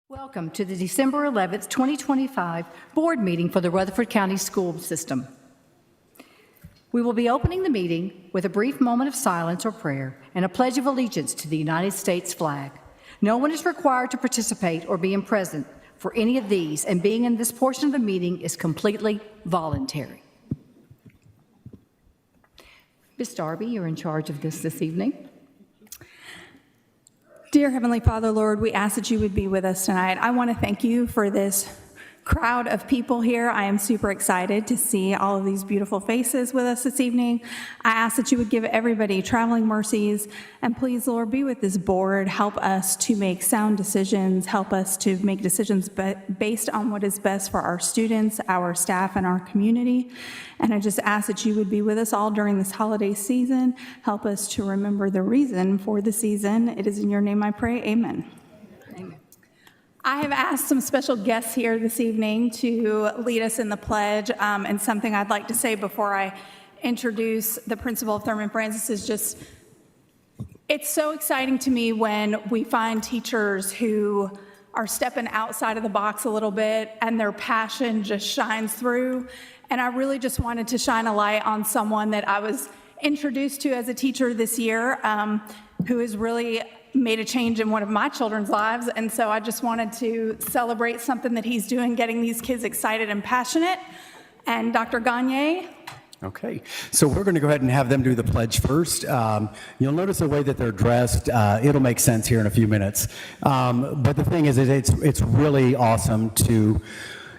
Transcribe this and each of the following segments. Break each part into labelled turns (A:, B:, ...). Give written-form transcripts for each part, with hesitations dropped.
A: Welcome to the December 11th, 2025 board meeting for the Rutherford County School System. We will be opening the meeting with a brief moment of silence or prayer and a pledge of allegiance to the United States flag. No one is required to participate or be present for any of these, and being in this portion of the meeting is completely voluntary. Ms. Darby, you're in charge of this evening.
B: Dear Heavenly Father, Lord, we ask that you would be with us tonight. I want to thank you for this crowd of people here. I am super excited to see all of these beautiful faces with us this evening. I ask that you would give everybody traveling mercies, and please, Lord, be with this board. Help us to make sound decisions. Help us to make decisions based on what is best for our students, our staff, and our community. And I just ask that you would be with us all during this holiday season. Help us to remember the reason for the season. It is in your name I pray, amen. I have asked some special guests here this evening to lead us in the pledge, and something I'd like to say before I introduce the principal of Thurman Francis is just, it's so exciting to me when we find teachers who are stepping outside of the box a little bit and their passion just shines through. And I really just wanted to shine a light on someone that I was introduced to as a teacher this year, who has really made a change in one of my children's lives. And so I just wanted to celebrate something that he's doing, getting these kids excited and passionate. And Dr. Gagne.
C: Okay, so we're going to go ahead and have them do the pledge first. You'll notice the way that they're dressed. It'll make sense here in a few minutes. But the thing is, it's really awesome to,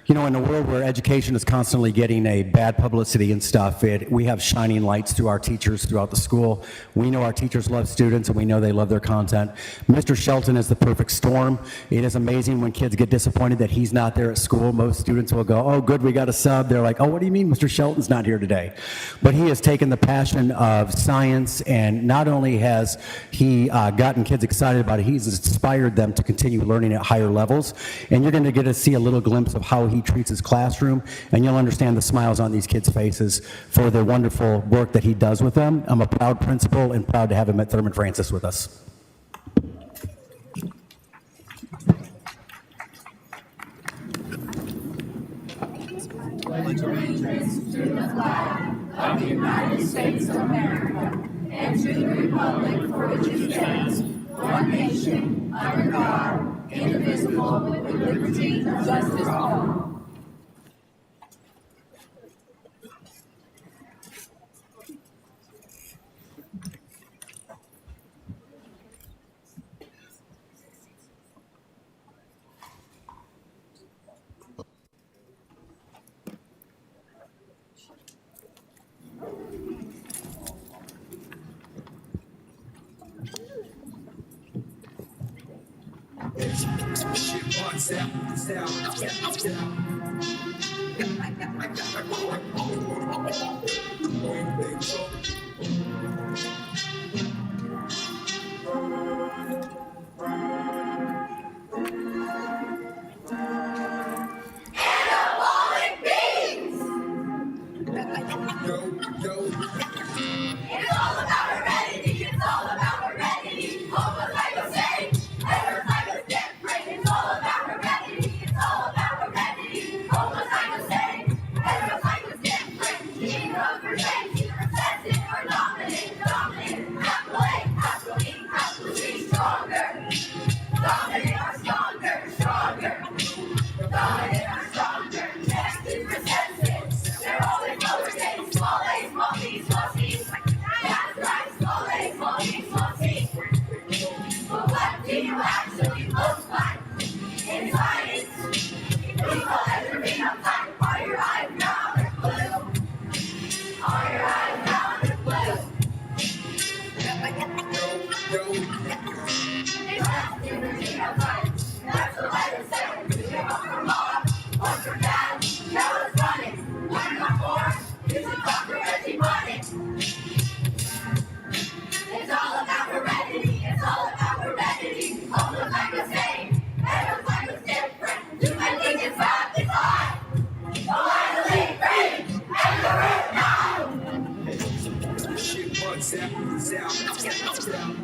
C: you know, in a world where education is constantly getting a bad publicity and stuff, we have shining lights through our teachers throughout the school. We know our teachers love students, and we know they love their content. Mr. Shelton is the perfect storm. It is amazing when kids get disappointed that he's not there at school. Most students will go, oh, good, we got a sub. They're like, oh, what do you mean Mr. Shelton's not here today? But he has taken the passion of science, and not only has he gotten kids excited about it, he's inspired them to continue learning at higher levels. And you're going to get to see a little glimpse of how he treats his classroom, and you'll understand the smiles on these kids' faces for the wonderful work that he does with them. I'm a proud principal and proud to have him at Thurman Francis with us.
D: Pledge allegiance to the flag of the United States of America and to the republic for which it stands, one nation, under God, indivisible, with liberty and justice for all.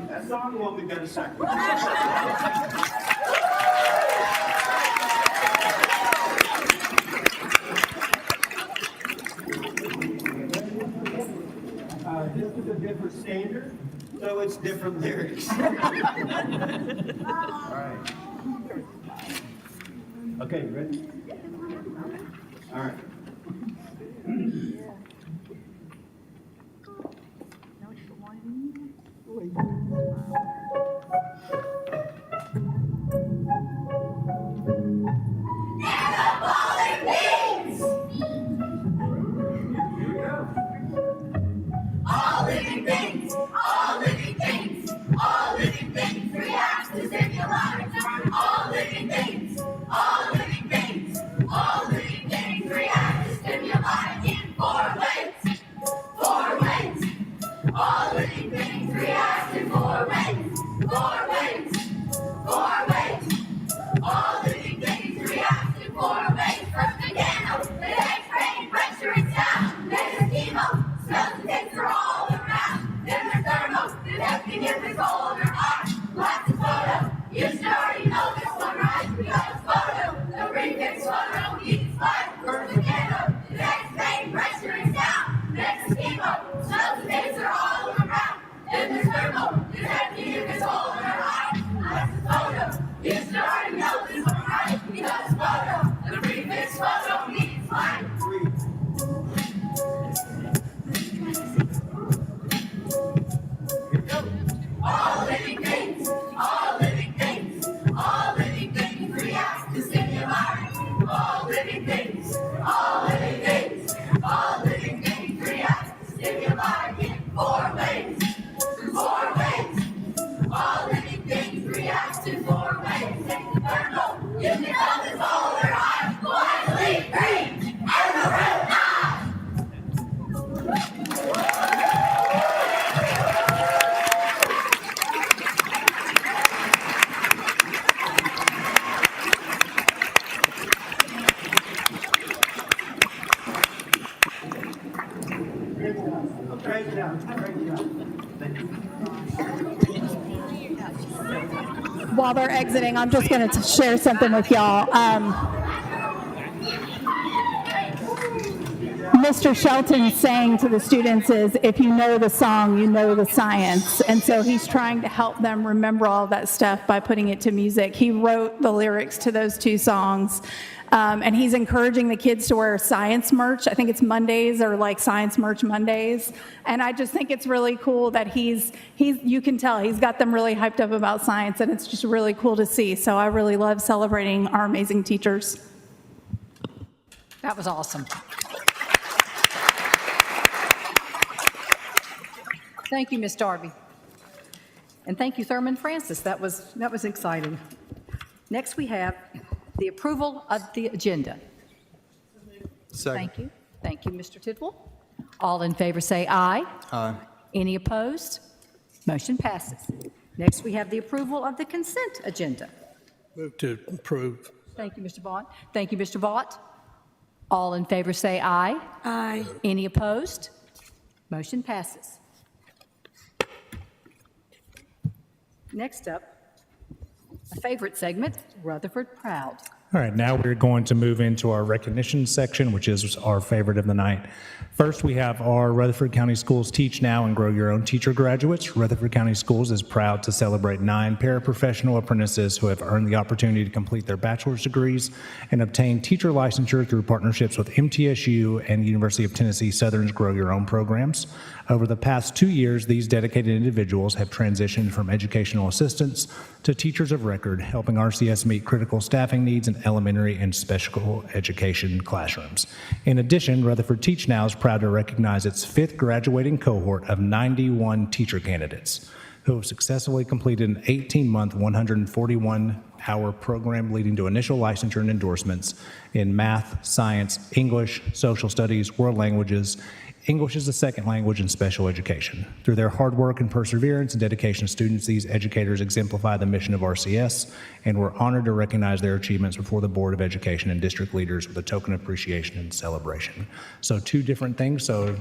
E: That song won't be better sacrifice. this is a different standard, so it's different lyrics. All right. Okay, ready? All right.
D: All living things, all living things, all living things react to stimuli. All living things, all living things, all living things react to stimuli in 4 ways. 4 ways. All living things react in 4 ways. 4 ways. 4 ways. All living things react in 4 ways. First the candle, the next rain, pressure and sound. Then the chemo. Smells and tastes are all around. Then there's thermo, detecting if it's cold or hot. Lots of photo, you should already know this one, right? Because photo, the remix photo, each spot. First the candle, the next pain, pressure and sound. Next is chemo, smells and tastes are all around. Then there's thermo, detecting if it's cold or hot. Lots of photo, you should already know this one, right? Because photo, the remix photo, each spot. All living things, all living things, all living things react to stimuli. All living things, all living things, all living things react to stimuli in 4 ways. 4 ways. All living things react in 4 ways. Take the thermal, you can tell this all their eyes. Quietly green, and the red eye.
E: Great job. Great job. Thank you.
B: While they're exiting, I'm just going to share something with y'all. Mr. Shelton saying to the students is, if you know the song, you know the science. And so he's trying to help them remember all that stuff by putting it to music. He wrote the lyrics to those 2 songs. And he's encouraging the kids to wear science merch. I think it's Mondays or like Science Merch Mondays. And I just think it's really cool that you can tell he's got them really hyped up about science, and it's just really cool to see. So I really love celebrating our amazing teachers.
A: That was awesome. Thank you, Ms. Darby. And thank you, Thurman Francis. That was exciting. Next, we have the approval of the agenda.
F: Second.
A: Thank you. Thank you, Mr. Tidwell. All in favor say aye.
F: Aye.
A: Any opposed? Motion passes. Next, we have the approval of the consent agenda.
F: Move to approve.
A: Thank you, Mr. Vaught. Thank you, Mr. Vaught. All in favor say aye.
B: Aye.
A: Any opposed? Motion passes. Next up, a favorite segment, Rutherford Proud.
G: All right, now we're going to move into our recognition section, which is our favorite of the night. First, we have our Rutherford County Schools Teach Now and Grow Your Own Teacher graduates. Rutherford County Schools is proud to celebrate 9 paraprofessional apprentices who have earned the opportunity to complete their bachelor's degrees and obtain teacher licensure through partnerships with MTSU and University of Tennessee Southern's Grow Your Own programs. Over the past 2 years, these dedicated individuals have transitioned from educational assistants to teachers of record, helping RCS meet critical staffing needs in elementary and special education classrooms. In addition, Rutherford Teach Now is proud to recognize its 5th graduating cohort of 91 teacher candidates who have successfully completed an 18-month, 141-hour program leading to initial licensure and endorsements in math, science, English, social studies, world languages, English as a second language, and special education. Through their hard work and perseverance and dedication to students, these educators exemplify the mission of RCS, and we're honored to recognize their achievements before the Board of Education and district leaders with a token of appreciation and celebration. So 2 different things. So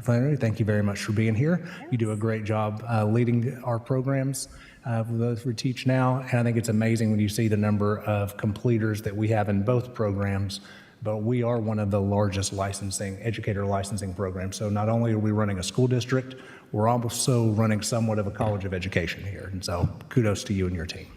G: Flannery, thank you very much for being here. You do a great job leading our programs for those who Teach Now, and I think it's amazing when you see the number of completers that we have in both programs but we are one of the largest educator licensing programs. So not only are we running a school district, we're also running somewhat of a college of education here. And so kudos to you and your team.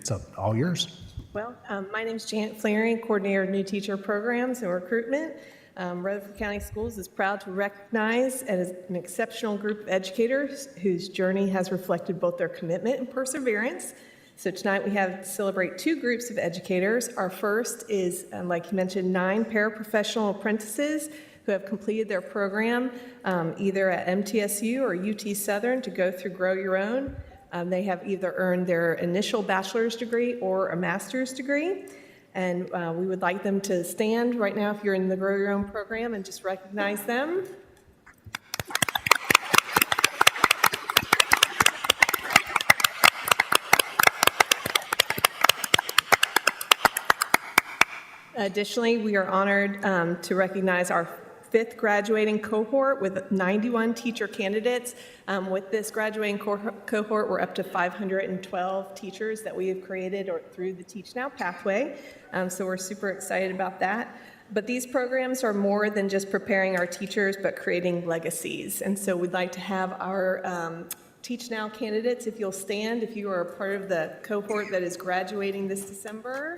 G: So all yours.
H: Well, my name is Janet Flaherty, Coordinator of New Teacher Programs and Recruitment. Rutherford County Schools is proud to recognize as an exceptional group of educators whose journey has reflected both their commitment and perseverance. So tonight we have to celebrate two groups of educators. Our first is, like you mentioned, 9 paraprofessional apprentices who have completed their program either at MTSU or UT Southern to go through Grow Your Own. They have either earned their initial bachelor's degree or a master's degree. And we would like them to stand right now if you're in the Grow Your Own program and just recognize them. Additionally, we are honored to recognize our 5th graduating cohort with 91 teacher candidates. With this graduating cohort, we're up to 512 teachers that we have created through the Teach Now pathway. So we're super excited about that. But these programs are more than just preparing our teachers, but creating legacies. And so we'd like to have our Teach Now candidates, if you'll stand, if you are a part of the cohort that is graduating this December.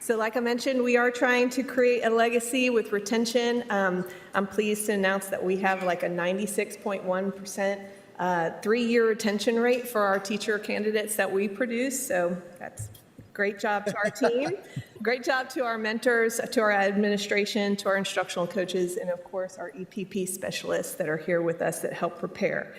H: So like I mentioned, we are trying to create a legacy with retention. I'm pleased to announce that we have like a 96.1% 3-year retention rate for our teacher candidates that we produce. So that's great job to our team. Great job to our mentors, to our administration, to our instructional coaches, and of course our EPP specialists that are here with us that help prepare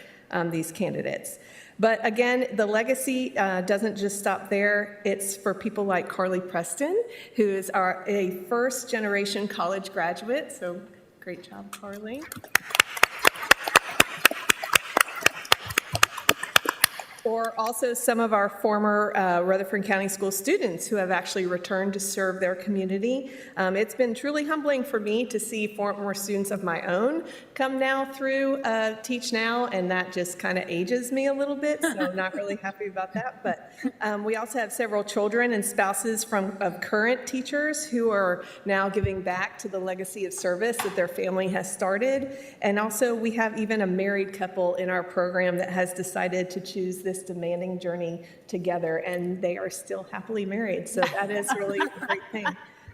H: these candidates. But again, the legacy doesn't just stop there. It's for people like Carly Preston, who is a first-generation college graduate. So great job, Carly. Or also some of our former Rutherford County School students who have actually returned to serve their community. It's been truly humbling for me to see former students of my own come now through Teach Now, and that just kind of ages me a little bit, so I'm not really happy about that. But we also have several children and spouses of current teachers who are now giving back to the legacy of service that their family has started. And also we have even a married couple in our program that has decided to choose this demanding journey together, and they are still happily married. So that is really a great thing.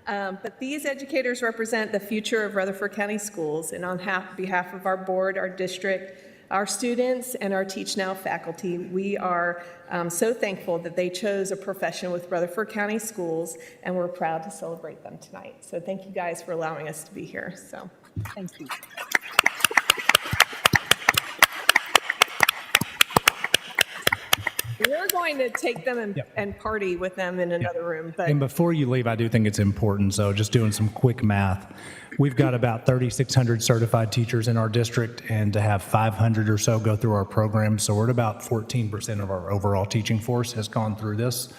H: But these educators represent the future of Rutherford County Schools, and on behalf of our board, our district, our students, and our Teach Now faculty, we are so thankful that they chose a profession with Rutherford County Schools, and we're proud to celebrate them tonight. So thank you guys for allowing us to be here. So thank you. We're going to take them and party with them in another room. But
G: And before you leave, I do think it's important, so just doing some quick math. We've got about 3,600 certified teachers in our district, and to have 500 or so go through our program, so we're at about 14% of our overall teaching force has gone through this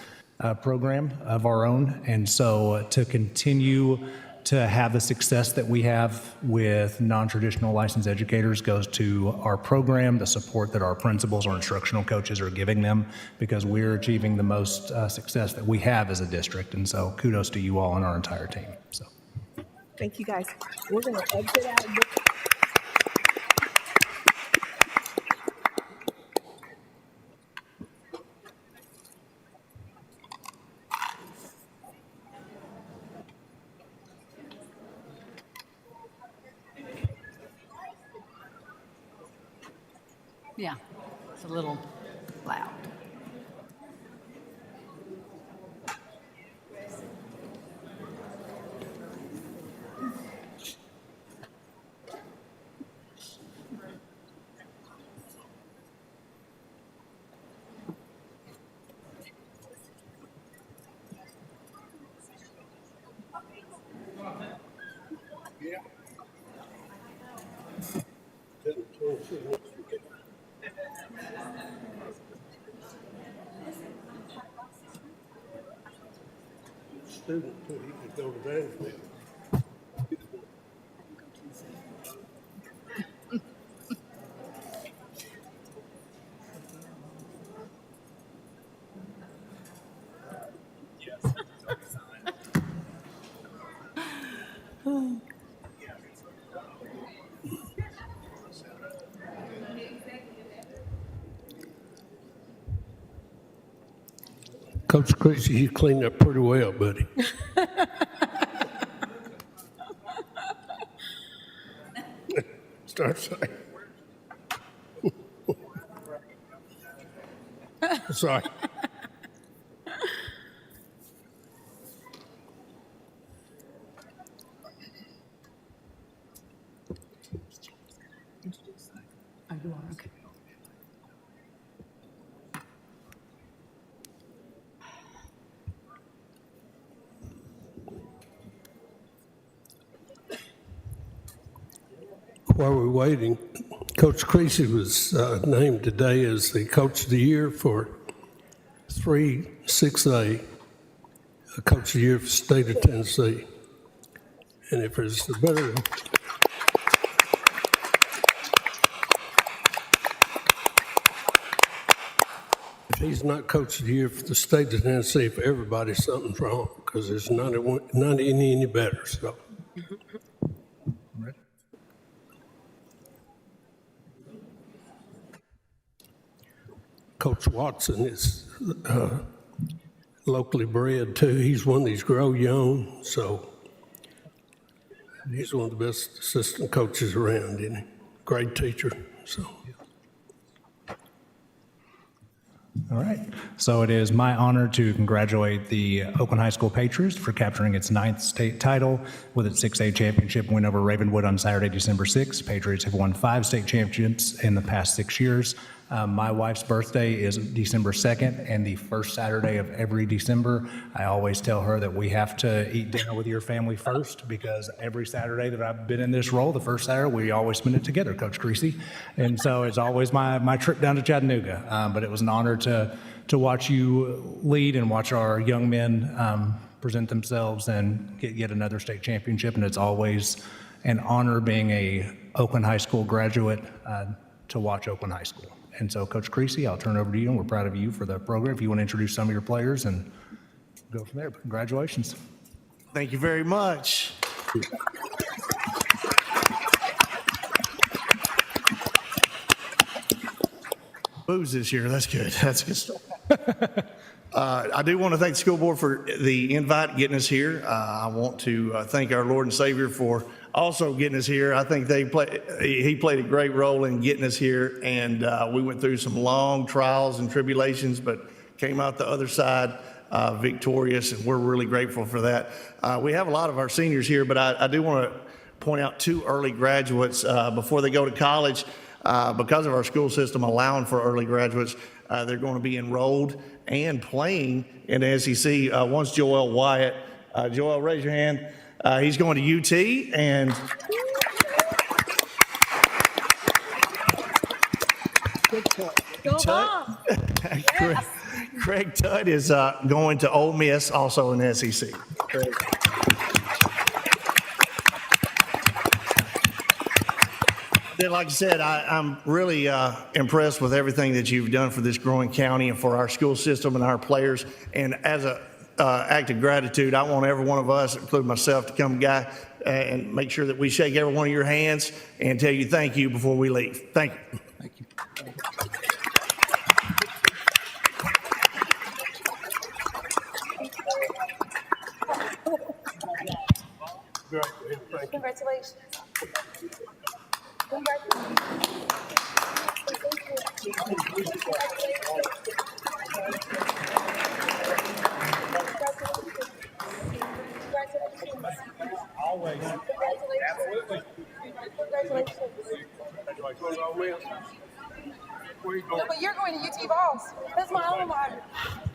G: program of our own. And so to continue to have the success that we have with non-traditional licensed educators goes to our program, the support that our principals or instructional coaches are giving them, because we're achieving the most success that we have as a district. And so kudos to you all and our entire team. So
H: thank you, guys. We're going to exit out of this.
A: Yeah, it's a little loud.
F: Student, too, he could go to Vanderbilt. Coach Creasy, you cleaned up pretty well, buddy. Start saying. Sorry. While we're waiting, Coach Creasy was named today as the Coach of the Year for 3-6A, Coach of the Year for the state of Tennessee. And if there's a better, if he's not Coach of the Year for the state of Tennessee, for everybody, something's wrong, because there's not any better. So. Coach Watson is locally bred too. He's one of these grow young, so he's one of the best assistant coaches around, isn't he? Great teacher. So.
G: All right. So it is my honor to congratulate the Oakland High School Patriots for capturing its 9th state title with its 6A championship win over Ravenwood on Saturday, December 6th. Patriots have won 5 state championships in the past 6 years. My wife's birthday is December 2nd, and the first Saturday of every December, I always tell her that we have to eat dinner with your family first, because every Saturday that I've been in this role, the first Saturday, we always spend it together, Coach Creasy. And so it's always my trip down to Chattanooga. But it was an honor to watch you lead and watch our young men present themselves and get yet another state championship. And it's always an honor being a Oakland High School graduate to watch Oakland High School. And so, Coach Creasy, I'll turn it over to you, and we're proud of you for the program. If you want to introduce some of your players and go from there. Congratulations.
I: Thank you very much. Booze this year. That's good. That's good stuff. I do want to thank the school board for the invite, getting us here. I want to thank our Lord and Savior for also getting us here. I think he played a great role in getting us here, and we went through some long trials and tribulations, but came out the other side victorious, and we're really grateful for that. We have a lot of our seniors here, but I do want to point out 2 early graduates before they go to college. Because of our school system allowing for early graduates, they're going to be enrolled and playing in the SEC. One's Joel Wyatt. Joel, raise your hand. He's going to UT, and Craig Tutt is going to Ole Miss, also in the SEC. Then, like I said, I'm really impressed with everything that you've done for this growing county and for our school system and our players. And as an act of gratitude, I want every one of us, including myself, to come, Guy, and make sure that we shake every one of your hands and tell you thank you before we leave. Thank you.
G: Thank you.
D: Congratulations.
E: Always. Absolutely.
D: Congratulations.
E: No,
D: but you're going to UT Vols. That's my alma mater.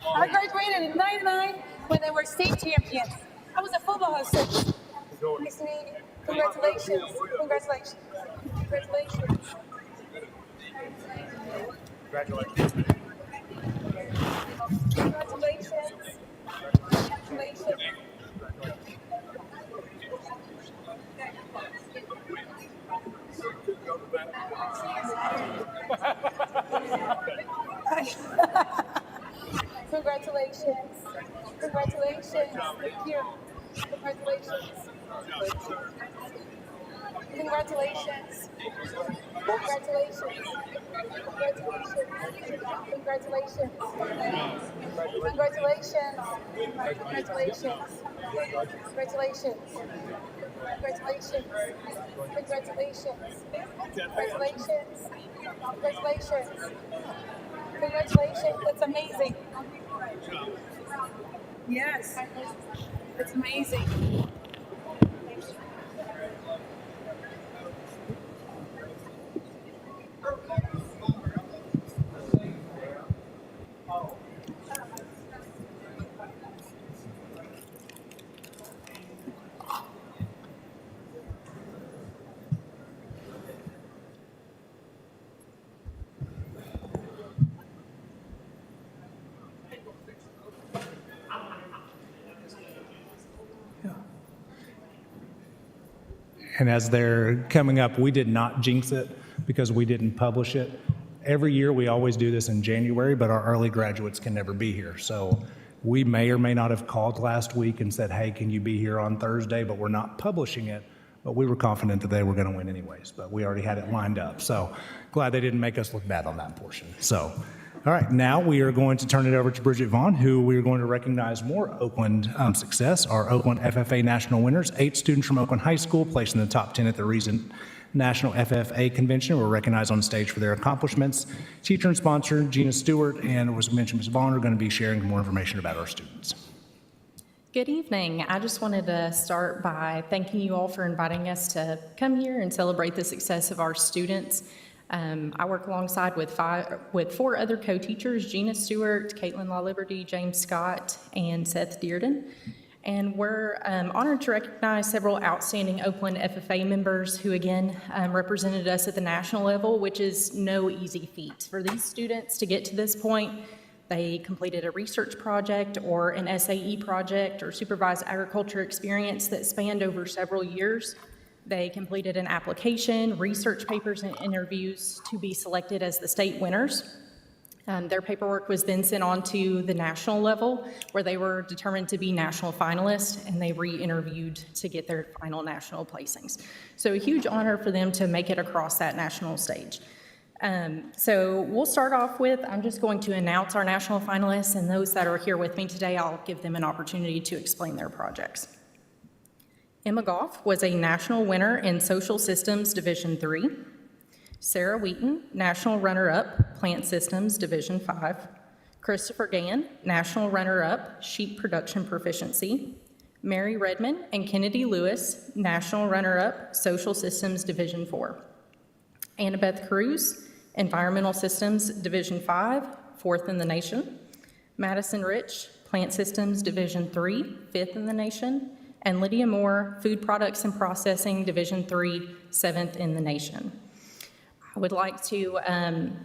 D: I graduated in '99 when they were state champions. I was a football assistant. Nice to meet you. Congratulations. Congratulations. Congratulations.
E: Congratulations.
D: Congratulations. Congratulations. Congratulations. Congratulations. Thank you. Congratulations. Congratulations. Congratulations. Congratulations. Congratulations. Congratulations. Congratulations. Congratulations. Congratulations. Congratulations. Congratulations. Congratulations. Congratulations. That's amazing. Yes. That's amazing.
G: And as they're coming up, we did not jinx it because we didn't publish it. Every year, we always do this in January, but our early graduates can never be here. So we may or may not have called last week and said, hey, can you be here on Thursday? But we're not publishing it. But we were confident that they were going to win anyways. But we already had it lined up. So glad they didn't make us look bad on that portion. So, all right, now we are going to turn it over to Bridget Vaughn, who we are going to recognize more Oakland success. Our Oakland FFA national winners, 8 students from Oakland High School placed in the top 10 at the recent National FFA Convention were recognized on stage for their accomplishments. Teacher and sponsor Gina Stewart and, as mentioned, Ms. Vaughn are going to be sharing more information about our students.
J: Good evening. I just wanted to start by thanking you all for inviting us to come here and celebrate the success of our students. I work alongside with 4 other co-teachers, Gina Stewart, Caitlin La Liberty, James Scott, and Seth Dearden. And we're honored to recognize several outstanding Oakland FFA members who, again, represented us at the national level, which is no easy feat. For these students to get to this point, they completed a research project or an SAE project or supervised agriculture experience that spanned over several years. They completed an application, research papers, and interviews to be selected as the state winners. Their paperwork was then sent on to the national level, where they were determined to be national finalists, and they re-interviewed to get their final national placings. So a huge honor for them to make it across that national stage. So we'll start off with, I'm just going to announce our national finalists, and those that are here with me today, I'll give them an opportunity to explain their projects. Emma Goff was a national winner in Social Systems Division 3. Sarah Wheaton, national runner-up, Plant Systems Division 5. Christopher Gann, national runner-up, Sheep Production Proficiency. Mary Redmond and Kennedy Lewis, national runner-up, Social Systems Division 4. Annabeth Cruz, Environmental Systems Division 5, 4th in the nation. Madison Rich, Plant Systems Division 3, 5th in the nation. And Lydia Moore, Food Products and Processing Division 3, 7th in the nation. I would like to,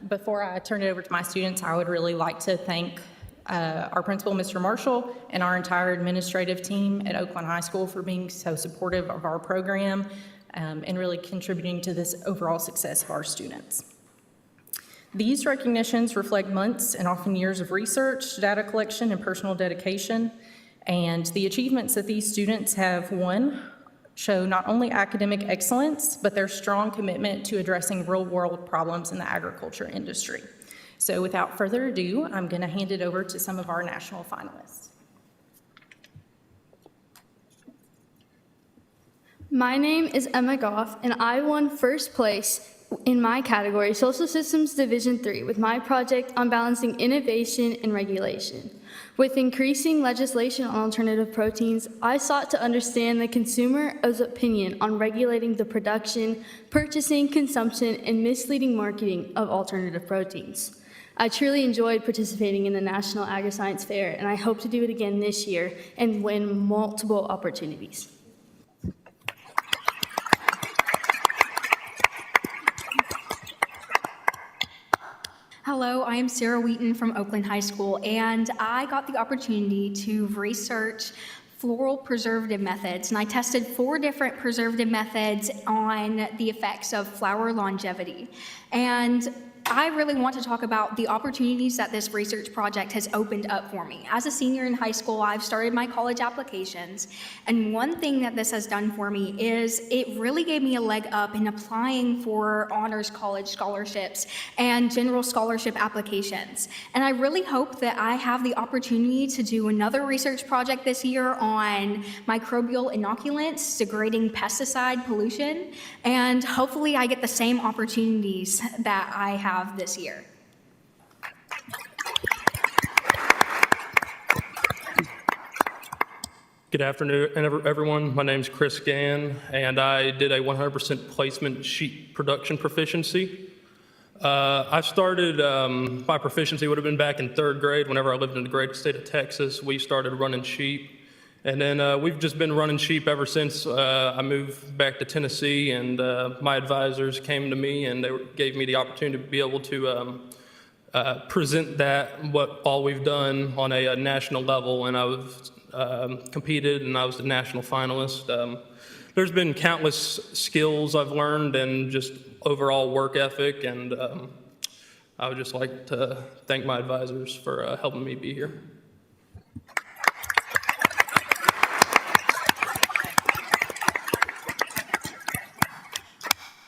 J: before I turn it over to my students, I would really like to thank our principal, Mr. Marshall, and our entire administrative team at Oakland High School for being so supportive of our program and really contributing to this overall success of our students. These recognitions reflect months and often years of research, data collection, and personal dedication. And the achievements that these students have won show not only academic excellence, but their strong commitment to addressing real-world problems in the agriculture industry. So without further ado, I'm going to hand it over to some of our national finalists.
K: My name is Emma Goff, and I won first place in my category, Social Systems Division 3, with my project on balancing innovation and regulation. With increasing legislation on alternative proteins, I sought to understand the consumer's opinion on regulating the production, purchasing, consumption, and misleading marketing of alternative proteins. I truly enjoyed participating in the National Agri-Science Fair, and I hope to do it again this year and win multiple opportunities.
L: Hello, I am Sarah Wheaton from Oakland High School, and I got the opportunity to research floral preservative methods, and I tested 4 different preservative methods on the effects of flower longevity. And I really want to talk about the opportunities that this research project has opened up for me. As a senior in high school, I've started my college applications, and one thing that this has done for me is it really gave me a leg up in applying for honors college scholarships and general scholarship applications. And I really hope that I have the opportunity to do another research project this year on microbial inoculants degrading pesticide pollution, and hopefully I get the same opportunities that I have this year.
M: Good afternoon, everyone. My name's Chris Gann, and I did a 100% placement sheet production proficiency. I started, my proficiency would have been back in 3rd grade whenever I lived in the great state of Texas. We started running sheep. And then we've just been running sheep ever since I moved back to Tennessee, and my advisors came to me and they gave me the opportunity to be able to present what all we've done on a national level, and I've competed and I was the national finalist. There's been countless skills I've learned and just overall work ethic, and I would just like to thank my advisors for helping me be here.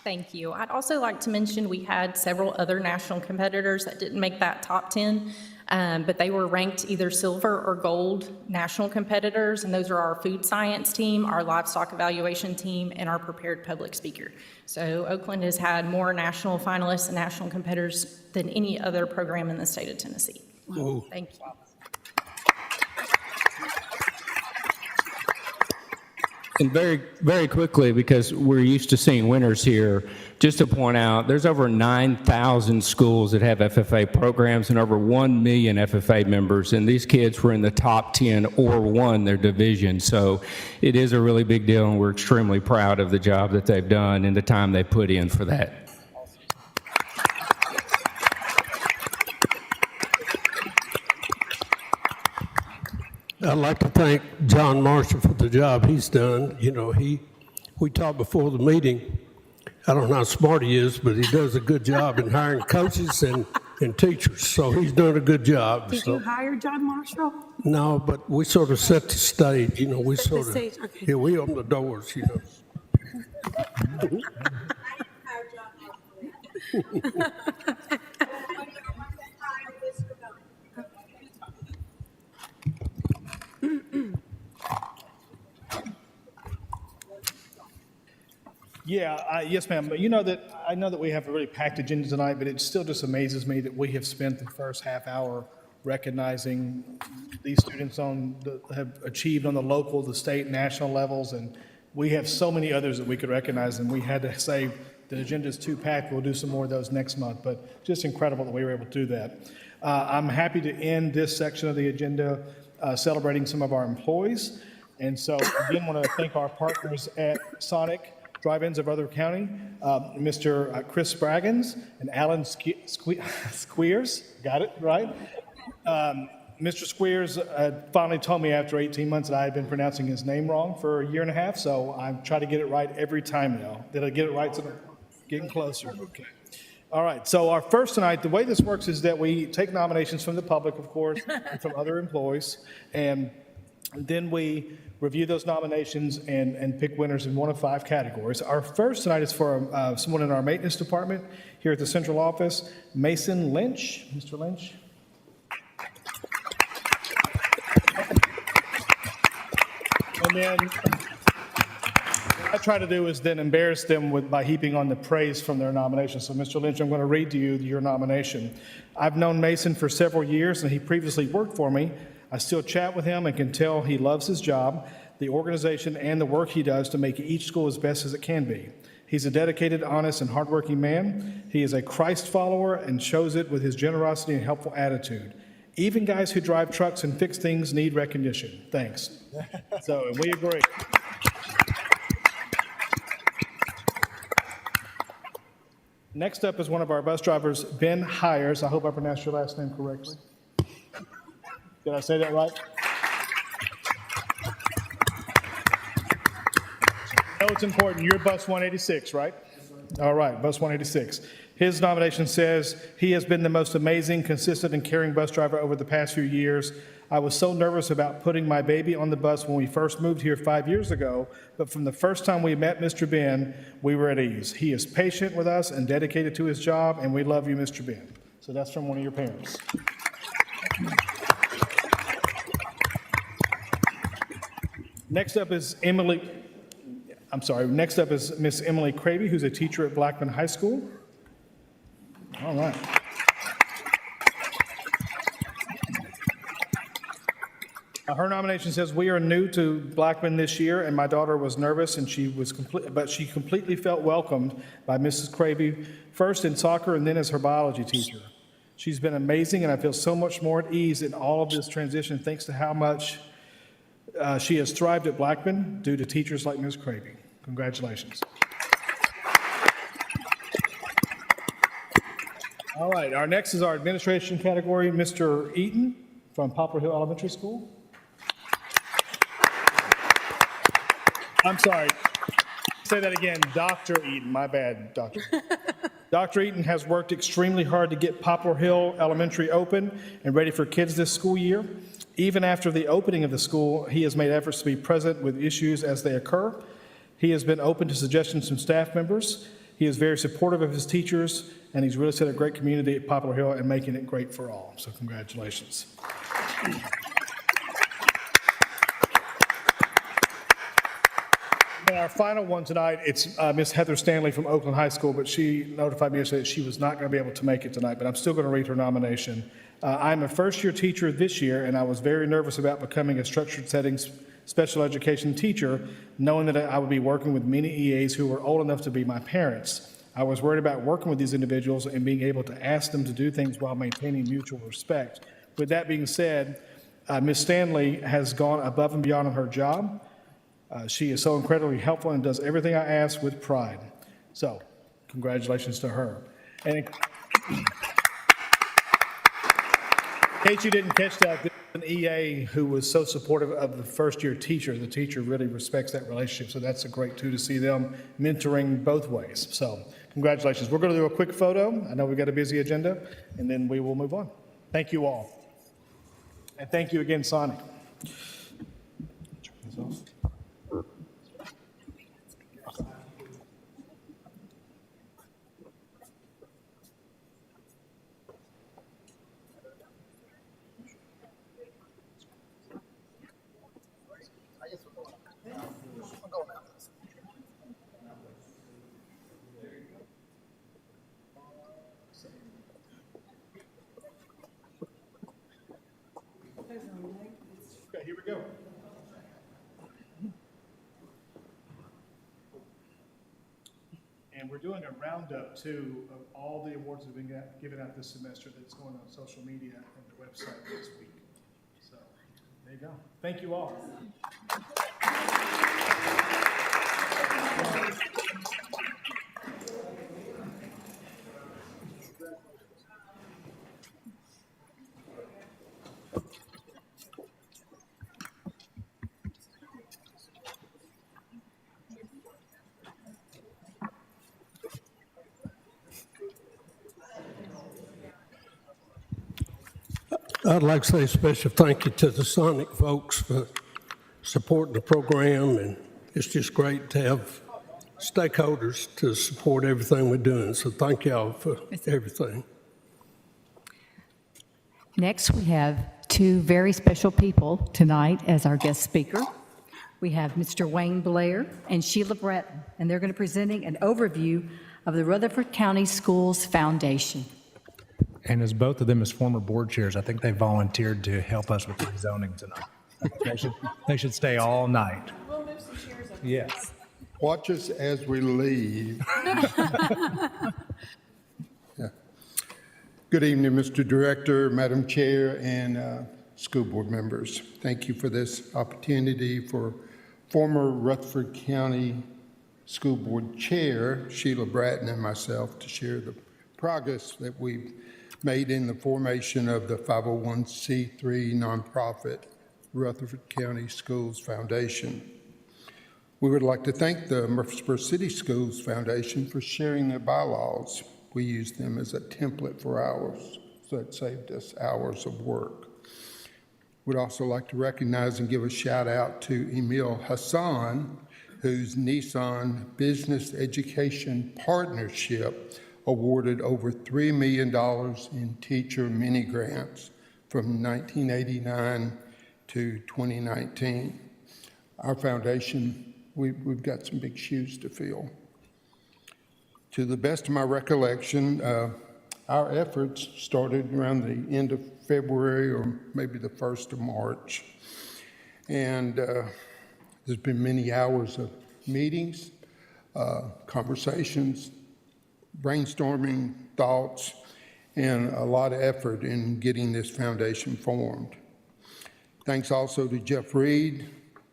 J: Thank you. I'd also like to mention we had several other national competitors that didn't make that top 10, but they were ranked either silver or gold national competitors, and those are our food science team, our livestock evaluation team, and our prepared public speaker. So Oakland has had more national finalists and national competitors than any other program in the state of Tennessee.
F: Whoa.
J: Thank you.
N: And very, very quickly, because we're used to seeing winners here, just to point out, there's over 9,000 schools that have FFA programs and over 1 million FFA members, and these kids were in the top 10 or won their division. So it is a really big deal, and we're extremely proud of the job that they've done and the time they put in for that.
F: I'd like to thank John Marshall for the job he's done. You know, we talked before the meeting. I don't know how smart he is, but he does a good job in hiring coaches and teachers. So he's done a good job.
O: Did you hire John Marshall?
F: No, but we sort of set the stage. You know, we
O: Set the
F: sort of,
O: stage, okay.
F: yeah, we open the doors, you know.
E: Yeah, yes, ma'am. But I know that we have a really packed agenda tonight, but it still just amazes me that we have spent the first half hour recognizing these students have achieved on the local, the state, national levels, and we have so many others that we could recognize, and we had to say the agenda is too packed. We'll do some more of those next month, but just incredible that we were able to do that. I'm happy to end this section of the agenda celebrating some of our employees, and so again, want to thank our partners at Sonic Drive-Ins of Rutherford County, Mr. Chris Spraggins and Alan Squeers, got it right? Mr. Squeers finally told me after 18 months that I had been pronouncing his name wrong for a year and a half, so I try to get it right every time now. Did I get it right? So getting closer, okay. All right, so our first tonight, the way this works is that we take nominations from the public, of course, and from other employees, and then we review those nominations and pick winners in one of 5 categories. Our first tonight is for someone in our maintenance department here at the central office, Mason Lynch. Mr. Lynch. And then what I try to do is then embarrass them by heaping on the praise from their nomination. So, Mr. Lynch, I'm going to read to you your nomination. I've known Mason for several years, and he previously worked for me. I still chat with him and can tell he loves his job, the organization, and the work he does to make each school as best as it can be. He's a dedicated, honest, and hardworking man. He is a Christ follower and shows it with his generosity and helpful attitude. Even guys who drive trucks and fix things need recognition. Thanks. So, and we agree. Next up is one of our bus drivers, Ben Hires. I hope I pronounced your last name correctly. Did I say that right? No, it's important. You're bus 186, right? All right, bus 186. His nomination says, "He has been the most amazing, consistent, and caring bus driver over the past few years. I was so nervous about putting my baby on the bus when we first moved here 5 years ago, but from the first time we met Mr. Ben, we were at ease. He is patient with us and dedicated to his job, and we love you, Mr. Ben." So that's from one of your parents. Next up is Miss Emily Cravey, who's a teacher at Blackman High School. All right. Her nomination says, "We are new to Blackman this year, and my daughter was nervous, and but she completely felt welcomed by Mrs. Cravey, first in soccer and then as her biology teacher. She's been amazing, and I feel so much more at ease in all of this transition thanks to how much she has thrived at Blackman due to teachers like Ms. Cravey." Congratulations. All right, our next is our administration category, Mr. Eaton from Poplar Hill Elementary School. I'm sorry. Say that again. Dr. Eaton. My bad, Doctor. Dr. Eaton has worked extremely hard to get Poplar Hill Elementary open and ready for kids this school year. Even after the opening of the school, he has made efforts to be present with issues as they occur. He has been open to suggestions from staff members. He is very supportive of his teachers, and he's really set a great community at Poplar Hill and making it great for all. So congratulations. And our final one tonight, it's Miss Heather Stanley from Oakland High School, but she notified me yesterday that she was not going to be able to make it tonight, but I'm still going to read her nomination. "I'm a first-year teacher this year, and I was very nervous about becoming a structured settings special education teacher, knowing that I would be working with many EAs who were old enough to be my parents. I was worried about working with these individuals and being able to ask them to do things while maintaining mutual respect. With that being said, Ms. Stanley has gone above and beyond on her job. She is so incredibly helpful and does everything I ask with pride. So, congratulations to her." And in case you didn't catch that, this is an EA who was so supportive of the first-year teacher. The teacher really respects that relationship, so that's a great, too, to see them mentoring both ways. So, congratulations. We're going to do a quick photo. I know we've got a busy agenda, and then we will move on. Thank you all. And thank you again, Sonny. Turn this off. Okay, here we go. And we're doing a roundup, too, of all the awards that have been given out this semester that's going on social media and the website this week. So, there you go. Thank you all.
F: I'd like to say a special thank you to the Sonic folks for supporting the program, and it's just great to have stakeholders to support everything we're doing. So thank y'all for everything.
A: Next, we have two very special people tonight as our guest speaker. We have Mr. Wayne Blair and Sheila Breton, and they're going to be presenting an overview of the Rutherford County Schools Foundation.
G: And as both of them as former board chairs, I think they volunteered to help us with the rezoning tonight. They should stay all night.
H: We'll move some chairs over.
G: Yes.
P: Watch us as we leave. Yeah. Good evening, Mr. Director, Madam Chair, and school board members. Thank you for this opportunity for former Rutherford County School Board Chair Sheila Bratton and myself to share the progress that we've made in the formation of the 501c3 nonprofit Rutherford County Schools Foundation. We would like to thank the Murfreesboro City Schools Foundation for sharing their bylaws We used them as a template for ours, so it saved us hours of work. Would also like to recognize and give a shout out to Emil Hassan, whose Nissan Business Education Partnership awarded over $3 million in teacher mini grants from 1989 to 2019. Our foundation, we've got some big shoes to fill. To the best of my recollection, our efforts started around the end of February or maybe the 1st of March. And there's been many hours of meetings, conversations, brainstorming, thoughts, and a lot of effort in getting this foundation formed. Thanks also to Jeff Reed.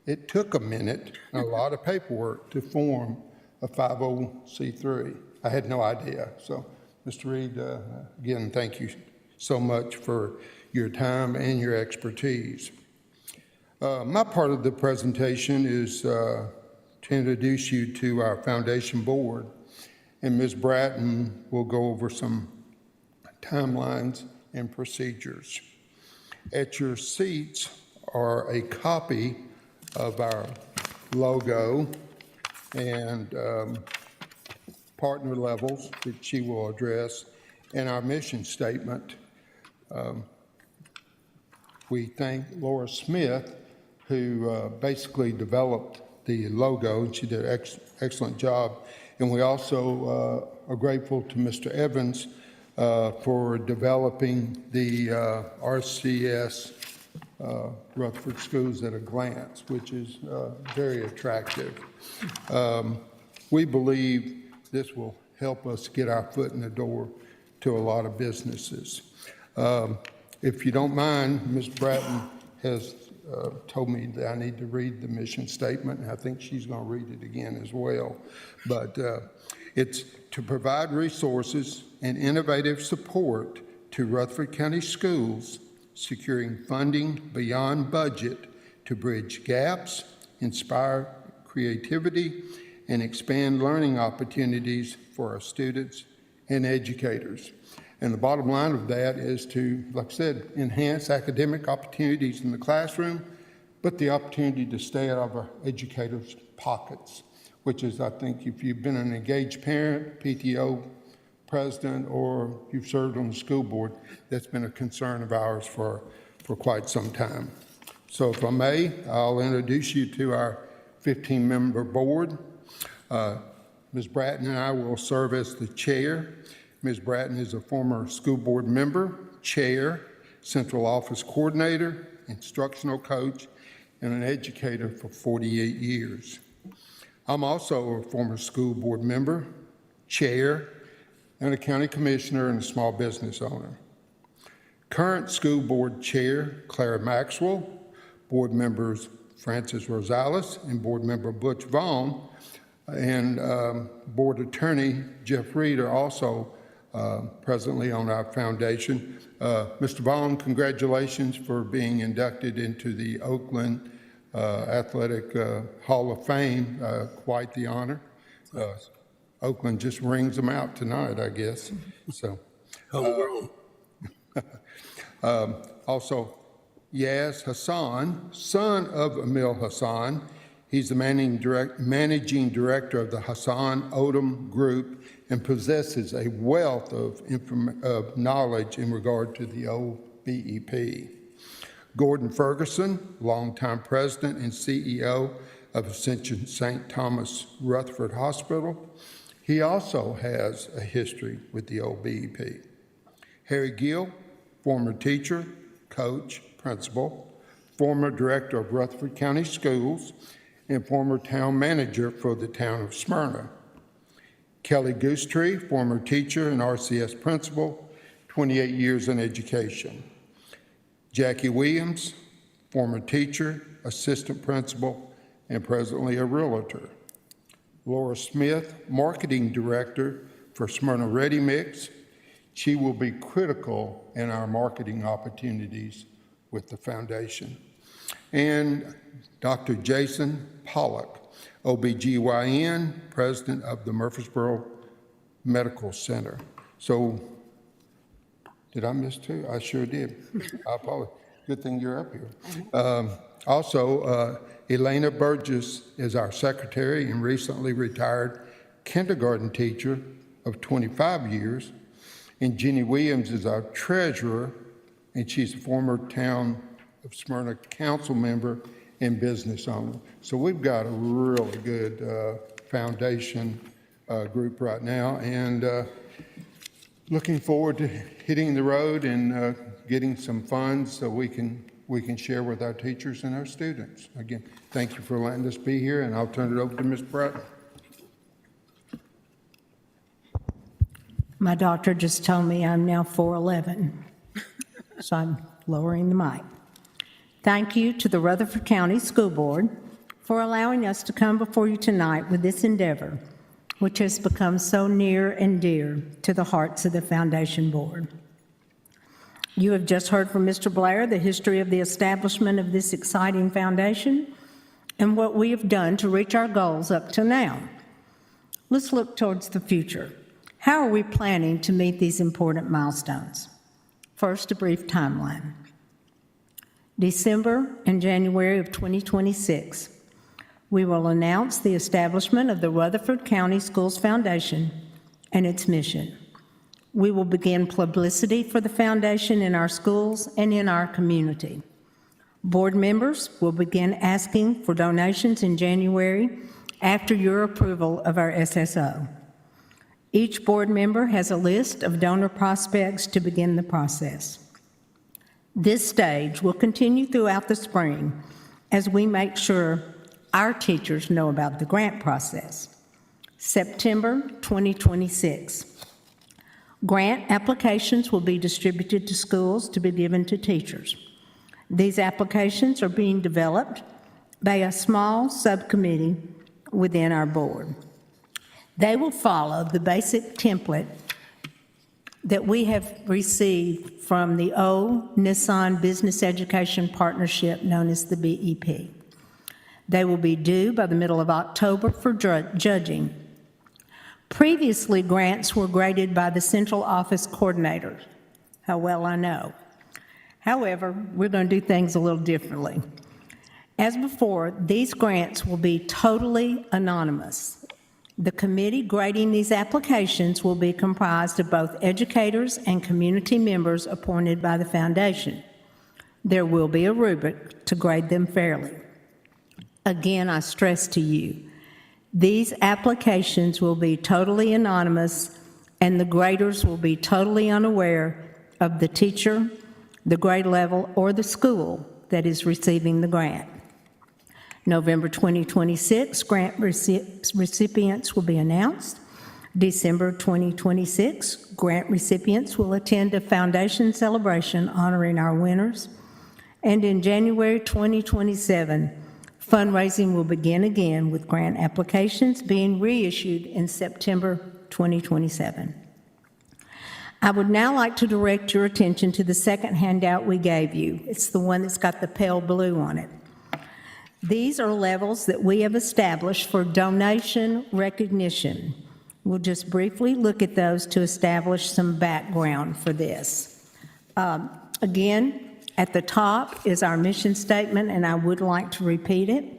P: It took a minute and a lot of paperwork to form a 50C3. I had no idea. So, Mr. Reed, again, thank you so much for your time and your expertise. My part of the presentation is to introduce you to our foundation board, and Ms. Bratton will go over some timelines and procedures. At your seats are a copy of our logo and partner levels that she will address, and our mission statement. We thank Laura Smith, who basically developed the logo, and she did an excellent job. And we also are grateful to Mr. Evans for developing the RCS Rutherford Schools at a Glance, which is very attractive. We believe this will help us get our foot in the door to a lot of businesses. If you don't mind, Ms. Bratton has told me that I need to read the mission statement, and I think she's going to read it again as well. But it's to provide resources and innovative support to Rutherford County Schools, securing funding beyond budget to bridge gaps, inspire creativity, and expand learning opportunities for our students and educators. And the bottom line of that is to, like I said, enhance academic opportunities in the classroom, but the opportunity to stay out of our educators' pockets, which is, I think, if you've been an engaged parent, PTO president, or you've served on the school board, that's been a concern of ours for quite some time. So if I may, I'll introduce you to our 15-member board. Ms. Bratton and I will serve as the chair. Ms. Bratton is a former school board member, chair, central office coordinator, instructional coach, and an educator for 48 years. I'm also a former school board member, chair, and a county commissioner and a small business owner. Current school board chair, Clara Maxwell, board members Francis Rosales and board member Butch Vaughn, and board attorney Jeff Reed are also presently on our foundation. Mr. Vaughn, congratulations for being inducted into the Oakland Athletic Hall of Fame. Quite the honor. Oakland just rings them out tonight, I guess. So, also, Yaz Hassan, son of Emil Hassan. He's the managing director of the Hassan Odom Group and possesses a wealth of knowledge in regard to the old BEP. Gordon Ferguson, longtime president and CEO of Ascension St. Thomas Rutherford Hospital. He also has a history with the old BEP. Harry Gill, former teacher, coach, principal, former director of Rutherford County Schools, and former town manager for the town of Smyrna. Kelly Goosetree, former teacher and RCS principal, 28 years in education. Jackie Williams, former teacher, assistant principal, and presently a realtor. Laura Smith, marketing director for Smyrna Ready Mix. She will be critical in our marketing opportunities with the foundation. And Dr. Jason Pollock, OBGYN, president of the Murfreesboro Medical Center. So, did I miss two? I sure did. I apologize. Good thing you're up here. Also, Elena Burgess is our secretary and recently retired kindergarten teacher of 25 years. And Jenny Williams is our treasurer, and she's a former town of Smyrna council member and business owner. So we've got a really good foundation group right now, and looking forward to hitting the road and getting some funds so we can share with our teachers and our students. Again, thank you for letting us be here, and I'll turn it over to Ms. Pratt.
Q: My doctor just told me I'm now 4'11", so I'm lowering the mic. Thank you to the Rutherford County School Board for allowing us to come before you tonight with this endeavor, which has become so near and dear to the hearts of the Foundation Board. You have just heard from Mr. Blair the history of the establishment of this exciting foundation and what we have done to reach our goals up to now. Let's look towards the future. How are we planning to meet these important milestones? First, a brief timeline. December and January of 2026, we will announce the establishment of the Rutherford County Schools Foundation and its mission. We will begin publicity for the foundation in our schools and in our community. Board members will begin asking for donations in January after your approval of our SSO. Each board member has a list of donor prospects to begin the process. This stage will continue throughout the spring as we make sure our teachers know about the grant process. September 2026. Grant applications will be distributed to schools to be given to teachers. These applications are being developed by a small subcommittee within our board. They will follow the basic template that we have received from the Nissan Business Education Partnership, known as the BEP. They will be due by the middle of October for judging. Previously, grants were graded by the central office coordinator. How well I know. However, we're going to do things a little differently. As before, these grants will be totally anonymous. The committee grading these applications will be comprised of both educators and community members appointed by the foundation. There will be a rubric to grade them fairly. Again, I stress to you, these applications will be totally anonymous, and the graders will be totally unaware of the teacher, the grade level, or the school that is receiving the grant. November 2026, grant recipients will be announced. December 2026, grant recipients will attend a foundation celebration honoring our winners. And in January 2027, fundraising will begin again with grant applications being reissued in September 2027. I would now like to direct your attention to the second handout we gave you. It's the one that's got the pale blue on it. These are levels that we have established for donation recognition. We'll just briefly look at those to establish some background for this. Again, at the top is our mission statement, and I would like to repeat it.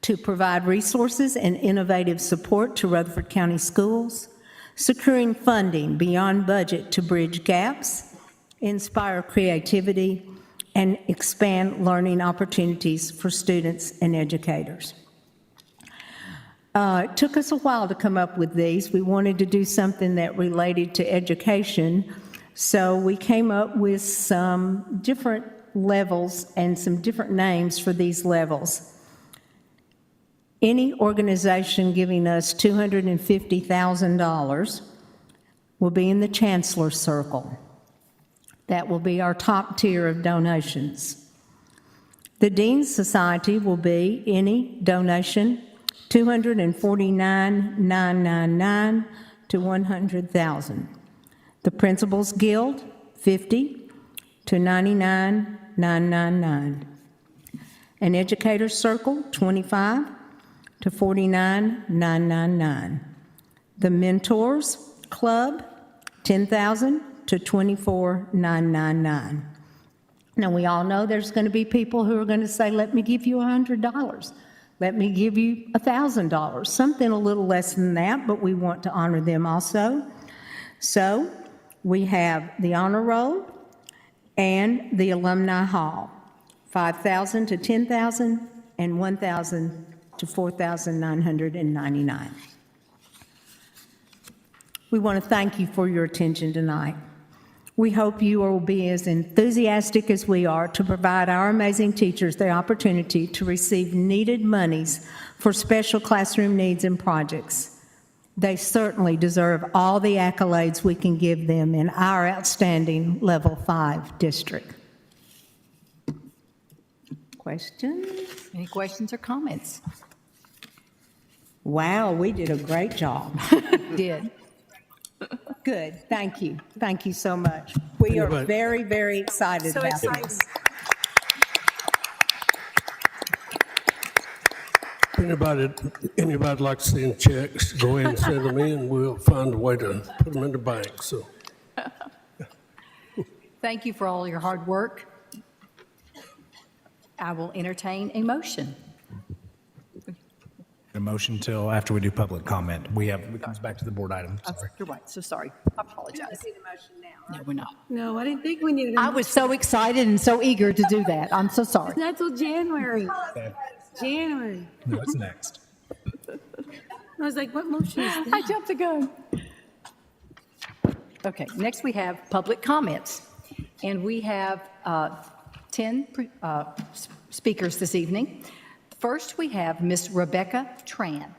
Q: To provide resources and innovative support to Rutherford County schools, securing funding beyond budget to bridge gaps, inspire creativity, and expand learning opportunities for students and educators. It took us a while to come up with these. We wanted to do something that related to education, so we came up with some different levels and some different names for these levels. Any organization giving us $250,000 will be in the Chancellor Circle. That will be our top tier of donations. The Dean's Society will be any donation, $249,999 to $100,000. The Principals Guild, $50,000 to $99,999. An Educator's Circle, $25,000 to $49,999. The Mentors Club, $10,000 to $24,999. Now, we all know there's going to be people who are going to say, let me give you $100. Let me give you $1,000, something a little less than that, but we want to honor them also. So we have the honor roll and the alumni hall, $5,000 to $10,000 and $1,000 to $4,999. We want to thank you for your attention tonight. We hope you will be as enthusiastic as we are to provide our amazing teachers the opportunity to receive needed monies for special classroom needs and projects. They certainly deserve all the accolades we can give them in our outstanding Level 5 district. Questions?
A: Any questions or comments?
Q: Wow, we did a great job.
A: Did.
Q: Good, thank you. Thank you so much. We are very, very excited
O: So
Q: about
O: excited.
Q: this.
F: Anybody like to send checks, go ahead and send them in. We'll find a way to put them in the bank, so.
A: Thank you for all your hard work. I will entertain a motion.
G: A motion till after we do public comment. It comes back to the board item. Sorry.
A: You're right, so sorry. I apologize. No, we're not.
O: No, I didn't think we needed a
A: I was so excited and so eager to do that. I'm so sorry.
O: It's not till January. January.
G: No, it's next.
O: I was like, what motion is that?
A: I jumped the gun. Okay, next we have public comments. And we have 10 speakers this evening. First, we have Ms. Rebecca Tran.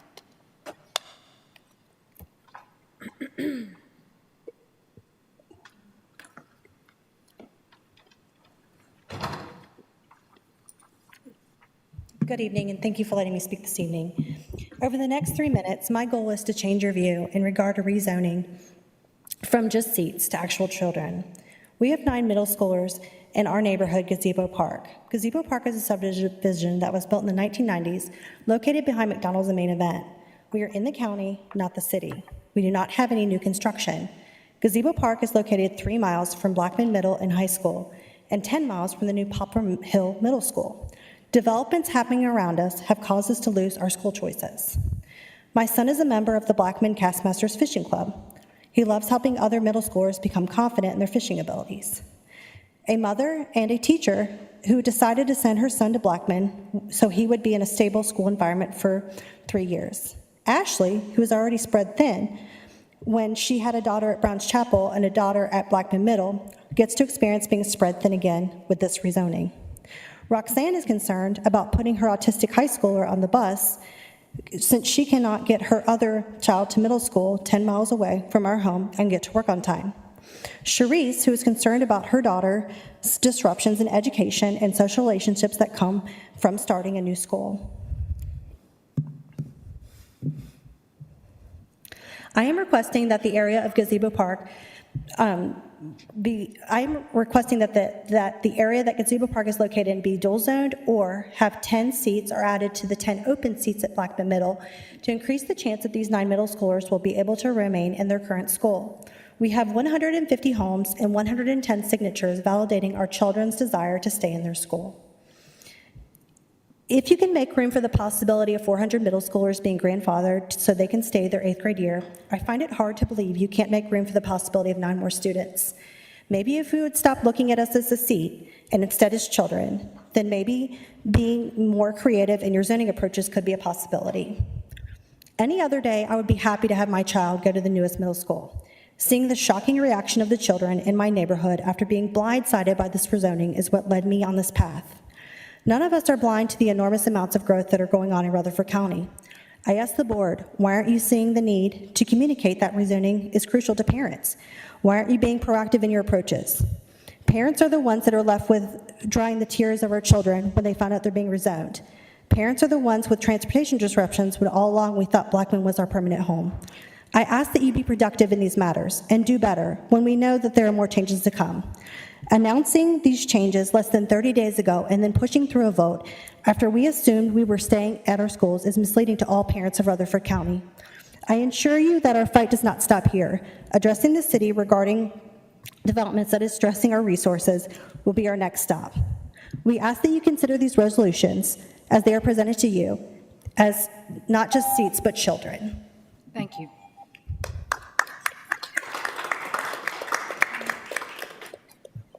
R: Good evening, and thank you for letting me speak this evening. Over the next 3 minutes, my goal is to change your view in regard to rezoning from just seats to actual children. We have 9 middle schoolers in our neighborhood, Gazebo Park. Gazebo Park is a subdivision that was built in the 1990s, located behind McDonald's and Main Event. We are in the county, not the city. We do not have any new construction. Gazebo Park is located 3 miles from Blackman Middle and High School and 10 miles from the new Poplar Hill Middle School. Developments happening around us have caused us to lose our school choices. My son is a member of the Blackman Castmasters Fishing Club. He loves helping other middle schoolers become confident in their fishing abilities. A mother and a teacher who decided to send her son to Blackman so he would be in a stable school environment for 3 years. Ashley, who is already spread thin, when she had a daughter at Browns Chapel and a daughter at Blackman Middle, gets to experience being spread thin again with this rezoning. Roxanne is concerned about putting her autistic high schooler on the bus since she cannot get her other child to middle school 10 miles away from our home and get to work on time. Charisse, who is concerned about her daughter's disruptions in education and social relationships that come from starting a new school. I am requesting that the area of Gazebo Park I'm requesting that the area that Gazebo Park is located in be dual zoned or have 10 seats or added to the 10 open seats at Blackman Middle to increase the chance that these 9 middle schoolers will be able to remain in their current school. We have 150 homes and 110 signatures validating our children's desire to stay in their school. If you can make room for the possibility of 400 middle schoolers being grandfathered so they can stay their 8th grade year, I find it hard to believe you can't make room for the possibility of 9 more students. Maybe if we would stop looking at us as a seat and instead as children, then maybe being more creative in your zoning approaches could be a possibility. Any other day, I would be happy to have my child go to the newest middle school. Seeing the shocking reaction of the children in my neighborhood after being blindsided by this rezoning is what led me on this path. None of us are blind to the enormous amounts of growth that are going on in Rutherford County. I asked the board, why aren't you seeing the need to communicate that rezoning is crucial to parents? Why aren't you being proactive in your approaches? Parents are the ones that are left with drying the tears of our children when they find out they're being rezoned. Parents are the ones with transportation disruptions when all along we thought Blackman was our permanent home. I ask that you be productive in these matters and do better when we know that there are more changes to come. Announcing these changes less than 30 days ago and then pushing through a vote after we assumed we were staying at our schools is misleading to all parents of Rutherford County. I assure you that our fight does not stop here. Addressing the city regarding developments that is stressing our resources will be our next stop. We ask that you consider these resolutions as they are presented to you as not just seats, but children.
A: Thank you.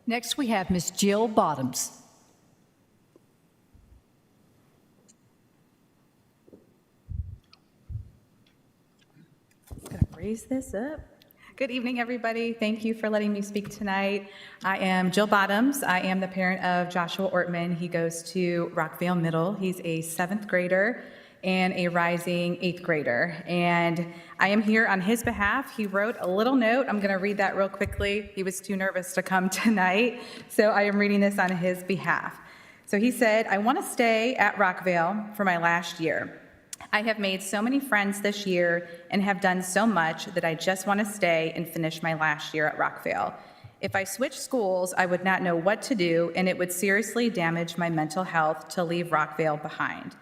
A: Next, we have Ms. Jill Bottoms.
S: Gonna raise this up. Good evening, everybody. Thank you for letting me speak tonight. I am Jill Bottoms. I am the parent of Joshua Ortman. He goes to Rockvale Middle. He's a 7th grader and a rising 8th grader. And I am here on his behalf. He wrote a little note. I'm going to read that real quickly. He was too nervous to come tonight, so I am reading this on his behalf. So he said, I want to stay at Rockvale for my last year. I have made so many friends this year and have done so much that I just want to stay and finish my last year at Rockvale. If I switched schools, I would not know what to do, and it would seriously damage my mental health to leave Rockvale behind.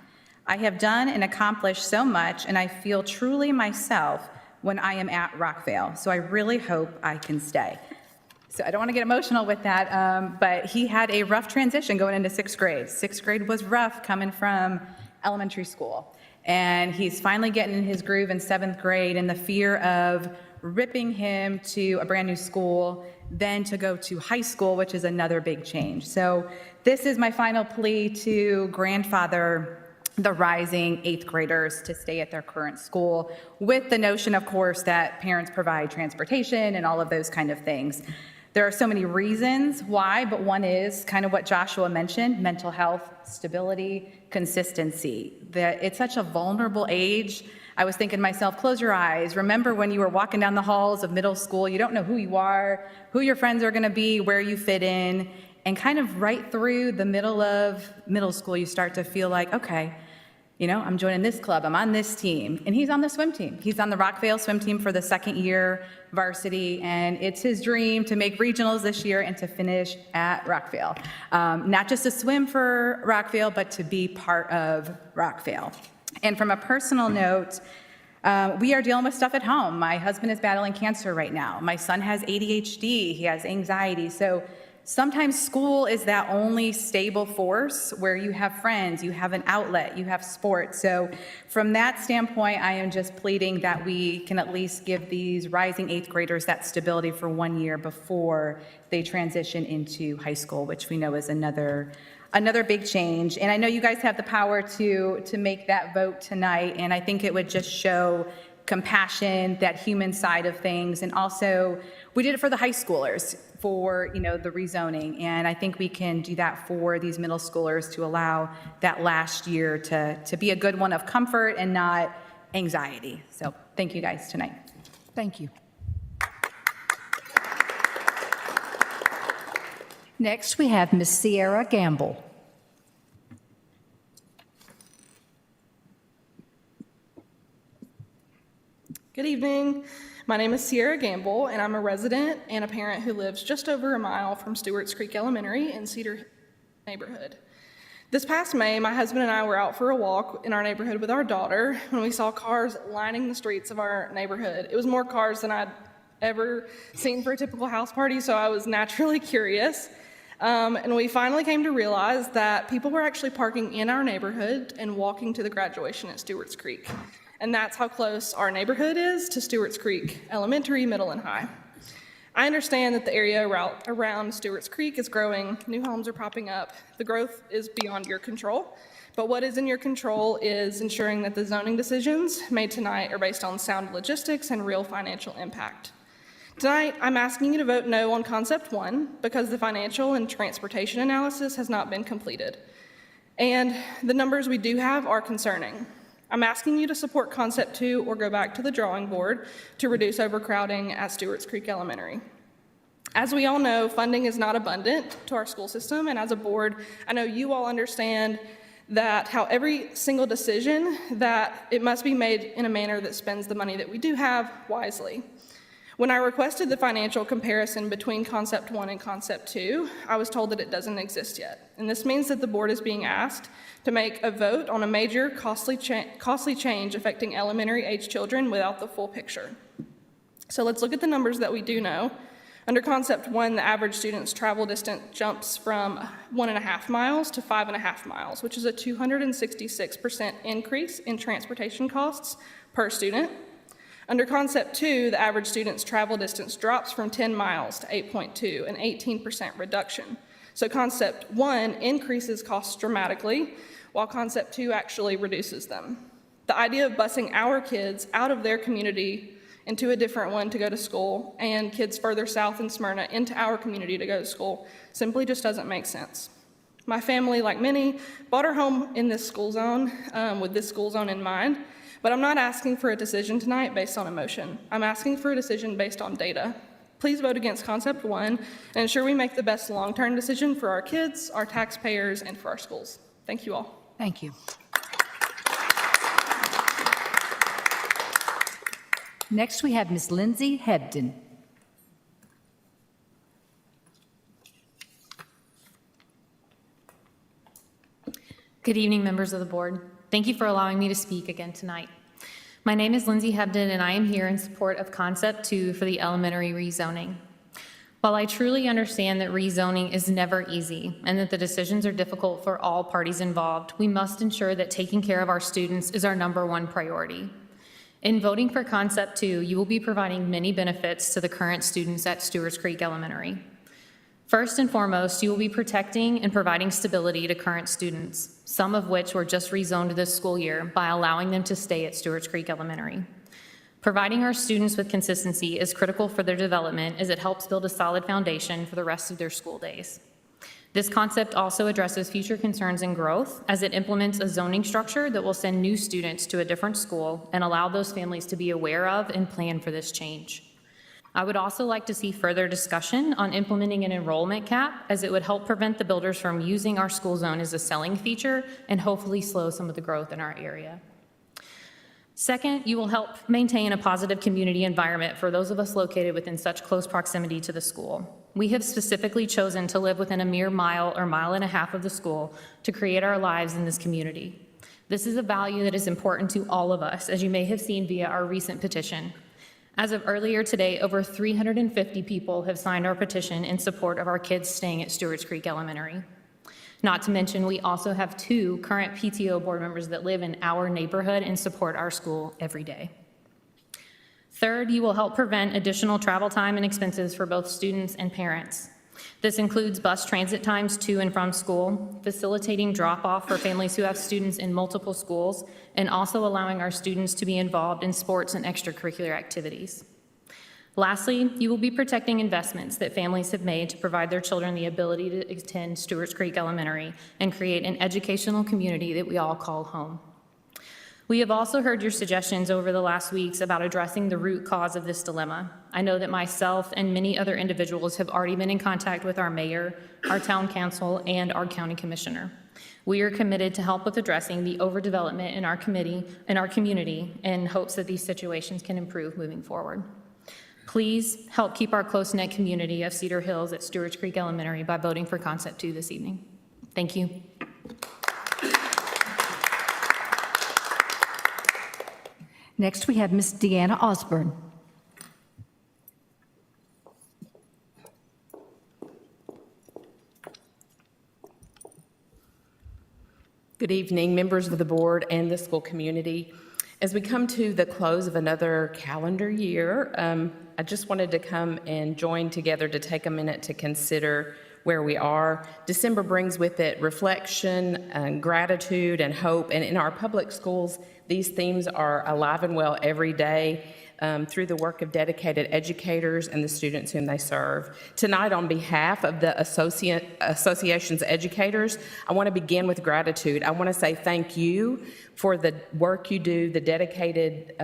S: I have done and accomplished so much, and I feel truly myself when I am at Rockvale, so I really hope I can stay. So I don't want to get emotional with that, but he had a rough transition going into 6th grade. 6th grade was rough coming from elementary school. And he's finally getting in his groove in 7th grade, and the fear of ripping him to a brand new school, then to go to high school, which is another big change. So this is my final plea to grandfather the rising 8th graders to stay at their current school, with the notion, of course, that parents provide transportation and all of those kind of things. There are so many reasons why, but one is kind of what Joshua mentioned: mental health, stability, consistency. That it's such a vulnerable age. I was thinking to myself, close your eyes. Remember when you were walking down the halls of middle school, you don't know who you are, who your friends are going to be, where you fit in, and kind of right through the middle of middle school, you start to feel like, okay, you know, I'm joining this club, I'm on this team. And he's on the swim team. He's on the Rockvale swim team for the 2nd year varsity, and it's his dream to make regionals this year and to finish at Rockvale. Not just to swim for Rockvale, but to be part of Rockvale. And from a personal note, we are dealing with stuff at home. My husband is battling cancer right now. My son has ADHD, he has anxiety. So sometimes school is that only stable force where you have friends, you have an outlet, you have sports. So from that standpoint, I am just pleading that we can at least give these rising 8th graders that stability for 1 year before they transition into high school, which we know is another big change. And I know you guys have the power to make that vote tonight, and I think it would just show compassion, that human side of things. And also, we did it for the high schoolers, for the rezoning, and I think we can do that for these middle schoolers to allow that last year to be a good one of comfort and not anxiety. So thank you guys tonight.
A: Thank you. Next, we have Ms. Sierra Gamble.
T: Good evening. My name is Sierra Gamble, and I'm a resident and a parent who lives just over a mile from Stewart's Creek Elementary in Cedar neighborhood. This past May, my husband and I were out for a walk in our neighborhood with our daughter when we saw cars lining the streets of our neighborhood. It was more cars than I'd ever seen for a typical house party, so I was naturally curious. And we finally came to realize that people were actually parking in our neighborhood and walking to the graduation at Stewart's Creek. And that's how close our neighborhood is to Stewart's Creek Elementary, Middle, and High. I understand that the area around Stewart's Creek is growing, new homes are popping up, the growth is beyond your control, but what is in your control is ensuring that the zoning decisions made tonight are based on sound logistics and real financial impact. Tonight, I'm asking you to vote no on Concept 1 because the financial and transportation analysis has not been completed. And the numbers we do have are concerning. I'm asking you to support Concept 2 or go back to the drawing board to reduce overcrowding at Stewart's Creek Elementary. As we all know, funding is not abundant to our school system, and as a board, I know you all understand that how every single decision, that it must be made in a manner that spends the money that we do have wisely. When I requested the financial comparison between Concept 1 and Concept 2, I was told that it doesn't exist yet. And this means that the board is being asked to make a vote on a major costly change affecting elementary age children without the full picture. So let's look at the numbers that we do know. Under Concept 1, the average student's travel distance jumps from 1.5 miles to 5.5 miles, which is a 266% increase in transportation costs per student. Under Concept 2, the average student's travel distance drops from 10 miles to 8.2, an 18% reduction. So Concept 1 increases costs dramatically, while Concept 2 actually reduces them. The idea of busing our kids out of their community into a different one to go to school, and kids further south in Smyrna into our community to go to school, simply just doesn't make sense. My family, like many, bought our home in this school zone, with this school zone in mind, but I'm not asking for a decision tonight based on emotion. I'm asking for a decision based on data. Please vote against Concept 1 and ensure we make the best long-term decision for our kids, our taxpayers, and for our schools. Thank you all.
A: Thank you. Next, we have Ms. Lindsay Hebden.
U: Good evening, members of the board. Thank you for allowing me to speak again tonight. My name is Lindsay Hebden, and I am here in support of Concept 2 for the elementary rezoning. While I truly understand that rezoning is never easy and that the decisions are difficult for all parties involved, we must ensure that taking care of our students is our #1 priority. In voting for Concept 2, you will be providing many benefits to the current students at Stewart's Creek Elementary. First and foremost, you will be protecting and providing stability to current students, some of which were just rezoned this school year by allowing them to stay at Stewart's Creek Elementary. Providing our students with consistency is critical for their development as it helps build a solid foundation for the rest of their school days. This concept also addresses future concerns and growth as it implements a zoning structure that will send new students to a different school and allow those families to be aware of and plan for this change. I would also like to see further discussion on implementing an enrollment cap, as it would help prevent the builders from using our school zone as a selling feature and hopefully slow some of the growth in our area. Second, you will help maintain a positive community environment for those of us located within such close proximity to the school. We have specifically chosen to live within a mere mile or mile and a half of the school to create our lives in this community. This is a value that is important to all of us, as you may have seen via our recent petition. As of earlier today, over 350 people have signed our petition in support of our kids staying at Stewart's Creek Elementary. Not to mention, we also have 2 current PTO board members that live in our neighborhood and support our school every day. Third, you will help prevent additional travel time and expenses for both students and parents. This includes bus transit times to and from school, facilitating drop-off for families who have students in multiple schools, and also allowing our students to be involved in sports and extracurricular activities. Lastly, you will be protecting investments that families have made to provide their children the ability to attend Stewart's Creek Elementary and create an educational community that we all call home. We have also heard your suggestions over the last weeks about addressing the root cause of this dilemma. I know that myself and many other individuals have already been in contact with our mayor, our town council, and our county commissioner. We are committed to help with addressing the overdevelopment in our community in hopes that these situations can improve moving forward. Please help keep our close-knit community of Cedar Hills at Stewart's Creek Elementary by voting for Concept 2 this evening. Thank you.
A: Next, we have Ms. Deanna Osborne.
V: Good evening, members of the board and the school community. As we come to the close of another calendar year, I just wanted to come and join together to take a minute to consider where we are. December brings with it reflection and gratitude and hope, and in our public schools, these themes are alive and well every day through the work of dedicated educators and the students whom they serve. Tonight, on behalf of the association's educators, I want to begin with gratitude. I want to say thank you for the work you do, the dedicated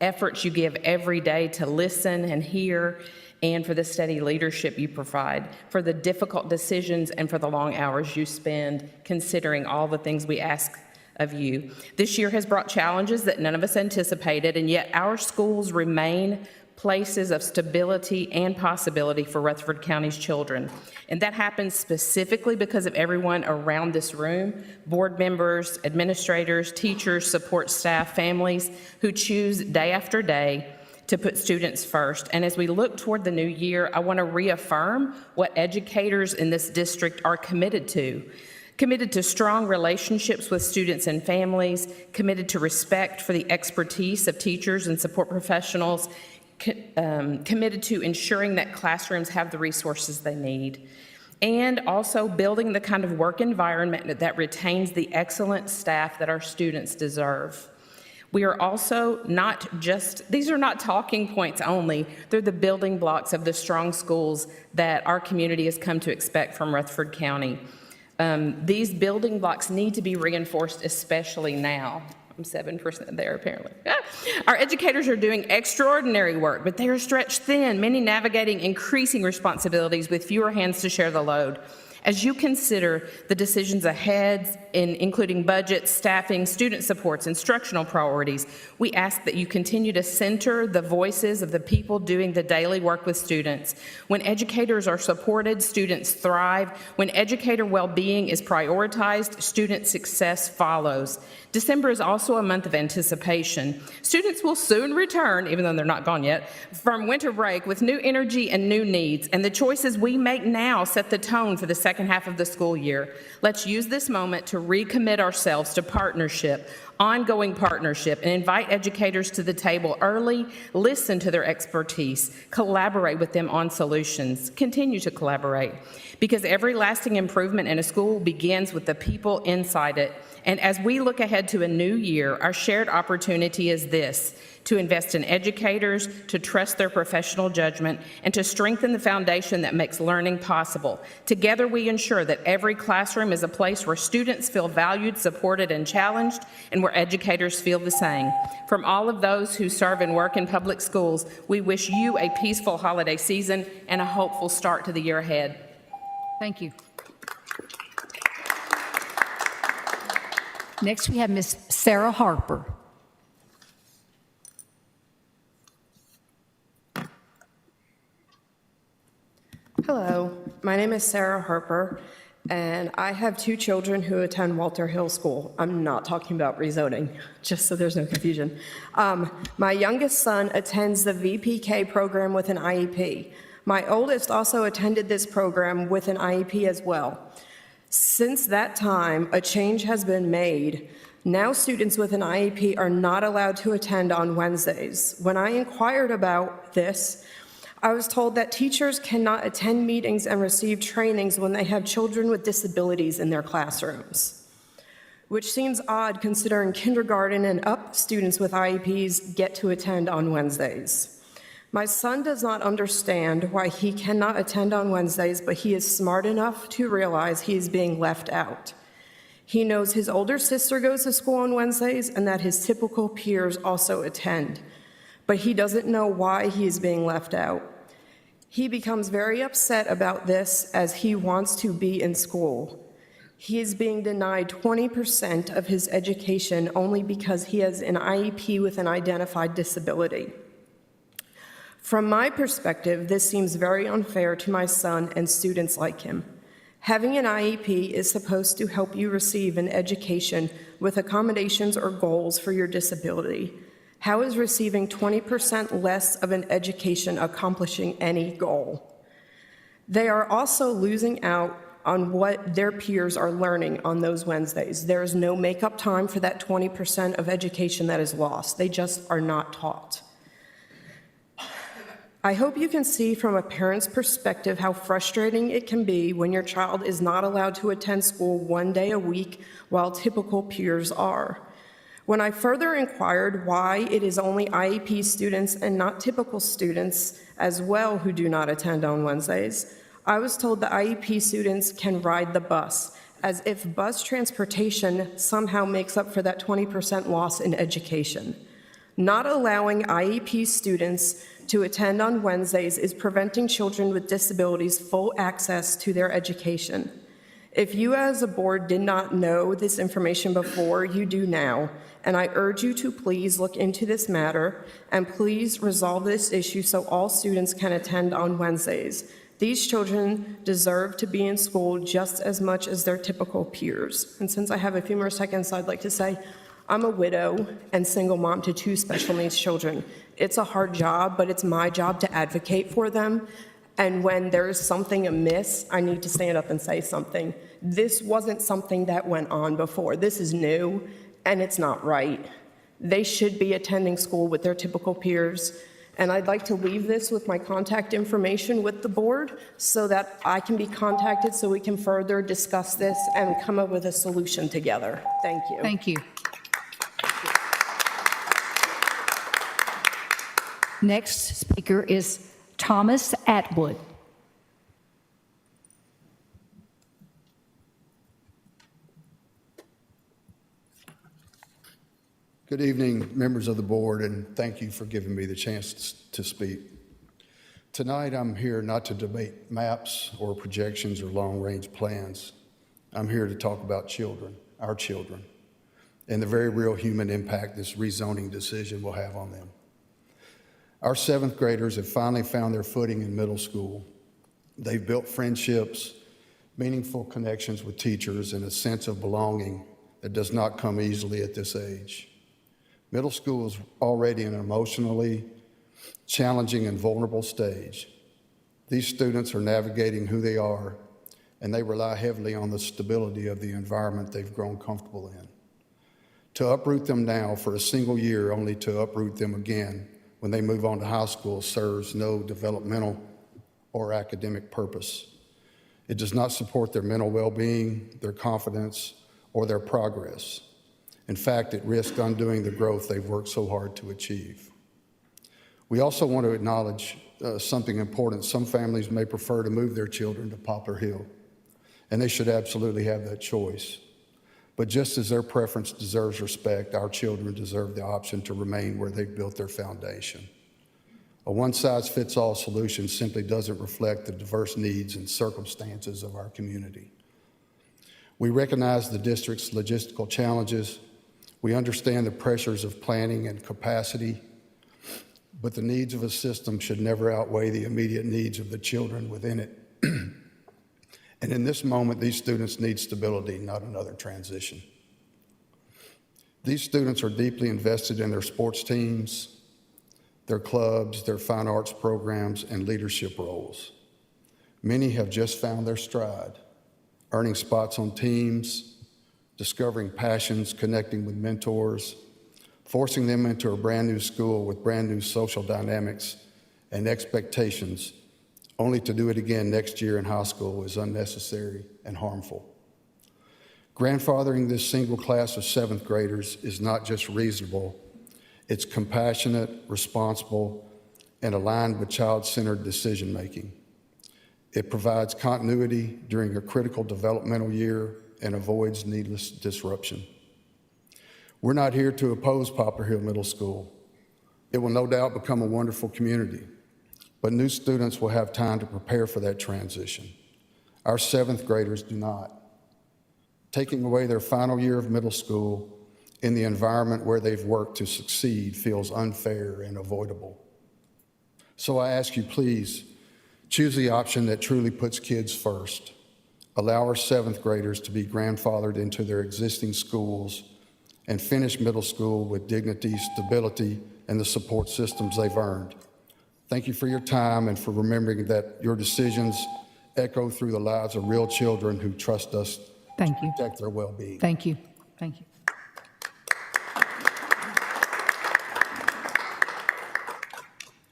V: efforts you give every day to listen and hear, and for the steady leadership you provide, for the difficult decisions and for the long hours you spend considering all the things we ask of you. This year has brought challenges that none of us anticipated, and yet our schools remain places of stability and possibility for Rutherford County's children. And that happens specifically because of everyone around this room, board members, administrators, teachers, support staff, families who choose day after day to put students first. And as we look toward the new year, I want to reaffirm what educators in this district are committed to strong relationships with students and families, committed to respect for the expertise of teachers and support professionals, committed to ensuring that classrooms have the resources they need, and also building the kind of work environment that retains the excellent staff that our students deserve. We are also these are not talking points only, they're the building blocks of the strong schools that our community has come to expect from Rutherford County. These building blocks need to be reinforced, especially now. I'm 7% there, apparently. Our educators are doing extraordinary work, but they are stretched thin, many navigating increasing responsibilities with fewer hands to share the load. As you consider the decisions ahead, including budgets, staffing, student supports, instructional priorities, we ask that you continue to center the voices of the people doing the daily work with students. When educators are supported, students thrive. When educator well-being is prioritized, student success follows. December is also a month of anticipation. Students will soon return, even though they're not gone yet, from winter break with new energy and new needs, and the choices we make now set the tone for the second half of the school year. Let's use this moment to recommit ourselves to partnership, ongoing partnership, and invite educators to the table early, listen to their expertise, collaborate with them on solutions, continue to collaborate, because every lasting improvement in a school begins with the people inside it. And as we look ahead to a new year, our shared opportunity is this: to invest in educators, to trust their professional judgment, and to strengthen the foundation that makes learning possible. Together, we ensure that every classroom is a place where students feel valued, supported, and challenged, and where educators feel the same. From all of those who serve and work in public schools, we wish you a peaceful holiday season and a hopeful start to the year ahead.
A: Thank you. Next, we have Ms. Sarah Harper.
B: Hello, my name is Sarah Harper, and I have two children who attend Walter Hill School. I'm not talking about rezoning, just so there's no confusion. My youngest son attends the VPK program with an IEP. My oldest also attended this program with an IEP as well. Since that time, a change has been made. Now students with an IEP are not allowed to attend on Wednesdays. When I inquired about this, I was told that teachers cannot attend meetings and receive trainings when they have children with disabilities in their classrooms, which seems odd considering kindergarten and up students with IEPs get to attend on Wednesdays. My son does not understand why he cannot attend on Wednesdays, but he is smart enough to realize he is being left out. He knows his older sister goes to school on Wednesdays and that his typical peers also attend, but he doesn't know why he is being left out. He becomes very upset about this as he wants to be in school. He is being denied 20% of his education only because he has an IEP with an identified disability. From my perspective, this seems very unfair to my son and students like him. Having an IEP is supposed to help you receive an education with accommodations or goals for your disability. How is receiving 20% less of an education accomplishing any goal? They are also losing out on what their peers are learning on those Wednesdays. There is no make-up time for that 20% of education that is lost. They just are not taught. I hope you can see from a parent's perspective how frustrating it can be when your child is not allowed to attend school one day a week while typical peers are. When I further inquired why it is only IEP students and not typical students as well who do not attend on Wednesdays, I was told the IEP students can ride the bus, as if bus transportation somehow makes up for that 20% loss in education. Not allowing IEP students to attend on Wednesdays is preventing children with disabilities full access to their education. If you as a board did not know this information before, you do now, and I urge you to please look into this matter and please resolve this issue so all students can attend on Wednesdays. These children deserve to be in school just as much as their typical peers. And since I have a few more seconds, I'd like to say I'm a widow and single mom to 2 special needs children. It's a hard job, but it's my job to advocate for them. And when there's something amiss, I need to stand up and say something. This wasn't something that went on before. This is new, and it's not right. They should be attending school with their typical peers. And I'd like to leave this with my contact information with the board so that I can be contacted so we can further discuss this and come up with a solution together. Thank you.
A: Thank you. Next speaker is Thomas Atwood.
C: Good evening, members of the board, and thank you for giving me the chance to speak. Tonight, I'm here not to debate maps or projections or long-range plans. I'm here to talk about children, our children, and the very real human impact this rezoning decision will have on them. Our 7th graders have finally found their footing in middle school. They've built friendships, meaningful connections with teachers, and a sense of belonging that does not come easily at this age. Middle school is already an emotionally challenging and vulnerable stage. These students are navigating who they are, and they rely heavily on the stability of the environment they've grown comfortable in. To uproot them now for a single year only to uproot them again when they move on to high school serves no developmental or academic purpose. It does not support their mental well-being, their confidence, or their progress. In fact, it risks undoing the growth they've worked so hard to achieve. We also want to acknowledge something important. Some families may prefer to move their children to Poplar Hill, and they should absolutely have that choice. But just as their preference deserves respect, our children deserve the option to remain where they've built their foundation. A one-size-fits-all solution simply doesn't reflect the diverse needs and circumstances of our community. We recognize the district's logistical challenges. We understand the pressures of planning and capacity, but the needs of a system should never outweigh the immediate needs of the children within it. And in this moment, these students need stability, not another transition. These students are deeply invested in their sports teams, their clubs, their fine arts programs, and leadership roles. Many have just found their stride, earning spots on teams, discovering passions, connecting with mentors, forcing them into a brand new school with brand new social dynamics and expectations, only to do it again next year in high school is unnecessary and harmful. Grandfathering this single class of 7th graders is not just reasonable, it's compassionate, responsible, and aligned with child-centered decision-making. It provides continuity during a critical developmental year and avoids needless disruption. We're not here to oppose Poplar Hill Middle School. It will no doubt become a wonderful community, but new students will have time to prepare for that transition. Our 7th graders do not. Taking away their final year of middle school in the environment where they've worked to succeed feels unfair and avoidable. So I ask you, please, choose the option that truly puts kids first. Allow our 7th graders to be grandfathered into their existing schools and finish middle school with dignity, stability, and the support systems they've earned. Thank you for your time and for remembering that your decisions echo through the lives of real children who trust us
A: Thank
C: to
A: you.
C: protect their well-being.
A: Thank you. Thank you.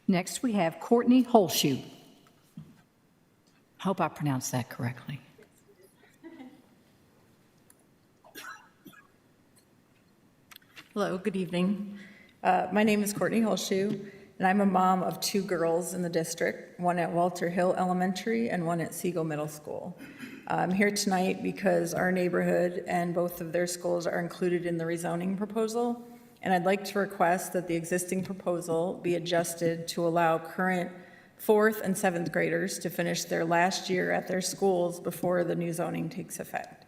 A: Next, we have Courtney Holshoe. Hope I pronounced that correctly.
I: Hello, good evening. My name is Courtney Holshoe, and I'm a mom of 2 girls in the district, one at Walter Hill Elementary and one at Siegel Middle School. I'm here tonight because our neighborhood and both of their schools are included in the rezoning proposal, and I'd like to request that the existing proposal be adjusted to allow current 4th and 7th graders to finish their last year at their schools before the new zoning takes effect.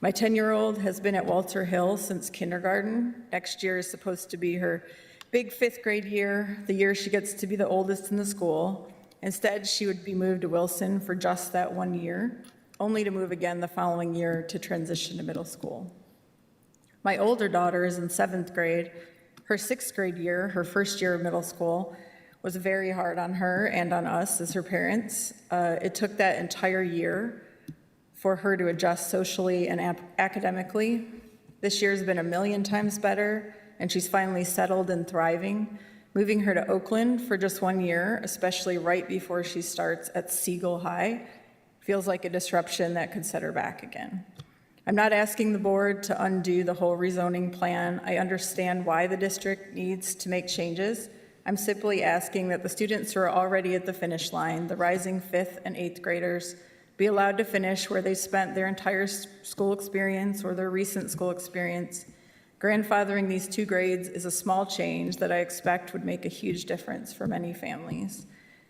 I: My 10-year-old has been at Walter Hill since kindergarten. Next year is supposed to be her big 5th grade year, the year she gets to be the oldest in the school. Instead, she would be moved to Wilson for just that 1 year, only to move again the following year to transition to middle school. My older daughter is in 7th grade. Her 6th grade year, her first year of middle school, was very hard on her and on us as her parents. It took that entire year for her to adjust socially and academically. This year's been a million times better, and she's finally settled and thriving. Moving her to Oakland for just 1 year, especially right before she starts at Siegel High, feels like a disruption that could set her back again. I'm not asking the board to undo the whole rezoning plan. I understand why the district needs to make changes. I'm simply asking that the students who are already at the finish line, the rising 5th and 8th graders, be allowed to finish where they spent their entire school experience or their recent school experience. Grandfathering these 2 grades is a small change that I expect would make a huge difference for many families.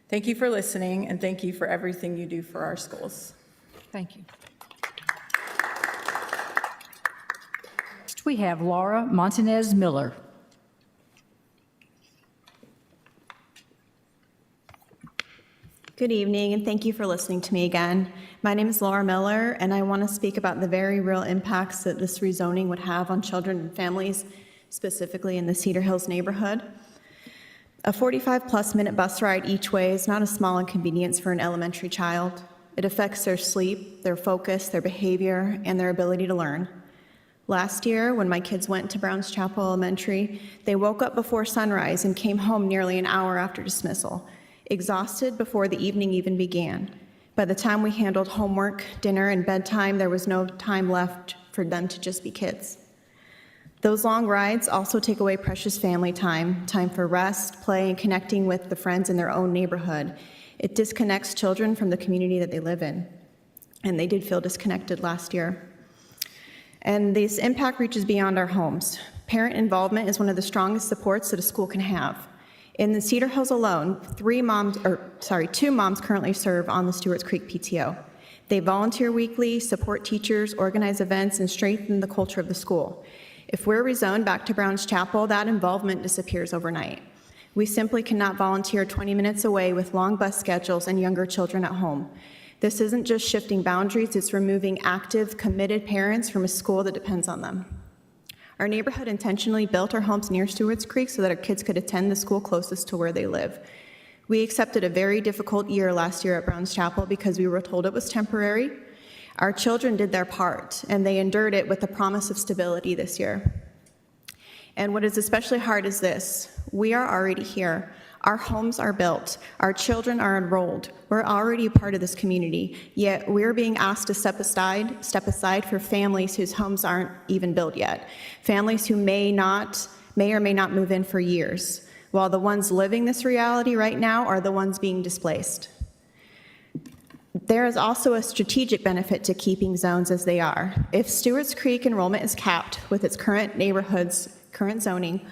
I: Thank you for listening, and thank you for everything you do for our schools.
A: Thank you. Next, we have Laura Montanez Miller.
D: Good evening, and thank you for listening to me again. My name is Laura Miller, and I want to speak about the very real impacts that this rezoning would have on children and families, specifically in the Cedar Hills neighborhood. A 45-plus minute bus ride each way is not a small inconvenience for an elementary child. It affects their sleep, their focus, their behavior, and their ability to learn. Last year, when my kids went to Browns Chapel Elementary, they woke up before sunrise and came home nearly an hour after dismissal, exhausted before the evening even began. By the time we handled homework, dinner, and bedtime, there was no time left for them to just be kids. Those long rides also take away precious family time, time for rest, play, and connecting with the friends in their own neighborhood. It disconnects children from the community that they live in, and they did feel disconnected last year. And this impact reaches beyond our homes. Parent involvement is one of the strongest supports that a school can have. In the Cedar Hills alone, 2 moms currently serve on the Stewart's Creek PTO. They volunteer weekly, support teachers, organize events, and strengthen the culture of the school. If we're rezoned back to Browns Chapel, that involvement disappears overnight. We simply cannot volunteer 20 minutes away with long bus schedules and younger children at home. This isn't just shifting boundaries, it's removing active, committed parents from a school that depends on them. Our neighborhood intentionally built our homes near Stewart's Creek so that our kids could attend the school closest to where they live. We accepted a very difficult year last year at Browns Chapel because we were told it was temporary. Our children did their part, and they endured it with the promise of stability this year. And what is especially hard is this: we are already here. Our homes are built. Our children are enrolled. We're already a part of this community, yet we're being asked to step aside for families whose homes aren't even built yet, families who may or may not move in for years, while the ones living this reality right now are the ones being displaced. There is also a strategic benefit to keeping zones as they are. If Stewart's Creek enrollment is capped with its current neighborhood's current zoning,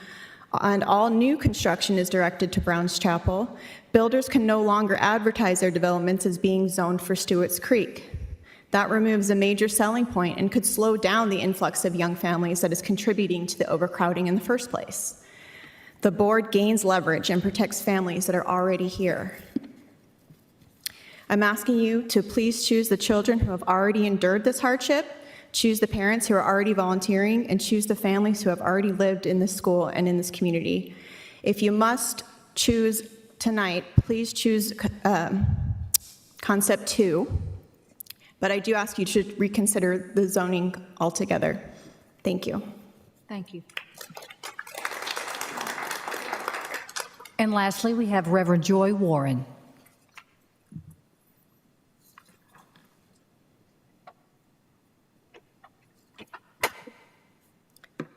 D: and all new construction is directed to Browns Chapel, builders can no longer advertise their developments as being zoned for Stewart's Creek. That removes a major selling point and could slow down the influx of young families that is contributing to the overcrowding in the first place. The board gains leverage and protects families that are already here. I'm asking you to please choose the children who have already endured this hardship, choose the parents who are already volunteering, and choose the families who have already lived in this school and in this community. If you must choose tonight, please choose concept 2, but I do ask you to reconsider the zoning altogether. Thank you.
A: Thank you. And lastly, we have Reverend Joy Warren.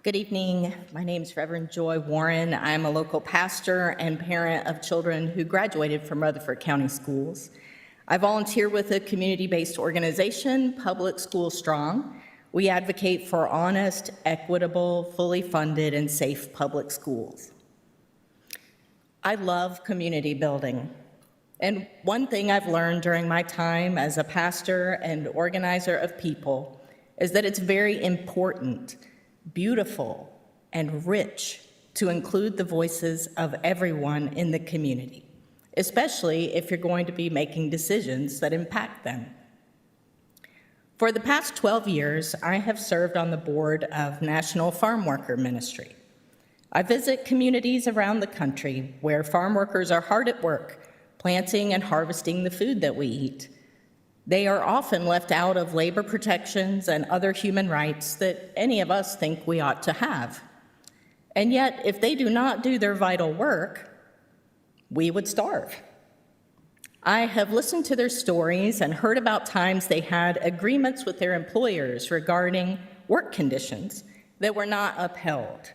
K: Good evening. My name is Reverend Joy Warren. I'm a local pastor and parent of children who graduated from Rutherford County Schools. I volunteer with a community-based organization, Public School Strong. We advocate for honest, equitable, fully funded, and safe public schools. I love community building. And one thing I've learned during my time as a pastor and organizer of people is that it's very important, beautiful, and rich to include the voices of everyone in the community, especially if you're going to be making decisions that impact them. For the past 12 years, I have served on the board of National Farm Worker Ministry. I visit communities around the country where farm workers are hard at work, planting and harvesting the food that we eat. They are often left out of labor protections and other human rights that any of us think we ought to have. And yet, if they do not do their vital work, we would starve. I have listened to their stories and heard about times they had agreements with their employers regarding work conditions that were not upheld.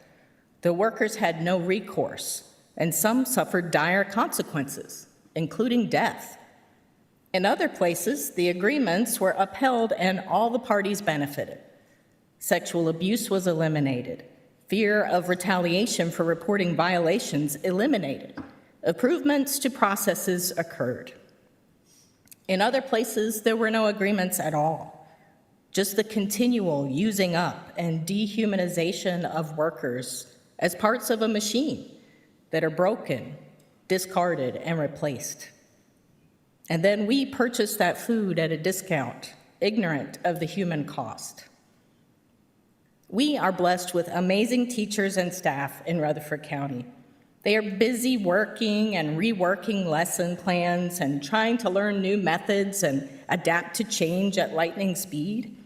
K: The workers had no recourse, and some suffered dire consequences, including death. In other places, the agreements were upheld and all the parties benefited. Sexual abuse was eliminated. Fear of retaliation for reporting violations eliminated. Improvements to processes occurred. In other places, there were no agreements at all. Just the continual using up and dehumanization of workers as parts of a machine that are broken, discarded, and replaced. And then we purchase that food at a discount, ignorant of the human cost. We are blessed with amazing teachers and staff in Rutherford County. They are busy working and reworking lesson plans and trying to learn new methods and adapt to change at lightning speed.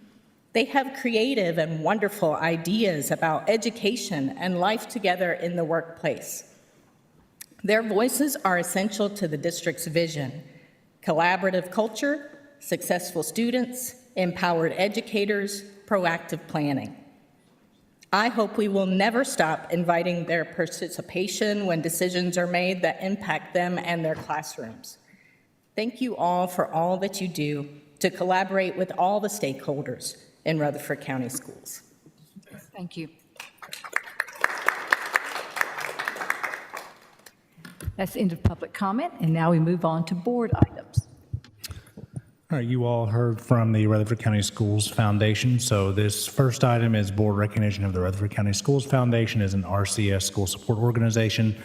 K: They have creative and wonderful ideas about education and life together in the workplace. Their voices are essential to the district's vision: collaborative culture, successful students, empowered educators, proactive planning. I hope we will never stop inviting their participation when decisions are made that impact them and their classrooms. Thank you all for all that you do to collaborate with all the stakeholders in Rutherford County Schools.
A: Thank you. That's the end of public comment, and now we move on to board items.
G: All right, you all heard from the Rutherford County Schools Foundation. So this first item is board recognition of the Rutherford County Schools Foundation as an RCS school support organization.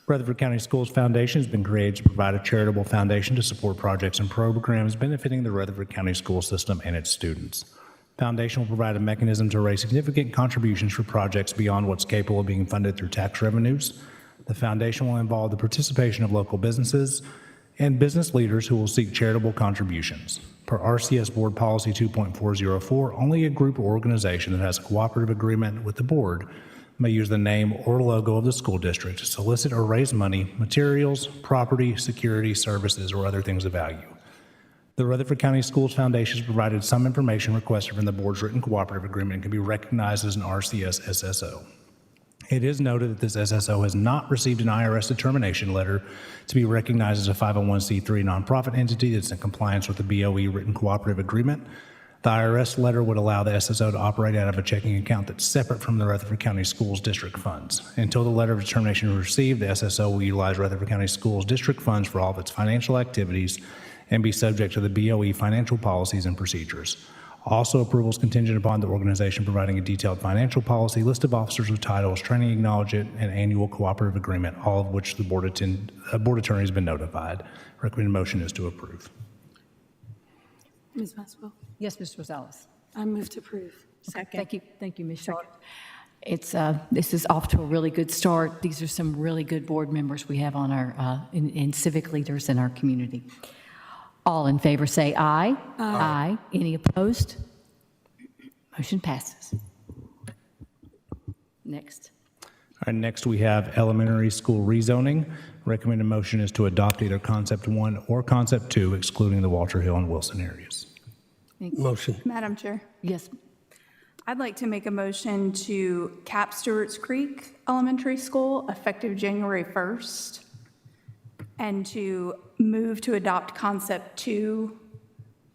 G: Rutherford County Schools Foundation has been created to provide a charitable foundation to support projects and programs benefiting the Rutherford County school system and its students. Foundation will provide a mechanism to raise significant contributions for projects beyond what's capable of being funded through tax revenues. The foundation will involve the participation of local businesses and business leaders who will seek charitable contributions. Per RCS Board Policy 2.404, only a group or organization that has a cooperative agreement with the board may use the name or logo of the school district to solicit or raise money, materials, property, security, services, or other things of value. The Rutherford County Schools Foundation has provided some information requested from the board's written cooperative agreement and can be recognized as an RCS SSO. It is noted that this SSO has not received an IRS determination letter to be recognized as a 501c3 nonprofit entity that's in compliance with the BOE written cooperative agreement. The IRS letter would allow the SSO to operate out of a checking account that's separate from the Rutherford County Schools District funds. Until the letter of determination is received, the SSO will utilize Rutherford County Schools District funds for all of its financial activities and be subject to the BOE financial policies and procedures. Also, approval is contingent upon the organization providing a detailed financial policy, list of officers with titles, training acknowledgement, and annual cooperative agreement, all of which the board attorney has been notified. Recommended motion is to approve.
O: Ms. Maxwell,
A: Yes, Mr. Rosales.
O: I move to approve.
A: Thank you, Ms. Sharp. This is off to a really good start. These are some really good board members we have on our, and civic leaders in our community. All in favor say aye. Aye. Any opposed? Motion passes. Next.
G: All right, next we have elementary school rezoning. Recommended motion is to adopt either Concept 1 or Concept 2, excluding the Walter Hill and Wilson areas.
F: Motion.
L: Madam Chair,
A: Yes.
L: I'd like to make a motion to cap Stewart's Creek Elementary School effective January 1st and to move to adopt Concept 2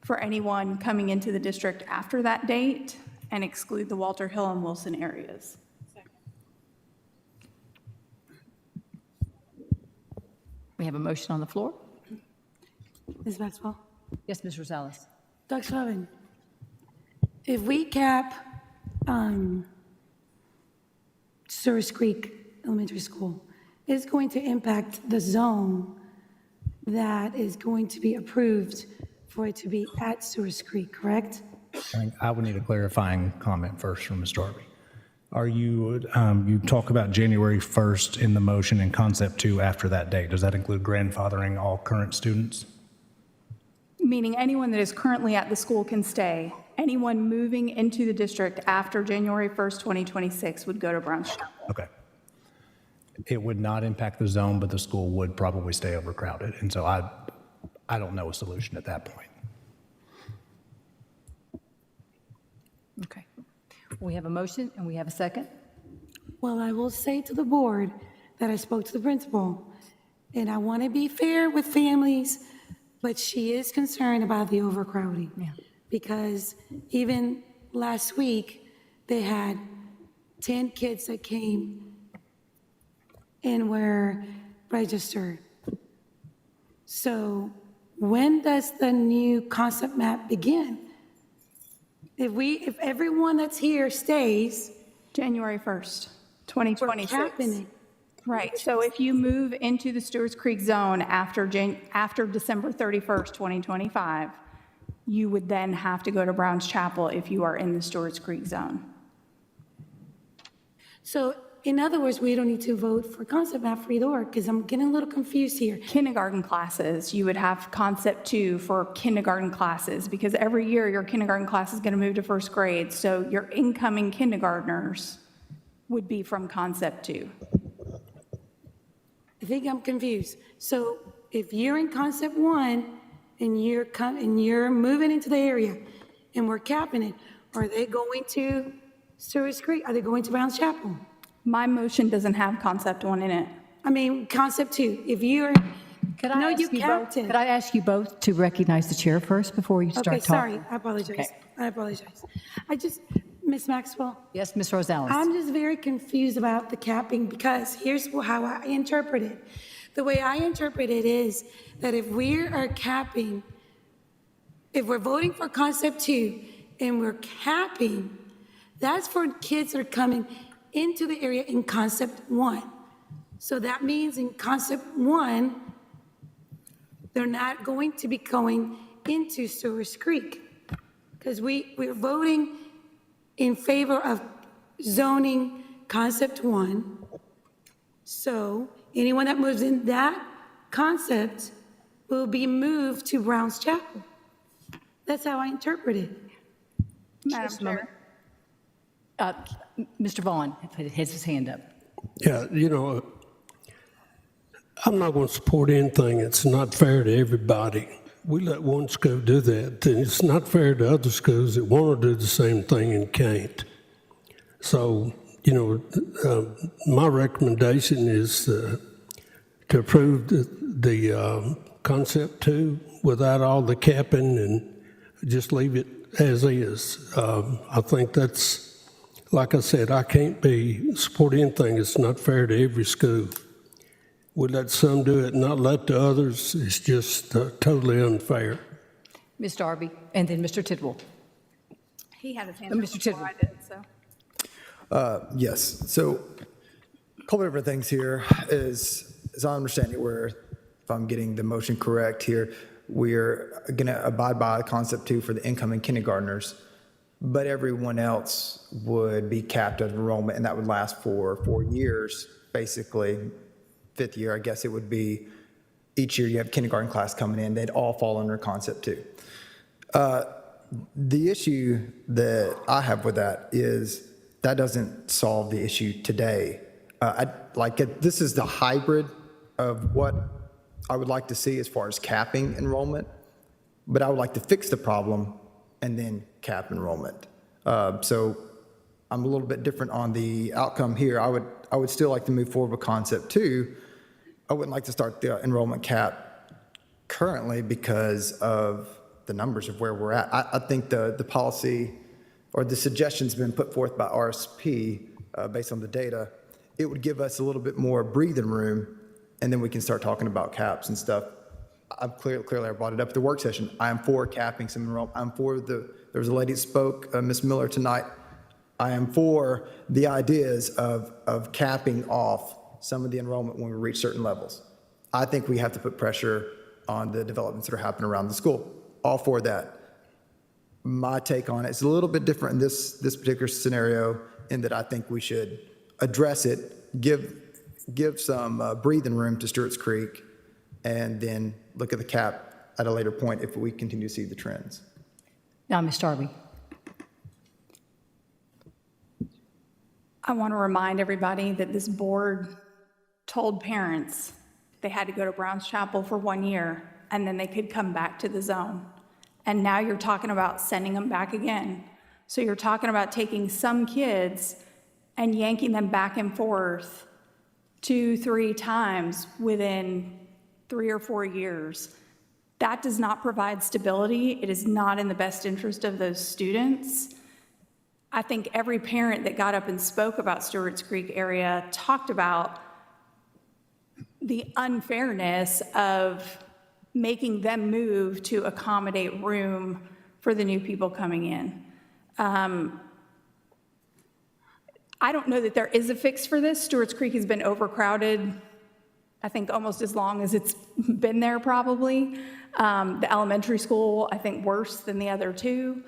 L: for anyone coming into the district after that date and exclude the Walter Hill and Wilson areas.
A: We have a motion on the floor.
O: Ms. Maxwell?
A: Yes, Ms. Rosales.
O: Dr. Sullivan, if we cap Stewart Creek Elementary School, it's going to impact the zone that is going to be approved for it to be at Stewart Creek, correct?
G: I think I would need a clarifying comment first from Ms. Darby. Are you, you talk about January 1st in the motion and concept 2 after that date. Does that include grandfathering all current students?
L: Meaning anyone that is currently at the school can stay. Anyone moving into the district after January 1st, 2026 would go to Brown's Chapel.
G: Okay. It would not impact the zone, but the school would probably stay overcrowded. And so I don't know a solution at that point.
A: Okay. We have a motion and we have a second.
O: Well, I will say to the board that I spoke to the principal, and I want to be fair with families, but she is concerned about the overcrowding.
A: Yeah.
O: Because even last week, they had 10 kids that came and were registered. So when does the new concept map begin? If everyone that's here stays,
L: January 1st, 2026.
O: we're capping it.
L: Right, so if you move into the Stewart's Creek zone after December 31st, 2025, you would then have to go to Brown's Chapel if you are in the Stewart's Creek zone.
O: So in other words, we don't need to vote for concept map for either or, because I'm getting a little confused here.
L: Kindergarten classes, you would have concept 2 for kindergarten classes, because every year your kindergarten class is going to move to first grade, so your incoming kindergartners would be from concept 2.
O: I think I'm confused. So if you're in concept 1 and you're moving into the area and we're capping it, are they going to Stewart's Creek? Are they going to Brown's Chapel?
L: My motion doesn't have concept 1 in it.
O: I mean, concept 2. If you're,
A: Could I ask you
O: capped
A: both,
O: it.
A: could I ask you both to recognize the chair first before you start
O: Okay,
A: talking?
O: sorry, I apologize.
A: Okay.
O: I apologize. Ms. Maxwell,
A: Yes, Ms. Rosales.
O: I'm just very confused about the capping because here's how I interpret it. The way I interpret it is that if we are capping, if we're voting for concept 2 and we're capping, that's for kids that are coming into the area in concept 1. So that means in concept 1, they're not going to be going into Stewart's Creek because we're voting in favor of zoning concept 1. So anyone that moves in that concept will be moved to Brown's Chapel. That's how I interpret it.
L: Madam Chair.
A: Mr. Vaughn has his hand up.
F: Yeah, you know, I'm not going to support anything that's not fair to everybody. We let one school do that, then it's not fair to other schools that want to do the same thing and can't. So, you know, my recommendation is to approve the concept 2 without all the capping and just leave it as is. I think that's, like I said, I can't support anything that's not fair to every school. We let some do it, not let the others. It's just totally unfair.
A: Ms. Darby, and then Mr. Tidwell.
L: He had his hand up
A: Mr.
L: before I
A: Tidwell.
L: did, so.
J: Yes, so a couple different things here is, as I understand it, if I'm getting the motion correct here, we're going to abide by concept 2 for the incoming kindergartners, but everyone else would be capped at enrollment, and that would last for 4 years, basically. 5th year, I guess it would be each year you have kindergarten class coming in, they'd all fall under concept 2. The issue that I have with that is that doesn't solve the issue today. This is the hybrid of what I would like to see as far as capping enrollment, but I would like to fix the problem and then cap enrollment. So I'm a little bit different on the outcome here. I would still like to move forward with concept 2. I wouldn't like to start the enrollment cap currently because of the numbers of where we're at. I think the policy or the suggestions been put forth by RSP based on the data. It would give us a little bit more breathing room, and then we can start talking about caps and stuff. clearly I brought it up at the work session. I am for capping some enrollment. I'm for there was a lady that spoke, Ms. Miller, tonight. I am for the ideas of capping off some of the enrollment when we reach certain levels. I think we have to put pressure on the developments that are happening around the school. All for that. My take on it is a little bit different in this particular scenario, in that I think we should address it, give some breathing room to Stewart's Creek, and then look at the cap at a later point if we continue to see the trends.
A: Now, Ms. Darby.
L: I want to remind everybody that this board told parents they had to go to Browns Chapel for 1 year, and then they could come back to the zone. And now you're talking about sending them back again. So you're talking about taking some kids and yanking them back and forth 2-3 times within 3 or 4 years. That does not provide stability. It is not in the best interest of those students. I think every parent that got up and spoke about Stewart's Creek area talked about the unfairness of making them move to accommodate room for the new people coming in. I don't know that there is a fix for this. Stewart's Creek has been overcrowded, I think, almost as long as it's been there, probably. The elementary school, I think, worse than the other two.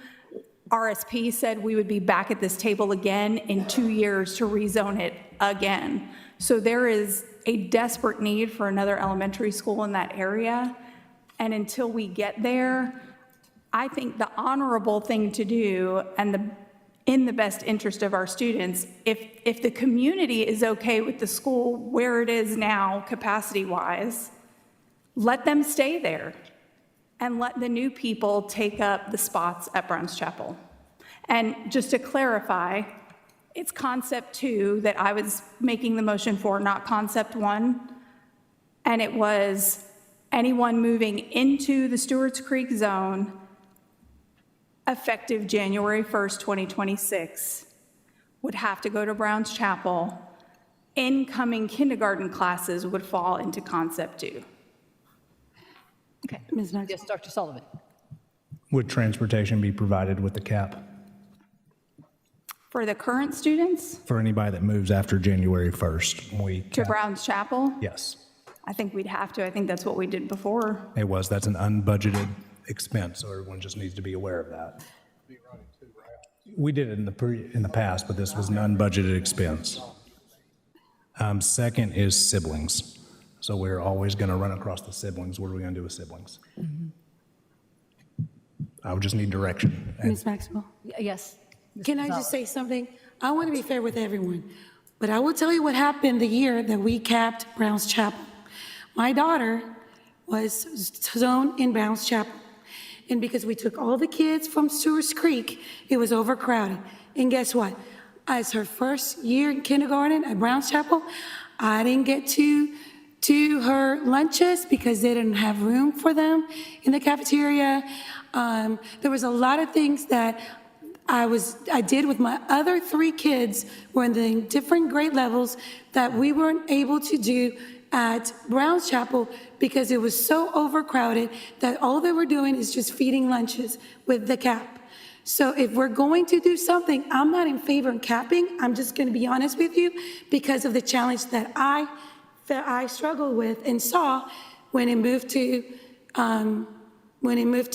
L: RSP said we would be back at this table again in 2 years to rezone it again. So there is a desperate need for another elementary school in that area. And until we get there, I think the honorable thing to do, and in the best interest of our students, if the community is okay with the school where it is now, capacity-wise, let them stay there and let the new people take up the spots at Browns Chapel. And just to clarify, it's concept 2 that I was making the motion for, not concept 1. And it was anyone moving into the Stewart's Creek zone effective January 1st, 2026, would have to go to Browns Chapel. Incoming kindergarten classes would fall into concept 2.
A: Okay. Ms. Knox. Yes, Dr. Sullivan.
G: Would transportation be provided with the cap
L: For the current students
G: for anybody that moves after January 1st?
L: to Browns Chapel,
G: Yes,
L: I think we'd have to. I think that's what we did before.
G: it was. That's an unbudgeted expense, so everyone just needs to be aware of that. We did it in the past, but this was an unbudgeted expense. Second is siblings. So we're always going to run across the siblings. What are we going to do with siblings? I would just need direction.
O: Ms. Maxwell?
A: Yes.
O: Can I just say something? I want to be fair with everyone, but I will tell you what happened the year that we capped Browns Chapel. My daughter was zoned in Browns Chapel, and because we took all the kids from Stewart's Creek, it was overcrowded. And guess what? As her first year in kindergarten at Browns Chapel, I didn't get to her lunches because they didn't have room for them in the cafeteria. There was a lot of things that I did with my other 3 kids who were in the different grade levels that we weren't able to do at Browns Chapel because it was so overcrowded that all they were doing is just feeding lunches with the cap. So if we're going to do something, I'm not in favor of capping. I'm just going to be honest with you because of the challenge that I struggled with and saw when it moved to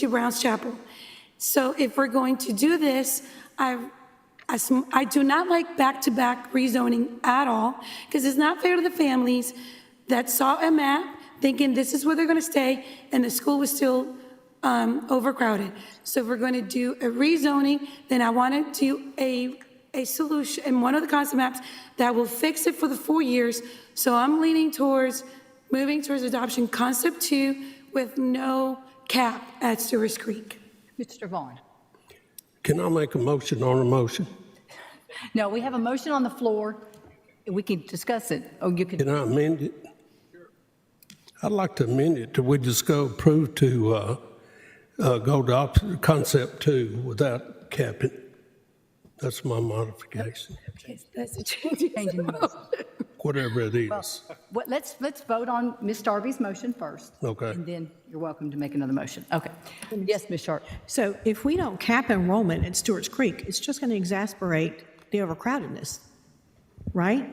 O: Browns Chapel. So if we're going to do this, I do not like back-to-back rezoning at all because it's not fair to the families that saw a map thinking this is where they're going to stay and the school was still overcrowded. So if we're going to do a rezoning, then I want to do a solution in one of the concept maps that will fix it for the 4 years. So I'm leaning towards moving towards adoption concept 2 with no cap at Stewart's Creek.
A: Mr. Vaughn.
F: Can I make a motion on a motion?
A: No, we have a motion on the floor. We can discuss it. Oh, you can.
F: Can I amend it? I'd like to amend it to we just go approve to go to concept 2 without capping. That's my modification.
O: Okay, that's a change.
F: whatever it is.
A: Let's vote on Ms. Darby's motion first.
F: Okay.
A: And then you're welcome to make another motion. Okay. Yes, Ms. Sharp.
M: So if we don't cap enrollment at Stewart's Creek, it's just going to exacerbate the overcrowdedness, right?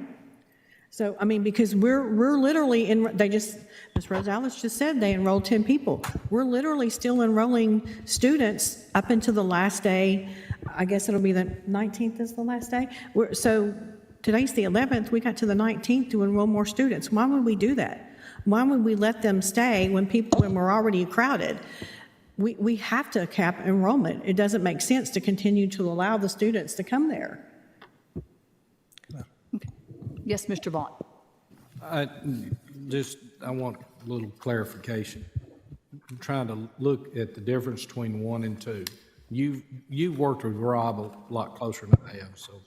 M: So, I mean, because we're literally Ms. Rosales just said they enrolled 10 people. We're literally still enrolling students up until the last day. I guess it'll be the 19th is the last day. So today's the 11th. We got to the 19th to enroll more students. Why would we do that? Why would we let them stay when we're already crowded? We have to cap enrollment. It doesn't make sense to continue to allow the students to come there.
A: Yes, Mr. Vaughn.
N: I want a little clarification. I'm trying to look at the difference between 1 and 2. You've worked with Rob a lot closer than I have, so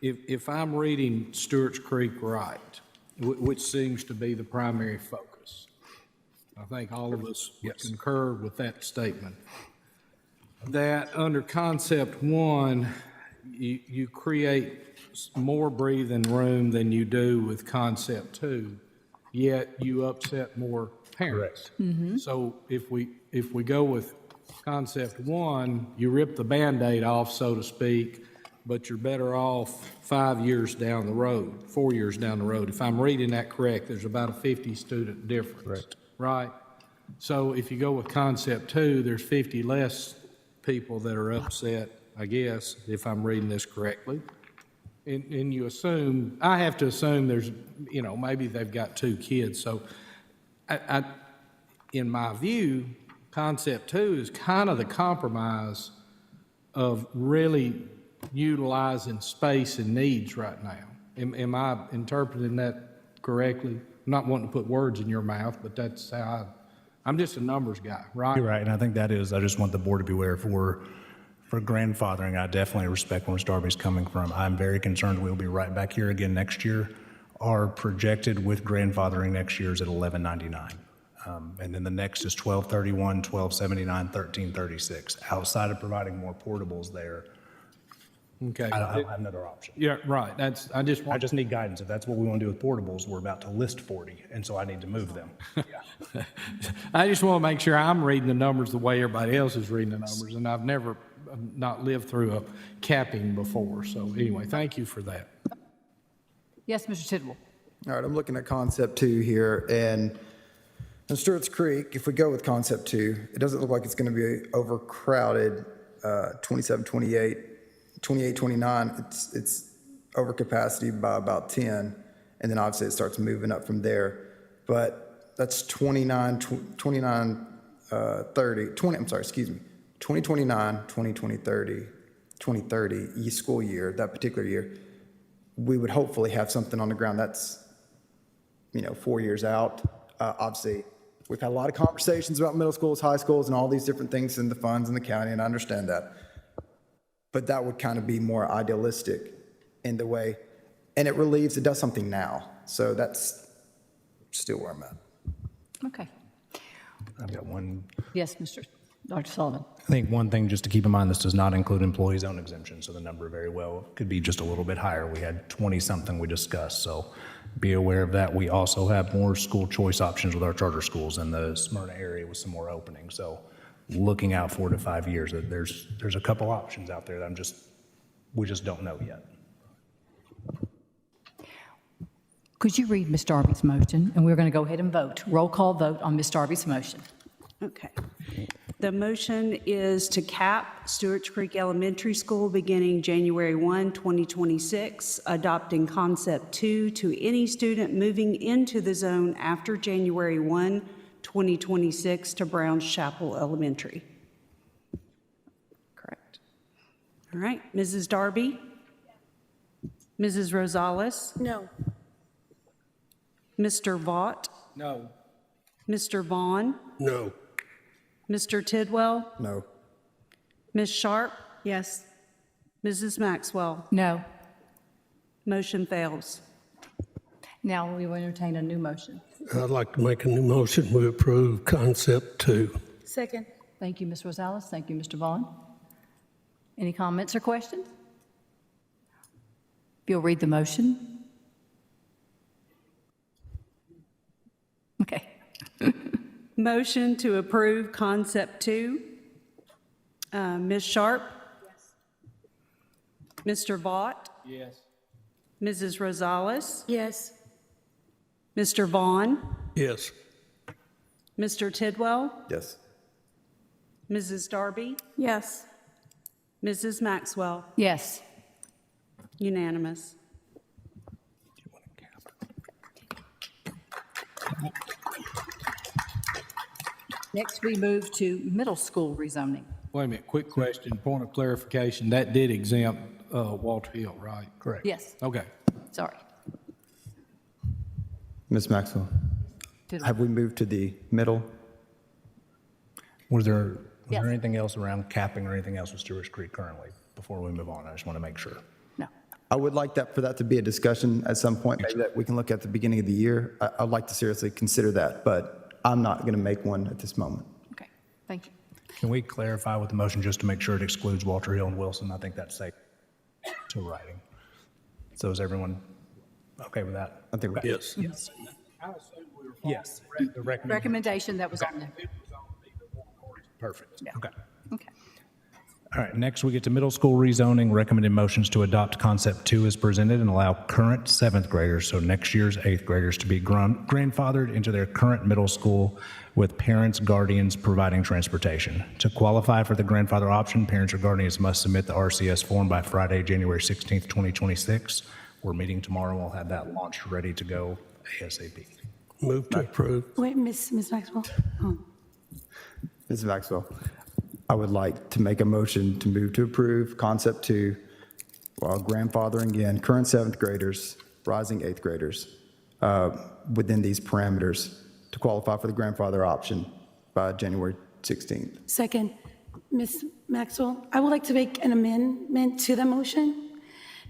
N: if I'm reading Stewart's Creek right, which seems to be the primary focus, I think all of us would concur with that statement, that under concept 1, you create more breathing room than you do with concept 2, yet you upset more parents. So if we go with concept 1, you rip the Band-Aid off, so to speak, but you're better off 5 years down the road, 4 years down the road. If I'm reading that correct, there's about a 50 student difference, right? So if you go with concept 2, there's 50 less people that are upset, I guess, if I'm reading this correctly. And you assume, I have to assume there's, maybe they've got 2 kids. So in my view, concept 2 is kind of the compromise of really utilizing space and needs right now. Am I interpreting that correctly? I'm not wanting to put words in your mouth, but that's how I'm just a numbers guy, right?
G: You're right, and I think that is, I just want the board to be aware for grandfathering, I definitely respect where Ms. Darby's coming from. I'm very concerned we'll be right back here again next year. Our projected with grandfathering next year is at $11.99. And then the next is $12.31, $12.79, $13.36. Outside of providing more portables there,
N: okay,
G: I don't have another option.
N: Yeah, right. I
G: just need guidance. If that's what we want to do with portables, we're about to list 40, and so I need to move them. Yeah.
N: I just want to make sure I'm reading the numbers the way everybody else is reading the numbers, and I've never not lived through a capping before. So anyway, thank you for that.
A: Yes, Mr. Tidwell.
J: All right, I'm looking at concept 2 here, and in Stewart's Creek, if we go with concept 2, it doesn't look like it's going to be overcrowded. 27, 28, 28, 29, it's over capacity by about 10, and then obviously it starts moving up from there. But that's 29, 29, 30, 20, I'm sorry, excuse me, 2029, 2020, 2030 school year, that particular year, we would hopefully have something on the ground that's, 4 years out. Obviously, we've had a lot of conversations about middle schools, high schools, and all these different things in the funds in the county, and I understand that. But that would kind of be more idealistic in the way, and it does something now. So that's still where I'm at.
A: Okay.
G: I've got one.
A: Yes, Dr. Sullivan.
G: I think one thing just to keep in mind, this does not include employee zone exemption, so the number very well could be just a little bit higher. We had 20-something we discussed, so be aware of that. We also have more school choice options with our charter schools in the Smyrna area with some more openings. So looking out 4 to 5 years, there's a couple options out there that we just don't know yet.
A: Could you read Ms. Darby's motion? And we're going to go ahead and vote. Roll call vote on Ms. Darby's motion.
W: Okay. The motion is to cap Stewart's Creek Elementary School beginning January 1, 2026, adopting concept 2 to any student moving into the zone after January 1, 2026 to Browns Chapel Elementary. Correct. All right. Mrs. Darby? Mrs. Rosales?
O: No.
W: Mr. Vaught?
N: No.
W: Mr. Vaughn?
F: No.
W: Mr. Tidwell?
J: No.
W: Ms. Sharp?
M: Yes.
W: Mrs. Maxwell?
A: No.
W: Motion fails.
A: Now we will entertain a new motion.
F: I'd like to make a new motion. We approve concept 2.
O: Second.
A: Thank you, Ms. Rosales. Thank you, Mr. Vaughn. Any comments or questions? If you'll read the motion.
W: Motion to approve concept 2. Ms. Sharp? Yes. Mr. Vaught?
N: Yes.
W: Mrs. Rosales?
O: Yes.
W: Mr. Vaughn?
F: Yes.
W: Mr. Tidwell?
J: Yes.
W: Mrs. Darby?
L: Yes.
W: Mrs. Maxwell?
A: Yes.
W: Unanimous.
A: Next, we move to middle school rezoning.
N: Wait a minute, quick question, point of clarification. That did exempt Walter Hill, right?
F: Correct.
A: Yes,
N: Okay.
A: sorry.
J: Ms. Maxwell, have we moved to the middle?
G: Was there
A: Yes.
G: anything else around capping or anything else with Stewart's Creek currently before we move on? I just want to make sure.
A: No.
J: I would like that, for that to be a discussion at some point, maybe that we can look at the beginning of the year. I'd like to seriously consider that, but I'm not going to make one at this moment.
A: Okay, thank you.
G: Can we clarify with the motion just to make sure it excludes Walter Hill and Wilson? I think that's safe to writing. So is everyone okay with that?
J: I think,
F: Yes.
G: Yes. Yes. The
A: Recommendation that was on there.
G: Perfect.
A: Yeah.
G: Okay.
A: Okay.
G: All right, next we get to middle school rezoning. Recommended motions to adopt concept 2 as presented and allow current 7th graders, so next year's 8th graders, to be grandfathered into their current middle school with parents, guardians providing transportation. To qualify for the grandfather option, parents or guardians must submit the RCS form by Friday, January 16th, 2026. We're meeting tomorrow. We'll have that launched ready to go ASAP.
F: Move to approve.
O: Wait, Ms. Maxwell. Oh.
J: Ms. Maxwell, I would like to make a motion to move to approve concept 2 while grandfathering again current 7th graders, rising 8th graders within these parameters to qualify for the grandfather option by January 16th.
O: Second, Ms. Maxwell, I would like to make an amendment to the motion.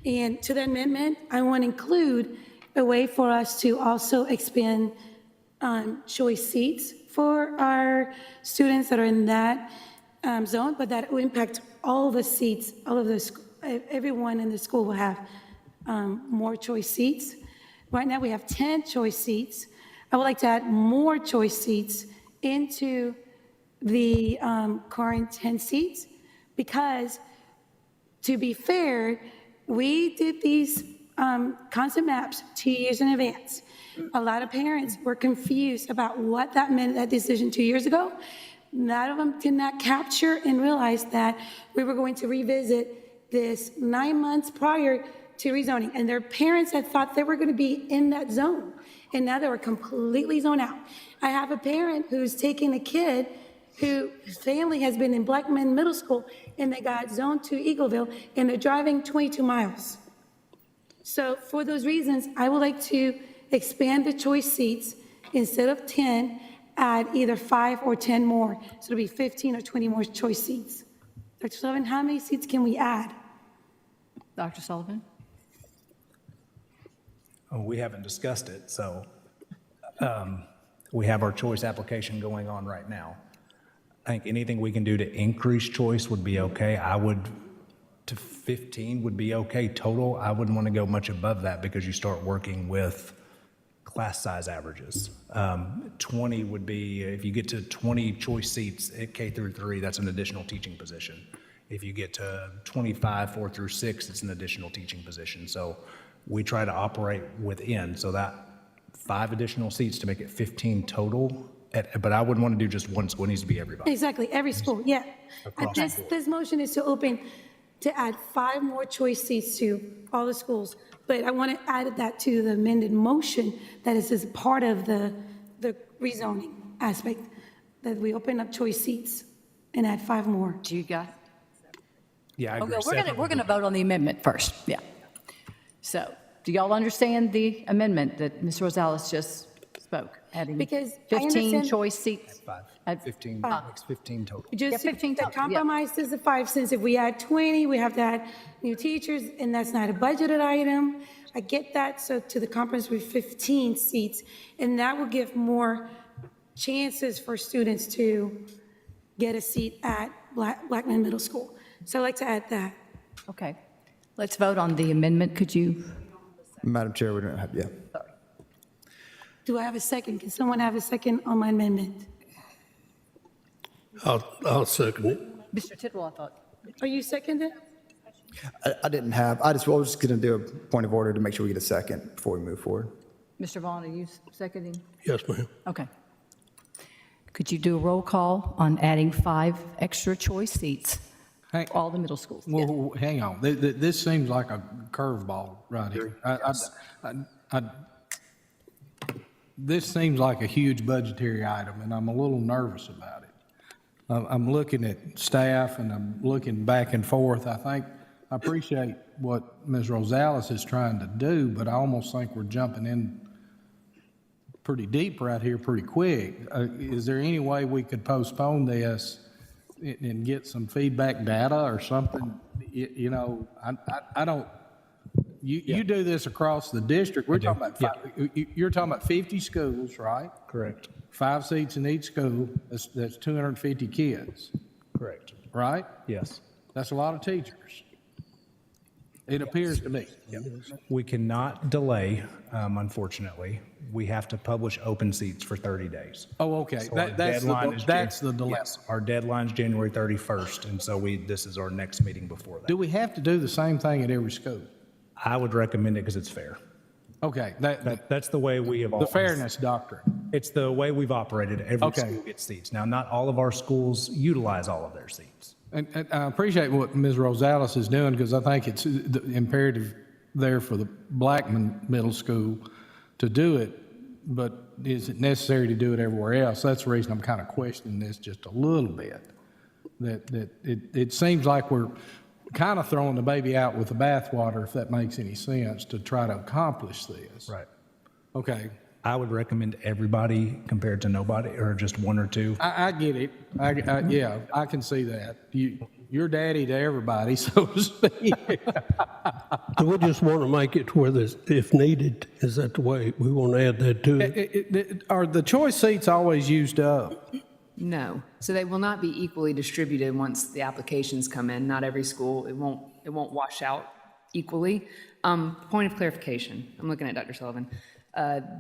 O: And to the amendment, I want to include a way for us to also expand choice seats for our students that are in that zone, but that will impact all the seats, all of the, everyone in the school will have more choice seats. Right now, we have 10 choice seats. I would like to add more choice seats into the current 10 seats because, to be fair, we did these concept maps 2 years in advance. A lot of parents were confused about what that meant, that decision 2 years ago. None of them did not capture and realize that we were going to revisit this 9 months prior to rezoning. And their parents had thought they were going to be in that zone. And now they were completely zoned out. I have a parent who's taking a kid whose family has been in Blackman Middle School, and they got zoned to Eagleville, and they're driving 22 miles. So for those reasons, I would like to expand the choice seats. Instead of 10, add either 5 or 10 more. So it'll be 15 or 20 more choice seats. Dr. Sullivan, how many seats can we add?
A: Dr. Sullivan?
G: Oh, we haven't discussed it, so we have our choice application going on right now. I think anything we can do to increase choice would be okay. I would, to 15 would be okay total. I wouldn't want to go much above that because you start working with class size averages. 20 would be, if you get to 20 choice seats at K through 3, that's an additional teaching position. If you get to 25, 4 through 6, it's an additional teaching position. So we try to operate within, so that 5 additional seats to make it 15 total. But I wouldn't want to do just one school. It needs to be everybody.
O: Exactly, every school, yeah.
G: Across
O: This,
G: the board.
O: this motion is to open, to add 5 more choice seats to all the schools. But I want to add that to the amended motion that is as part of the rezoning aspect, that we open up choice seats and add 5 more.
A: Do you got?
G: Yeah, I agree.
A: Okay, we're gonna vote on the amendment first, yeah. So, do y'all understand the amendment that Ms. Rosales just spoke? Adding
O: Because I
A: 15
O: understand-
A: choice seats?
G: 5.
A: At
G: 15, makes 15 total.
O: Just
A: 15
O: the
A: total, yeah.
O: compromise is the 5, since if we add 20, we have to add new teachers, and that's not a budgeted item. I get that, so to the compromise with 15 seats, and that will give more chances for students to get a seat at Blackman Middle School. So I'd like to add that.
A: Okay, let's vote on the amendment, could you?
J: Madam Chair, we don't have, yeah.
O: Do I have a second? Can someone have a second on my amendment?
F: I'll second it.
A: Mr. Tidwell, I thought.
O: Are you seconded?
J: I didn't have, I was just going to do a point of order to make sure we get a second before we move forward.
A: Mr. Vaughn, are you seconding?
F: Yes, ma'am.
A: Okay. Could you do a roll call on adding 5 extra choice seats
N: Hey,
A: for all the middle schools?
N: well, hang on. This seems like a curveball right here. This seems like a huge budgetary item, and I'm a little nervous about it. I'm looking at staff, and I'm looking back and forth. I appreciate what Ms. Rosales is trying to do, but I almost think we're jumping in pretty deep right here pretty quick. Is there any way we could postpone this and get some feedback data or something? You know, I don't, you do this across the district. We're talking about, you're talking about 50 schools, right?
G: Correct.
N: 5 seats in each school, that's 250 kids,
G: Correct.
N: right?
G: Yes.
N: That's a lot of teachers. It appears to me.
G: We cannot delay, unfortunately. We have to publish open seats for 30 days.
N: Oh, okay.
G: So our
N: That's the dilemma.
G: Yes, our deadline's January 31st, and so this is our next meeting before that.
N: Do we have to do the same thing at every school?
G: I would recommend it because it's fair.
N: Okay.
G: That's the way we have
N: The
G: always.
N: fairness doctrine.
G: It's the way we've operated. Every
N: Okay.
G: school gets seats. Now, not all of our schools utilize all of their seats.
N: And I appreciate what Ms. Rosales is doing, because I think it's imperative there for the Blackman Middle School to do it, but is it necessary to do it everywhere else? That's the reason I'm kind of questioning this just a little bit. That it seems like we're kind of throwing the baby out with the bathwater, if that makes any sense, to try to accomplish this.
G: Right.
N: Okay.
G: I would recommend everybody compared to nobody, or just one or two.
N: I get it. Yeah, I can see that. You're daddy to everybody, so to speak.
F: Do we just want to make it where there's, if needed, is that the way we want to add that to it?
N: Are the choice seats always used up?
E: No. So they will not be equally distributed once the applications come in. Not every school, it won't wash out equally. Point of clarification, I'm looking at Dr. Sullivan.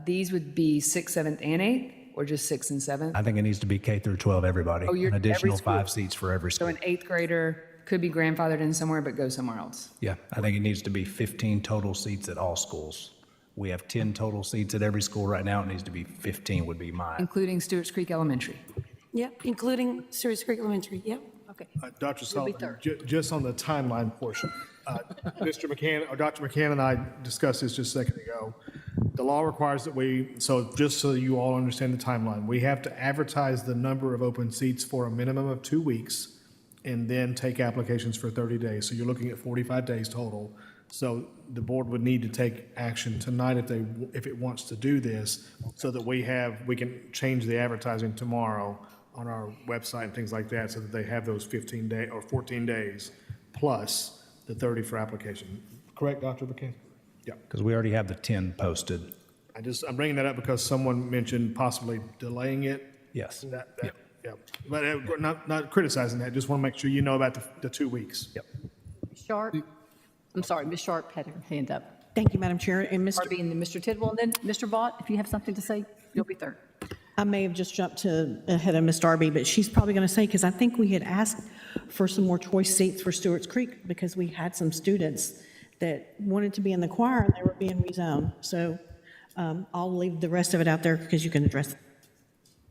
E: These would be 6th, 7th, and 8th, or just 6th and 7th?
G: I think it needs to be K through 12, everybody.
E: Oh,
G: An additional
E: every school.
G: 5 seats for every
E: So
G: school.
E: an 8th grader could be grandfathered in somewhere, but go somewhere else.
G: Yeah, I think it needs to be 15 total seats at all schools. We have 10 total seats at every school right now. It needs to be 15 would be mine.
E: Including Stewart's Creek Elementary.
O: Yep, including Stewart's Creek Elementary, yep.
A: Okay.
H: Dr. Sullivan, just on the timeline portion, Mr. McCann, or Dr. McCann and I discussed this just a second ago. The law requires that just so you all understand the timeline, we have to advertise the number of open seats for a minimum of 2 weeks and then take applications for 30 days. So you're looking at 45 days total. So the board would need to take action tonight if it wants to do this, so that we can change the advertising tomorrow on our website and things like that, so that they have those 15 day or 14 days plus the 30 for application. Correct, Dr. McCann? Yeah.
G: Because we already have the 10 posted.
H: I'm bringing that up because someone mentioned possibly delaying it.
G: Yes.
H: Yeah. But not criticizing that. Just want to make sure you know about the 2 weeks.
G: Yep.
A: Sharp, I'm sorry, Ms. Sharp had her hand up.
M: Thank you, Madam Chair. And Mr.
A: Harvey and then Mr. Tidwell, and then Mr. Vaught, if you have something to say, you'll be third.
M: I may have just jumped ahead of Ms. Darby, but she's probably going to say, because I think we had asked for some more choice seats for Stewart's Creek because we had some students that wanted to be in the choir and they were being rezoned. So I'll leave the rest of it out there because you can address it.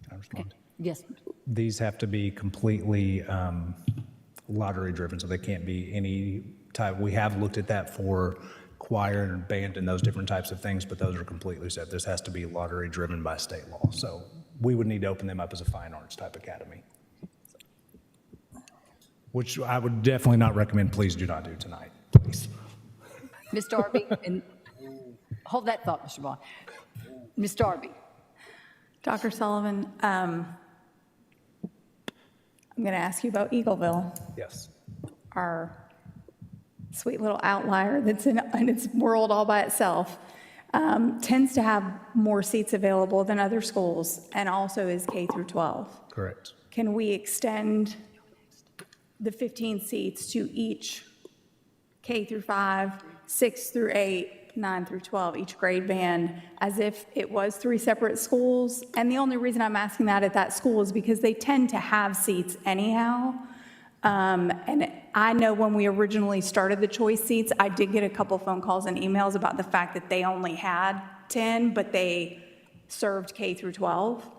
G: Can I respond?
A: Yes.
G: These have to be completely lottery driven, so they can't be any type. We have looked at that for choir and band and those different types of things, but those are completely separate. This has to be lottery driven by state law. So we would need to open them up as a fine arts type academy, which I would definitely not recommend. Please do not do tonight, please.
A: Ms. Darby, and hold that thought, Mr. Vaughn. Ms. Darby.
L: Dr. Sullivan, I'm going to ask you about Eagleville.
G: Yes.
L: Our sweet little outlier that's in its world all by itself, tends to have more seats available than other schools and also is K through 12.
G: Correct.
L: Can we extend the 15 seats to each K through 5, 6 through 8, 9 through 12, each grade band, as if it was 3 separate schools. And the only reason I'm asking that at that school is because they tend to have seats anyhow. And I know when we originally started the choice seats, I did get a couple phone calls and emails about the fact that they only had 10, but they served K through 12.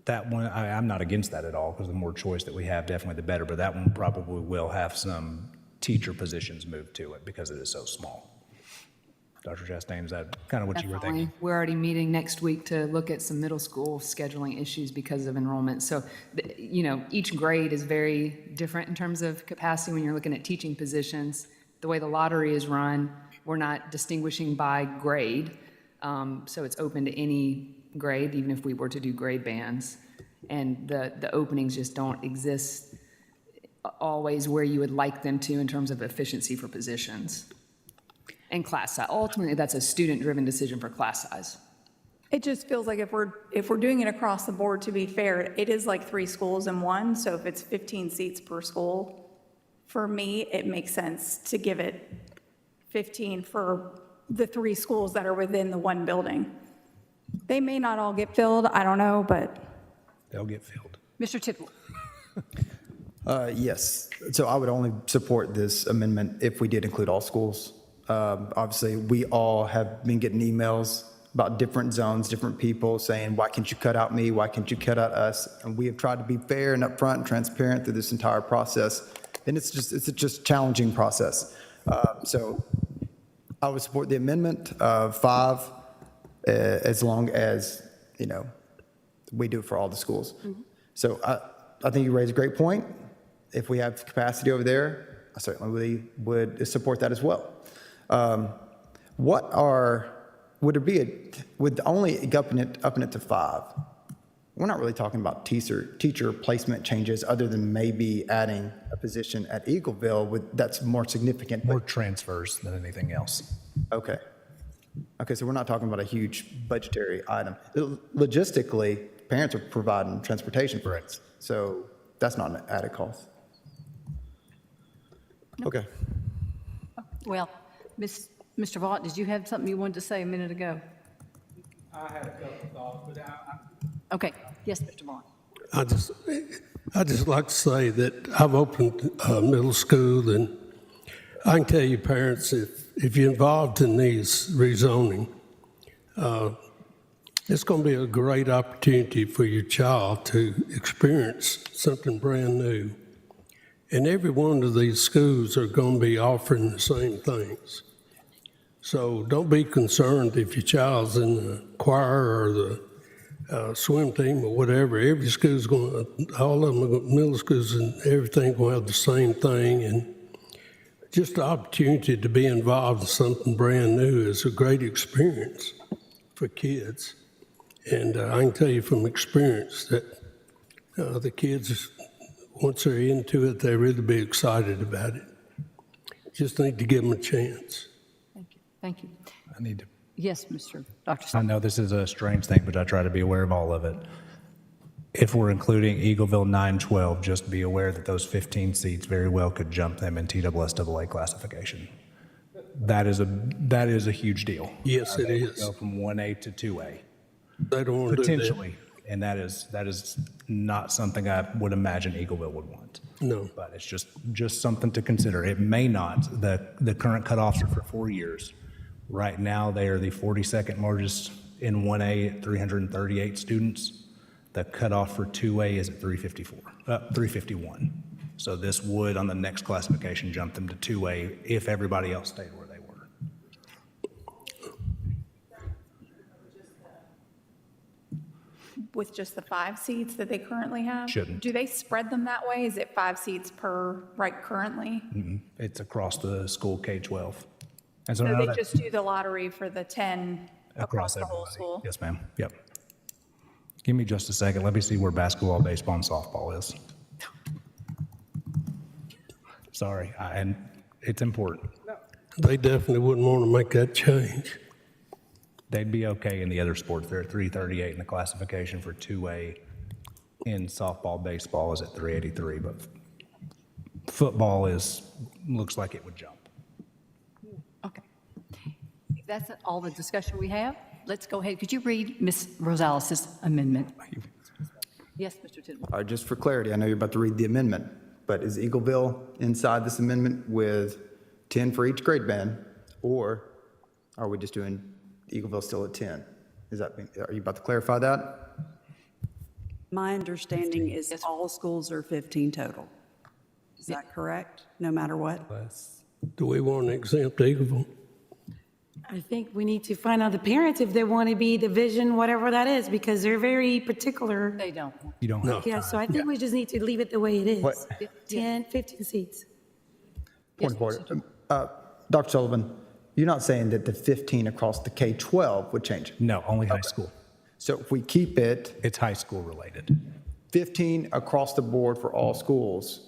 G: That one, I'm not against that at all, because the more choice that we have, definitely the better, but that one probably will have some teacher positions moved to it because it is so small. Dr. Chastain, is that kind of what you were thinking?
E: We're already meeting next week to look at some middle school scheduling issues because of enrollment. So, each grade is very different in terms of capacity when you're looking at teaching positions. The way the lottery is run, we're not distinguishing by grade. So it's open to any grade, even if we were to do grade bands. And the openings just don't exist always where you would like them to in terms of efficiency for positions. And class size. Ultimately, that's a student-driven decision for class size.
L: It just feels like if we're doing it across the board, to be fair, it is like 3 schools in one. So if it's 15 seats per school, for me, it makes sense to give it 15 for the 3 schools that are within the one building. They may not all get filled, I don't know, but.
G: They'll get filled.
A: Mr. Tidwell.
J: Yes. So I would only support this amendment if we did include all schools. Obviously, we all have been getting emails about different zones, different people saying, why can't you cut out me? Why can't you cut out us? And we have tried to be fair and upfront and transparent through this entire process. And it's a just challenging process. So I would support the amendment of 5 as long as, we do it for all the schools. Mm-hmm. So I think you raised a great point. If we have capacity over there, I certainly would support that as well. Would only upping it to 5? We're not really talking about teacher placement changes other than maybe adding a position at Eagleville that's more significant.
G: More transfers than anything else.
J: Okay, so we're not talking about a huge budgetary item. Logistically, parents are providing transportation for it, so that's not an added cost. Okay.
A: Well, Mr. Vaught, did you have something you wanted to say a minute ago?
N: I had a couple thoughts, but
A: Okay. Yes, Mr. Vaught.
F: I just like to say that I've opened a middle school, and I can tell you, parents, if you're involved in these rezoning, it's going to be a great opportunity for your child to experience something brand new. And every one of these schools are going to be offering the same things. So don't be concerned if your child's in the choir or the swim team or whatever. Every school's all of them are middle schools and everything going to have the same thing. And just the opportunity to be involved in something brand new is a great experience for kids. And I can tell you from experience that the kids, once they're into it, they really be excited about it. Just need to give them a chance.
A: Thank you.
G: I need to.
A: Yes, Dr.
G: I know this is a strange thing, but I try to be aware of all of it. If we're including Eagleville 912, just be aware that those 15 seats very well could jump them in TSSAA classification. That is a huge deal.
F: Yes, it is.
G: Go from 1A to 2A.
F: They don't want to
G: potentially,
F: do that.
G: And that is not something I would imagine Eagleville would want.
F: No.
G: But it's just something to consider. It may not. The current cutoffs are for 4 years. Right now, they are the 42nd largest in 1A at 338 students. The cutoff for 2A is at 351. So this would, on the next classification, jump them to 2A if everybody else stayed where they were.
L: With just the 5 seats that they currently have?
G: Shouldn't.
L: Do they spread them that way? Is it 5 seats per, currently?
G: Mm-mm. It's across the school K-12. And
L: So
G: now
L: they
G: that-
L: just do the lottery for the 10 across the whole
G: everybody.
L: school?
G: Yes, ma'am. Yep. Give me just a second. Let me see where basketball, baseball, and softball is. Sorry, and it's important.
F: They definitely wouldn't want to make that change.
G: They'd be okay in the other sports. They're at 338, and the classification for 2A in softball, baseball is at 383, but football looks like it would jump.
A: If that's all the discussion we have, let's go ahead. Could you read Ms. Rosales' amendment? Yes, Mr. Tidwell.
J: All right, just for clarity, I know you're about to read the amendment, but is Eagleville inside this amendment with 10 for each grade band, or are we just doing Eagleville still at 10? Are you about to clarify that?
W: My understanding is all schools are 15 total. Is that correct? No matter what?
F: Do we want to exempt Eagleville?
O: I think we need to find out the parents if they want to be division, whatever that is, because they're very particular.
A: They don't.
G: You don't have.
O: Yeah, so I think we just need to leave it the way it is.
J: What?
O: 10, 15 seats.
J: Point of order. Dr. Sullivan, you're not saying that the 15 across the K-12 would change?
G: No, only high school.
J: So if we keep it
G: It's high school related.
J: 15 across the board for all schools,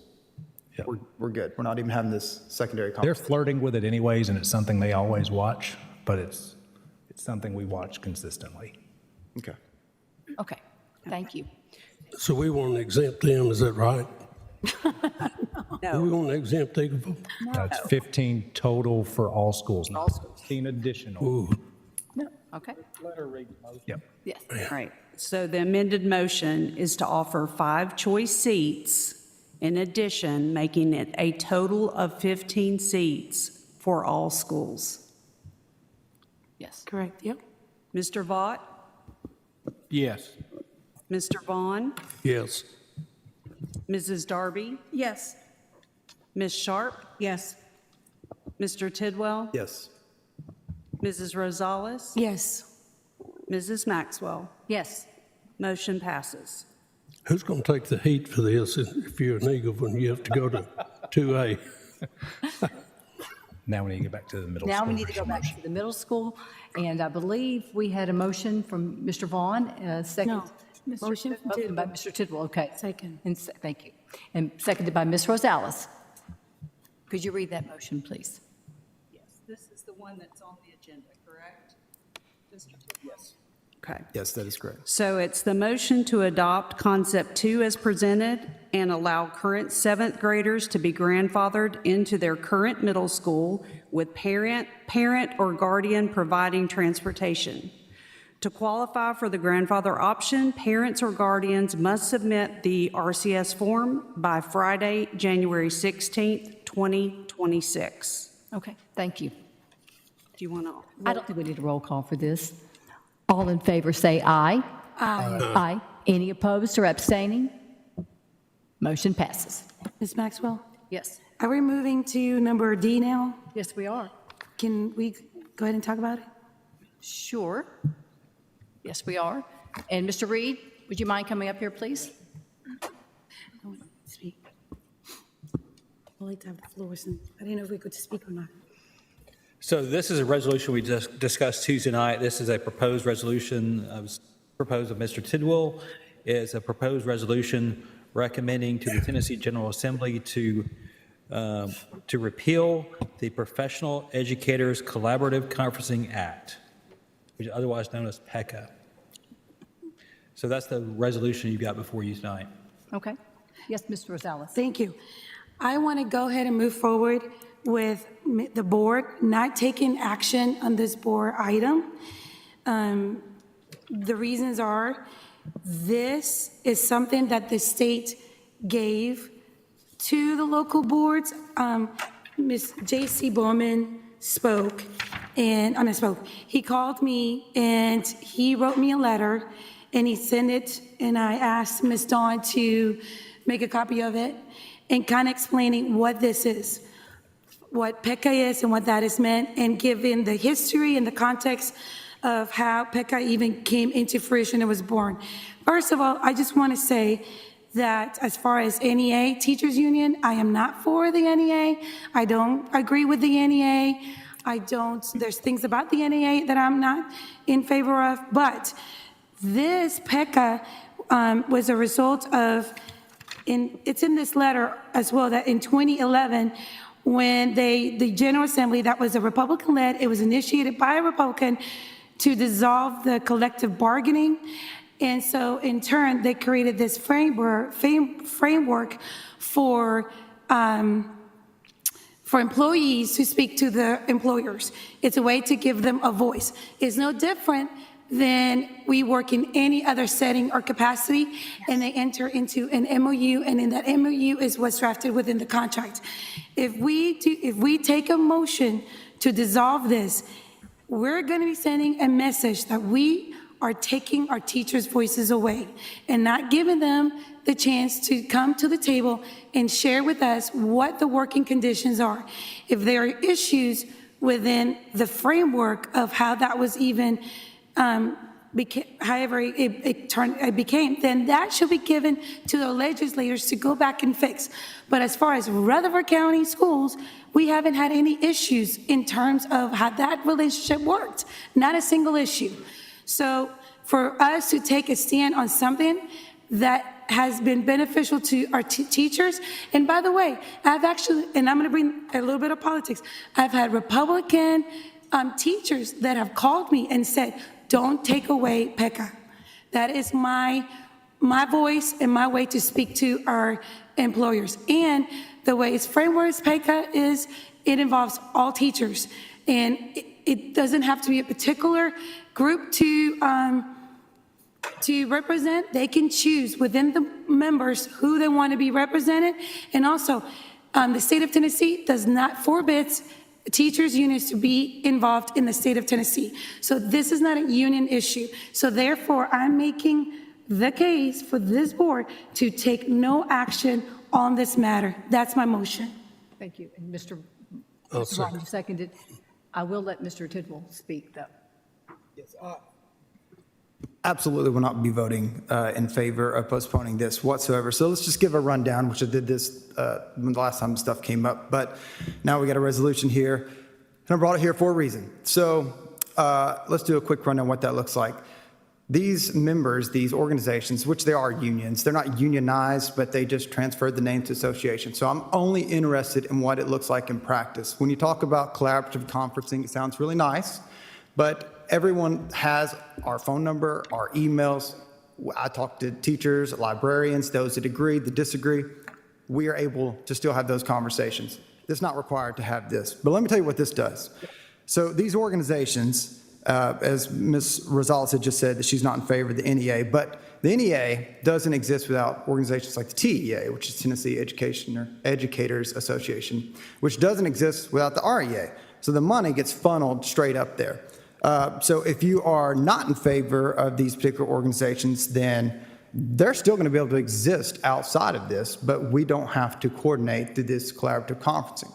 G: Yep.
J: we're good. We're not even having this secondary
G: They're
J: conversation.
G: flirting with it anyways, and it's something they always watch, but it's something we watch consistently.
J: Okay.
A: Okay, thank you.
F: So we want to exempt them, is that right?
W: No.
F: We want to exempt Eagleville?
G: No, it's 15 total for all schools,
A: All
G: not
A: schools.
G: 15 additional.
F: Ooh,
A: No, okay,
G: Yep.
A: yes.
W: All right. So the amended motion is to offer 5 choice seats in addition, making it a total of 15 seats for all schools.
A: Yes.
O: Correct, yep.
W: Mr. Vaught,
N: Yes.
W: Mr. Vaughn,
F: yes.
W: Mrs. Darby,
L: Yes.
W: Ms. Sharp,
M: Yes.
W: Mr. Tidwell,
J: Yes.
W: Mrs. Rosales,
O: Yes.
W: Mrs. Maxwell.
A: Yes.
W: Motion passes.
F: Who's going to take the heat for this if you're an Eagleville and you have to go to 2A?
G: Now we need to get back to the middle school.
A: Now we need to go back to the middle school, and I believe we had a motion from Mr. Vaughn, second.
O: No, motion from
A: By
O: Tidwell.
A: Mr. Tidwell, okay.
O: Second.
A: And thank you. And seconded by Ms. Rosales. Could you read that motion, please?
W: Yes, this is the one that's on the agenda, correct? Yes. Okay.
J: Yes, that is correct.
W: So it's the motion to adopt concept 2 as presented and allow current 7th graders to be grandfathered into their current middle school with parent or guardian providing transportation. To qualify for the grandfather option, parents or guardians must submit the RCS form by Friday, January 16th, 2026.
A: Okay, thank you.
W: Do you want to?
A: I don't think we need a roll call for this. All in favor say aye.
O: Aye.
A: Aye. Any opposed or abstaining? Motion passes.
O: Ms. Maxwell,
A: Yes.
O: are we moving to number D now?
A: Yes, we are.
O: Can we go ahead and talk about it?
A: Sure. Yes, we are. And Mr. Reed, would you mind coming up here, please?
O: I want to speak. I'd like to have the floor, since I didn't know if we could speak or not.
P: So this is a resolution we just discussed Tuesday night. This is a proposed resolution proposed of Mr. Tidwell. It's a proposed resolution recommending to the Tennessee General Assembly to repeal the Professional Educators Collaborative Conferencing Act, which is otherwise known as PECA. So that's the resolution you got before you tonight.
A: Okay. Yes, Mr. Rosales.
O: Thank you. I want to go ahead and move forward with the board not taking action on this board item. The reasons are, this is something that the state gave to the local boards. Ms. J.C. Bowman spoke, he called me and he wrote me a letter and he sent it, and I asked Ms. Dawn to make a copy of it and kind of explaining what this is, what PECA is and what that is meant, and given the history and the context of how PECA even came into fruition and was born. First of all, I just want to say that as far as NEA, Teachers Union, I am not for the NEA. I don't agree with the NEA. There's things about the NEA that I'm not in favor of, but this PECA was a result of, it's in this letter as well, that in 2011, when the General Assembly, that was a Republican-led, it was initiated by a Republican to dissolve the collective bargaining. And so in turn, they created this framework for for employees to speak to the employers. It's a way to give them a voice. It's no different than we work in any other setting or capacity, and they enter into an MOU, and in that MOU is what's drafted within the contract. If we take a motion to dissolve this, we're going to be sending a message that we are taking our teachers' voices away and not giving them the chance to come to the table and share with us what the working conditions are. If there are issues within the framework of how that was even however it became, then that should be given to the legislators to go back and fix. But as far as Rutherford County schools, we haven't had any issues in terms of how that relationship worked, not a single issue. So for us to take a stand on something that has been beneficial to our teachers, and by the way, I've actually, and I'm going to bring a little bit of politics, I've had Republican teachers that have called me and said, don't take away PECA. That is my voice and my way to speak to our employers. And the way its framework is PECA is, it involves all teachers. And it doesn't have to be a particular group to represent. They can choose within the members who they want to be represented. And also, the state of Tennessee does not forbid teachers' unions to be involved in the state of Tennessee. So this is not a union issue. So therefore, I'm making the case for this board to take no action on this matter. That's my motion.
A: Thank you. And Mr.
F: I'll
A: Ryan, you seconded. I will let Mr. Tidwell speak, though.
J: Yes, absolutely will not be voting in favor of postponing this whatsoever. So let's just give a rundown, which I did this when the last time stuff came up. But now we got a resolution here, and I brought it here for a reason. So let's do a quick rundown on what that looks like. These members, these organizations, which they are unions, they're not unionized, but they just transferred the name to association. So I'm only interested in what it looks like in practice. When you talk about collaborative conferencing, it sounds really nice, but everyone has our phone number, our emails. I talk to teachers, librarians, those that agree, that disagree. We are able to still have those conversations. It's not required to have this. But let me tell you what this does. So these organizations, as Ms. Rosales had just said, that she's not in favor of the NEA, but the NEA doesn't exist without organizations like the TEA, which is Tennessee Educators Association, which doesn't exist without the REA. So the money gets funneled straight up there. So if you are not in favor of these particular organizations, then they're still going to be able to exist outside of this, but we don't have to coordinate through this collaborative conferencing.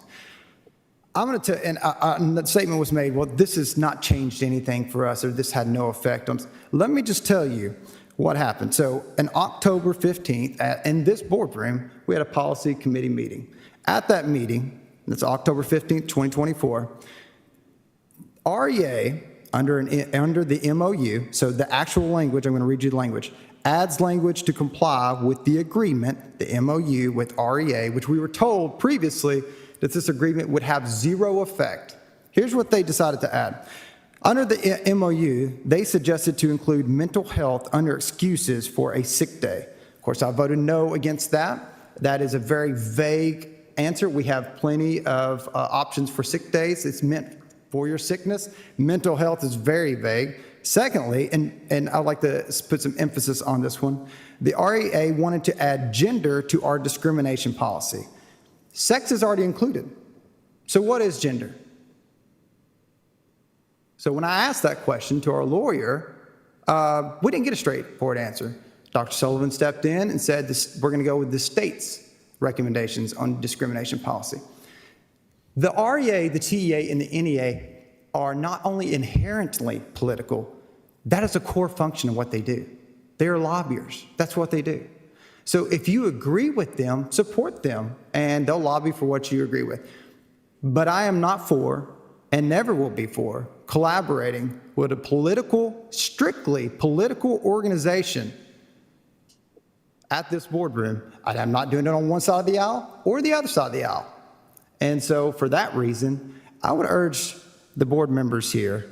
J: I'm going to, and the statement was made, well, this has not changed anything for us, or this had no effect on us. Let me just tell you what happened. So on October 15th, in this boardroom, we had a policy committee meeting. At that meeting, that's October 15th, 2024, REA, under the MOU, so the actual language, I'm going to read you the language, adds language to comply with the agreement, the MOU with REA, which we were told previously that this agreement would have zero effect. Here's what they decided to add. Under the MOU, they suggested to include mental health under excuses for a sick day. Of course, I voted no against that. That is a very vague answer. We have plenty of options for sick days. It's meant for your sickness. Mental health is very vague. Secondly, and I'd like to put some emphasis on this one, the REA wanted to add gender to our discrimination policy. Sex is already included. So what is gender? So when I asked that question to our lawyer, we didn't get a straightforward answer. Dr. Sullivan stepped in and said, we're going to go with the state's recommendations on discrimination policy. The REA, the TEA, and the NEA are not only inherently political, that is a core function of what they do. They are lobbyers. That's what they do. So if you agree with them, support them, and they'll lobby for what you agree with. But I am not for, and never will be for, collaborating with a strictly political organization at this boardroom. I'm not doing it on one side of the aisle or the other side of the aisle. And so for that reason, I would urge the board members here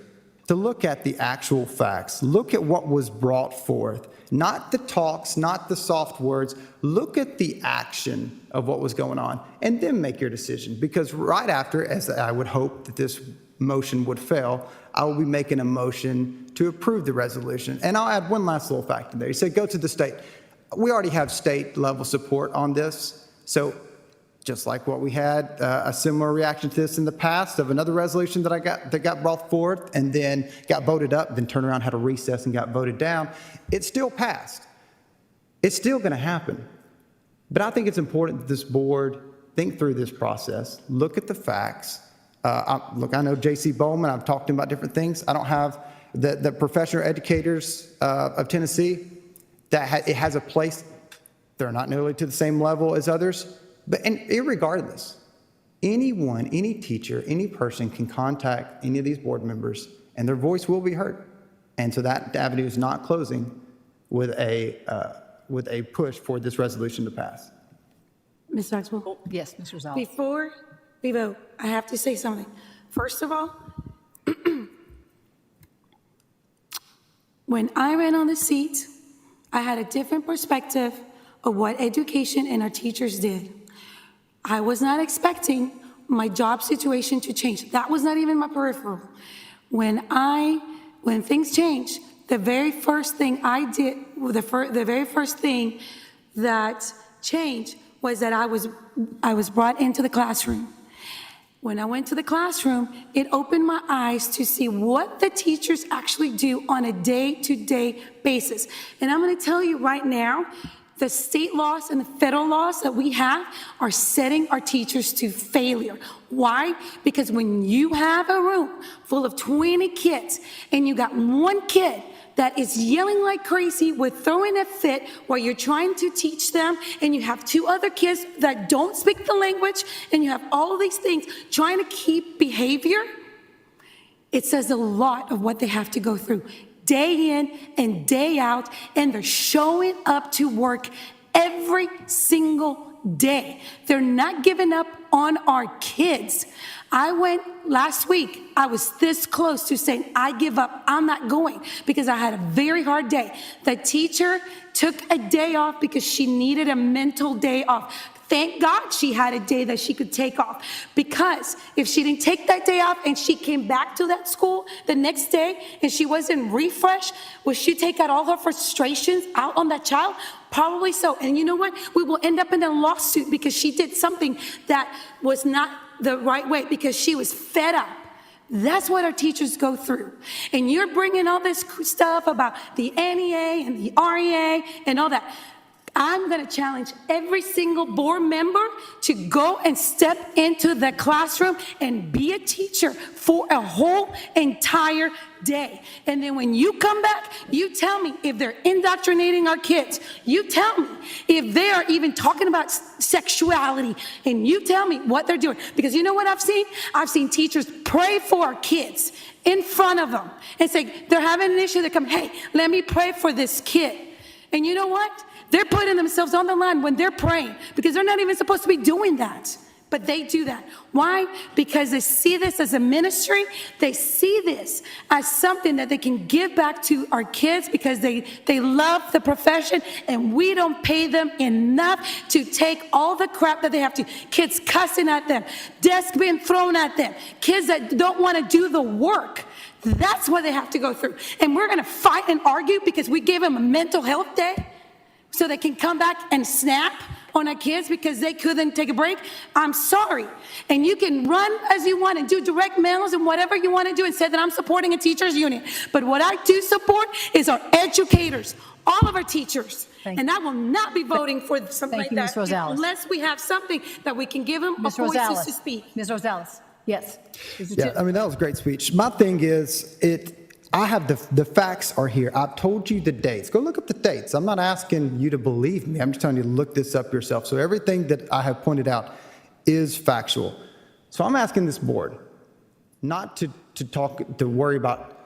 J: to look at the actual facts. Look at what was brought forth, not the talks, not the soft words. Look at the action of what was going on, and then make your decision. Because right after, as I would hope that this motion would fail, I will be making a motion to approve the resolution. And I'll add one last little fact in there. You say go to the state. We already have state level support on this. So just like what we had a similar reaction to this in the past of another resolution that got brought forth and then got voted up, then turned around, had a recess and got voted down. It still passed. It's still going to happen. But I think it's important that this board think through this process, look at the facts. Look, I know J.C. Bowman, I've talked to him about different things. I don't have the professional educators of Tennessee, it has a place. They're not nearly to the same level as others. But and irregardless, anyone, any teacher, any person can contact any of these board members and their voice will be heard. And so that avenue is not closing with a push for this resolution to pass.
O: Ms. Maxwell?
A: Yes, Ms. Rosales.
O: Before we vote, I have to say something. First of all, when I ran on the seat, I had a different perspective of what education and our teachers did. I was not expecting my job situation to change. That was not even my peripheral. When things changed, the very first thing I did, the very first thing that changed was that I was brought into the classroom. When I went to the classroom, it opened my eyes to see what the teachers actually do on a day-to-day basis. And I'm going to tell you right now, the state laws and the federal laws that we have are setting our teachers to failure. Why? Because when you have a room full of 20 kids and you got one kid that is yelling like crazy with throwing a fit while you're trying to teach them, and you have two other kids that don't speak the language, and you have all of these things trying to keep behavior, it says a lot of what they have to go through day in and day out, and they're showing up to work every single day. They're not giving up on our kids. I went last week, I was this close to saying, I give up, I'm not going, because I had a very hard day. The teacher took a day off because she needed a mental day off. Thank God she had a day that she could take off, because if she didn't take that day off and she came back to that school the next day and she wasn't refreshed, would she take out all her frustrations out on that child? Probably so. And you know what? We will end up in a lawsuit because she did something that was not the right way, because she was fed up. That's what our teachers go through. And you're bringing all this stuff about the NEA and the REA and all that. I'm going to challenge every single board member to go and step into the classroom and be a teacher for a whole entire day. And then when you come back, you tell me if they're indoctrinating our kids. You tell me if they are even talking about sexuality, and you tell me what they're doing. Because you know what I've seen? I've seen teachers pray for our kids in front of them and say, they're having an issue. They come, hey, let me pray for this kid. And you know what? They're putting themselves on the line when they're praying, because they're not even supposed to be doing that. But they do that. Why? Because they see this as a ministry. They see this as something that they can give back to our kids, because they love the profession, and we don't pay them enough to take all the crap that they have to. Kids cussing at them, desks being thrown at them, kids that don't want to do the work. That's what they have to go through. And we're going to fight and argue because we gave them a mental health day so they can come back and snap on our kids because they couldn't take a break. I'm sorry. And you can run as you want and do direct mails and whatever you want to do and say that I'm supporting a teachers union. But what I do support is our educators, all of our teachers. And I will not be voting for something like that unless we have something that we can give them a voice to speak.
A: Ms. Rosales, yes.
J: Yeah, I mean, that was a great speech. My thing is, I have the facts are here. I've told you the dates. Go look up the dates. I'm not asking you to believe me. I'm just telling you to look this up yourself. So everything that I have pointed out is factual. So I'm asking this board not to worry about,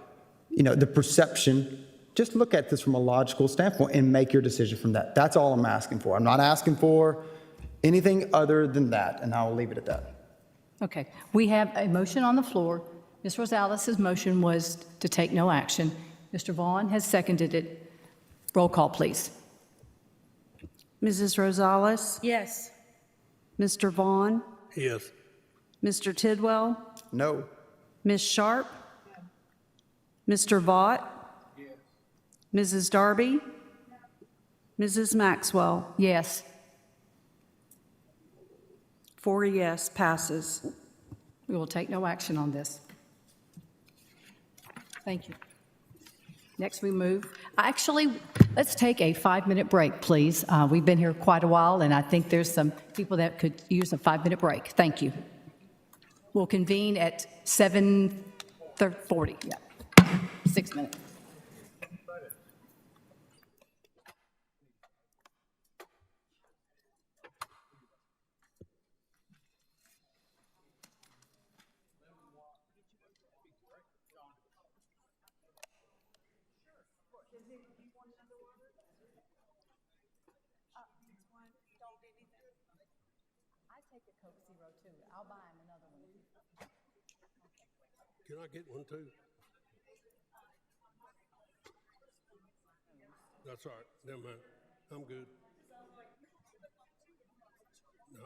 J: the perception. Just look at this from a logical standpoint and make your decision from that. That's all I'm asking for. I'm not asking for anything other than that, and I will leave it at that.
A: Okay. We have a motion on the floor. Ms. Rosales' motion was to take no action. Mr. Vaughn has seconded it. Roll call, please.
W: Mrs. Rosales?
O: Yes.
W: Mr. Vaughn?
F: Yes.
W: Mr. Tidwell?
J: No.
W: Ms. Sharp? Mr. Vaught? Mrs. Darby? Mrs. Maxwell?
A: Yes.
W: 4 yes, passes.
A: We will take no action on this. Thank you. Next, we move. Actually, let's take a 5-minute break, please. We've been here quite a while, and I think there's some people that could use a 5-minute break. Thank you. We'll convene at 7:40. Yeah, 6 minutes.
F: Can I get one too? That's all right. Never mind. I'm good. No.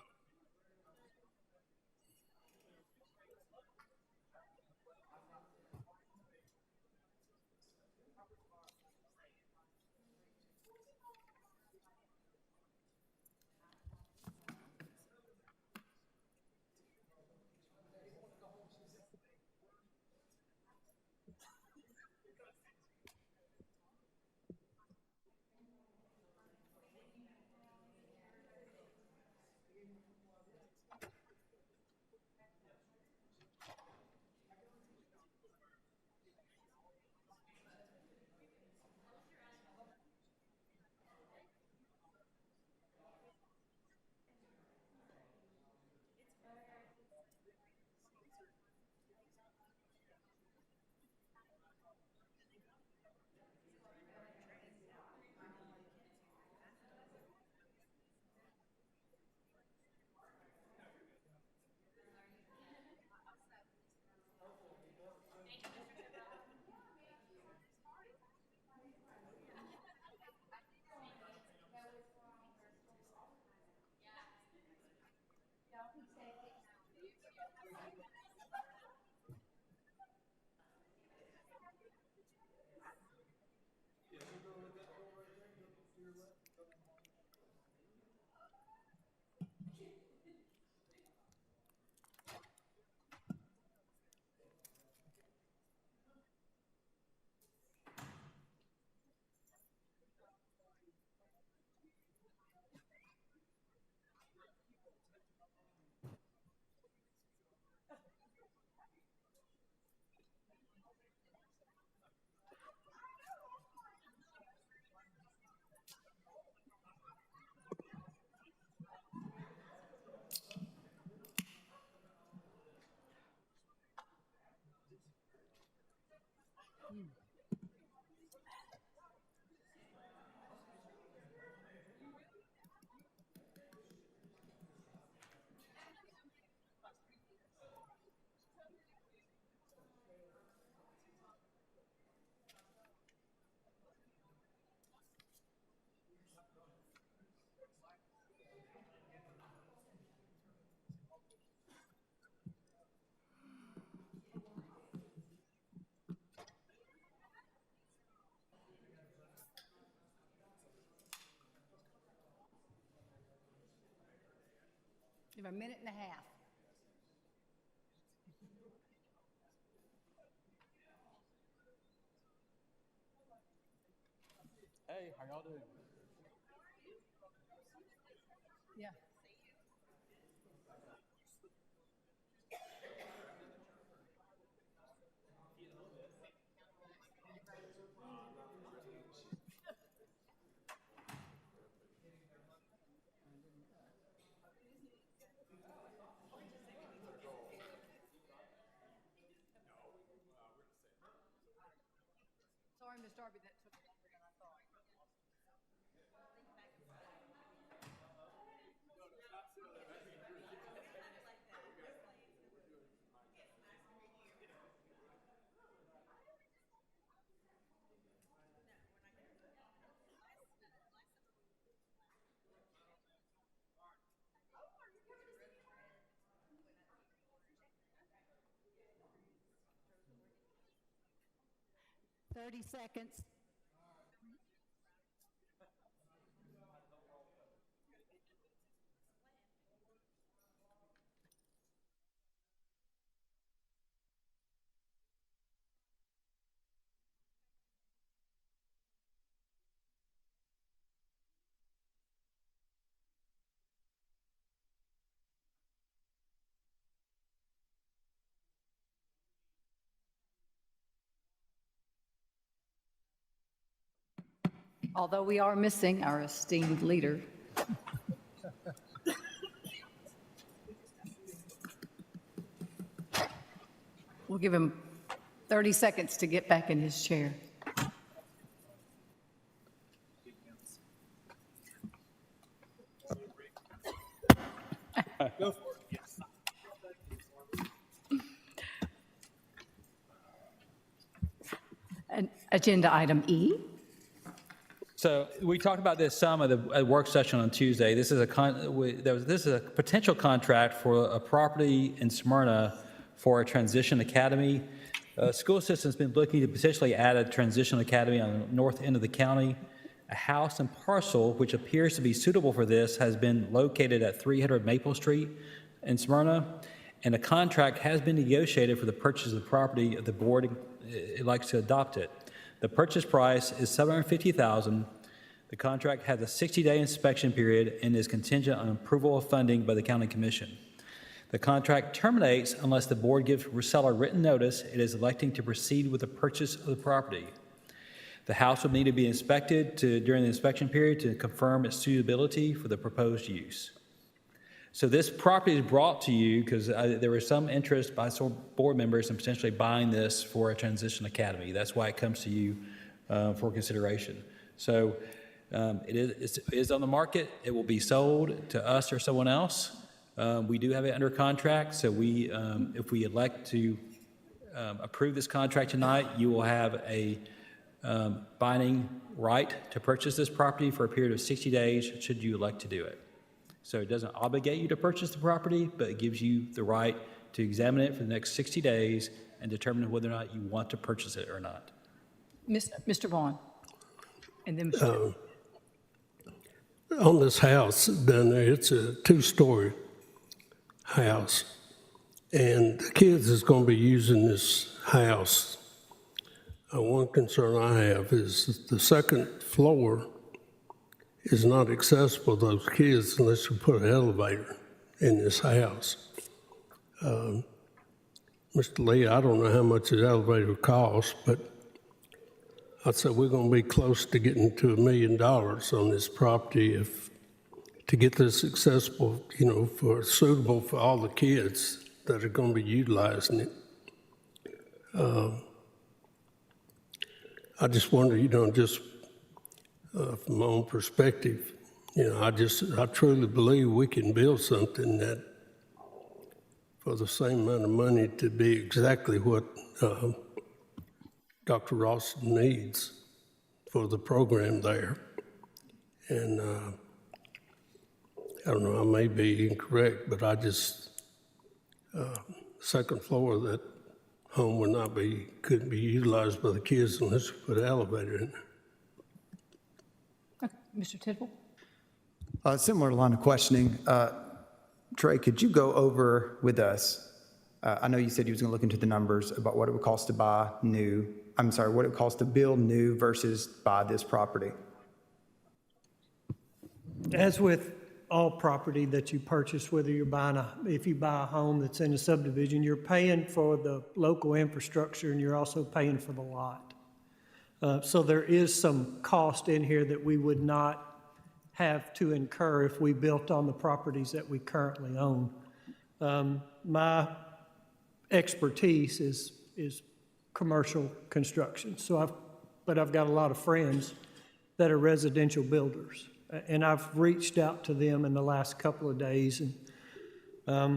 A: You have a minute and a half.
Q: Hey, how y'all doing?
A: Yeah. Sorry, Ms. Darby, that took longer than I thought. 30 seconds. Although we are missing our esteemed leader. We'll give him 30 seconds to get back in his chair.
P: Go for it.
A: And agenda item E.
P: So we talked about this some at the work session on Tuesday. This is a potential contract for a property in Smyrna for a transition academy. School system's been looking to potentially add a transition academy on the north end of the county. A house and parcel which appears to be suitable for this has been located at 300 Maple Street in Smyrna, and a contract has been negotiated for the purchase of the property if the board likes to adopt it. The purchase price is $750,000. The contract has a 60-day inspection period and is contingent on approval of funding by the county commission. The contract terminates unless the board gives reseller written notice it is electing to proceed with the purchase of the property. The house will need to be inspected during the inspection period to confirm its suitability for the proposed use. So this property is brought to you because there was some interest by some board members in potentially buying this for a transition academy. That's why it comes to you for consideration. So it is on the market. It will be sold to us or someone else. We do have it under contract, so if we elect to approve this contract tonight, you will have a binding right to purchase this property for a period of 60 days should you elect to do it. So it doesn't obligate you to purchase the property, but it gives you the right to examine it for the next 60 days and determine whether or not you want to purchase it or not.
A: Mr. Vaughn. And then Mr.
F: On this house down there, it's a 2-story house, and the kids is going to be using this house. One concern I have is the second floor is not accessible to those kids unless you put an elevator in this house. Mr. Lee, I don't know how much the elevator costs, but I'd say we're going to be close to getting to $1 million on this property to get this accessible, suitable for all the kids that are going to be utilizing it. I just wonder, just from my own perspective, I truly believe we can build something that for the same amount of money to be exactly what Dr. Ross needs for the program there. And I don't know, I may be incorrect, but I just, second floor of that home couldn't be utilized by the kids unless we put an elevator in there.
A: Mr. Tidwell?
J: Similar line of questioning. Trey, could you go over with us, I know you said you was going to look into the numbers about what it would cost to buy new, what it would cost to build new versus buy this property?
R: As with all property that you purchase, whether you're if you buy a home that's in a subdivision, you're paying for the local infrastructure and you're also paying for the lot. So there is some cost in here that we would not have to incur if we built on the properties that we currently own. My expertise is commercial construction, but I've got a lot of friends that are residential builders, and I've reached out to them in the last couple of days, and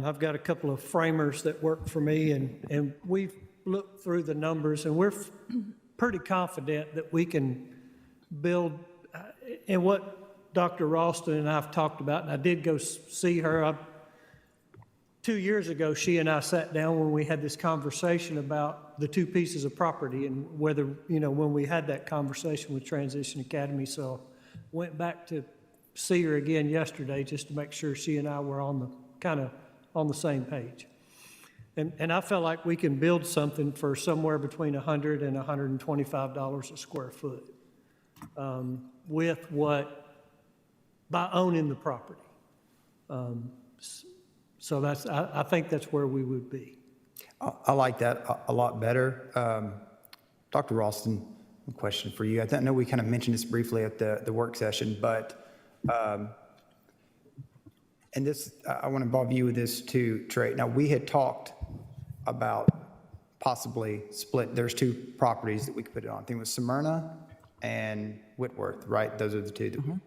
R: I've got a couple of framers that work for me, and we've looked through the numbers, and we're pretty confident that we can build, and what Dr. Ralston and I have talked about, and I did go see her. 2 years ago, she and I sat down when we had this conversation about the two pieces of property and whether, when we had that conversation with Transition Academy. So went back to see her again yesterday just to make sure she and I were on the same page. And I felt like we can build something for somewhere between $100 and $125 a square foot by owning the property. So I think that's where we would be.
J: I like that a lot better. Dr. Ralston, a question for you. I know we kind of mentioned this briefly at the work session, but, and this, I want to involve you with this too, Trey. Now, we had talked about possibly split, there's two properties that we could put it on. I think it was Smyrna and Whitworth, right? Those are the two that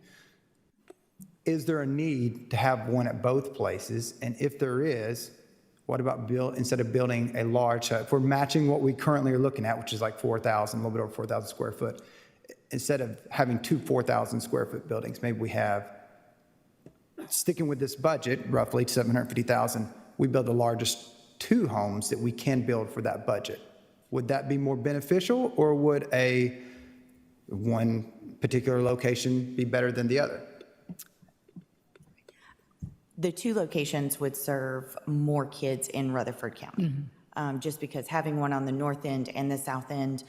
J: Is there a need to have one at both places? And if there is, what about instead of building a large, if we're matching what we currently are looking at, which is like 4,000, a little bit over 4,000 square foot, instead of having two 4,000 square foot buildings, maybe we have, sticking with this budget, roughly 750,000, we build the largest two homes that we can build for that budget. Would that be more beneficial, or would one particular location be better than the other?
S: The two locations would serve more kids in Rutherford County. Just because having one on the north end and the south end,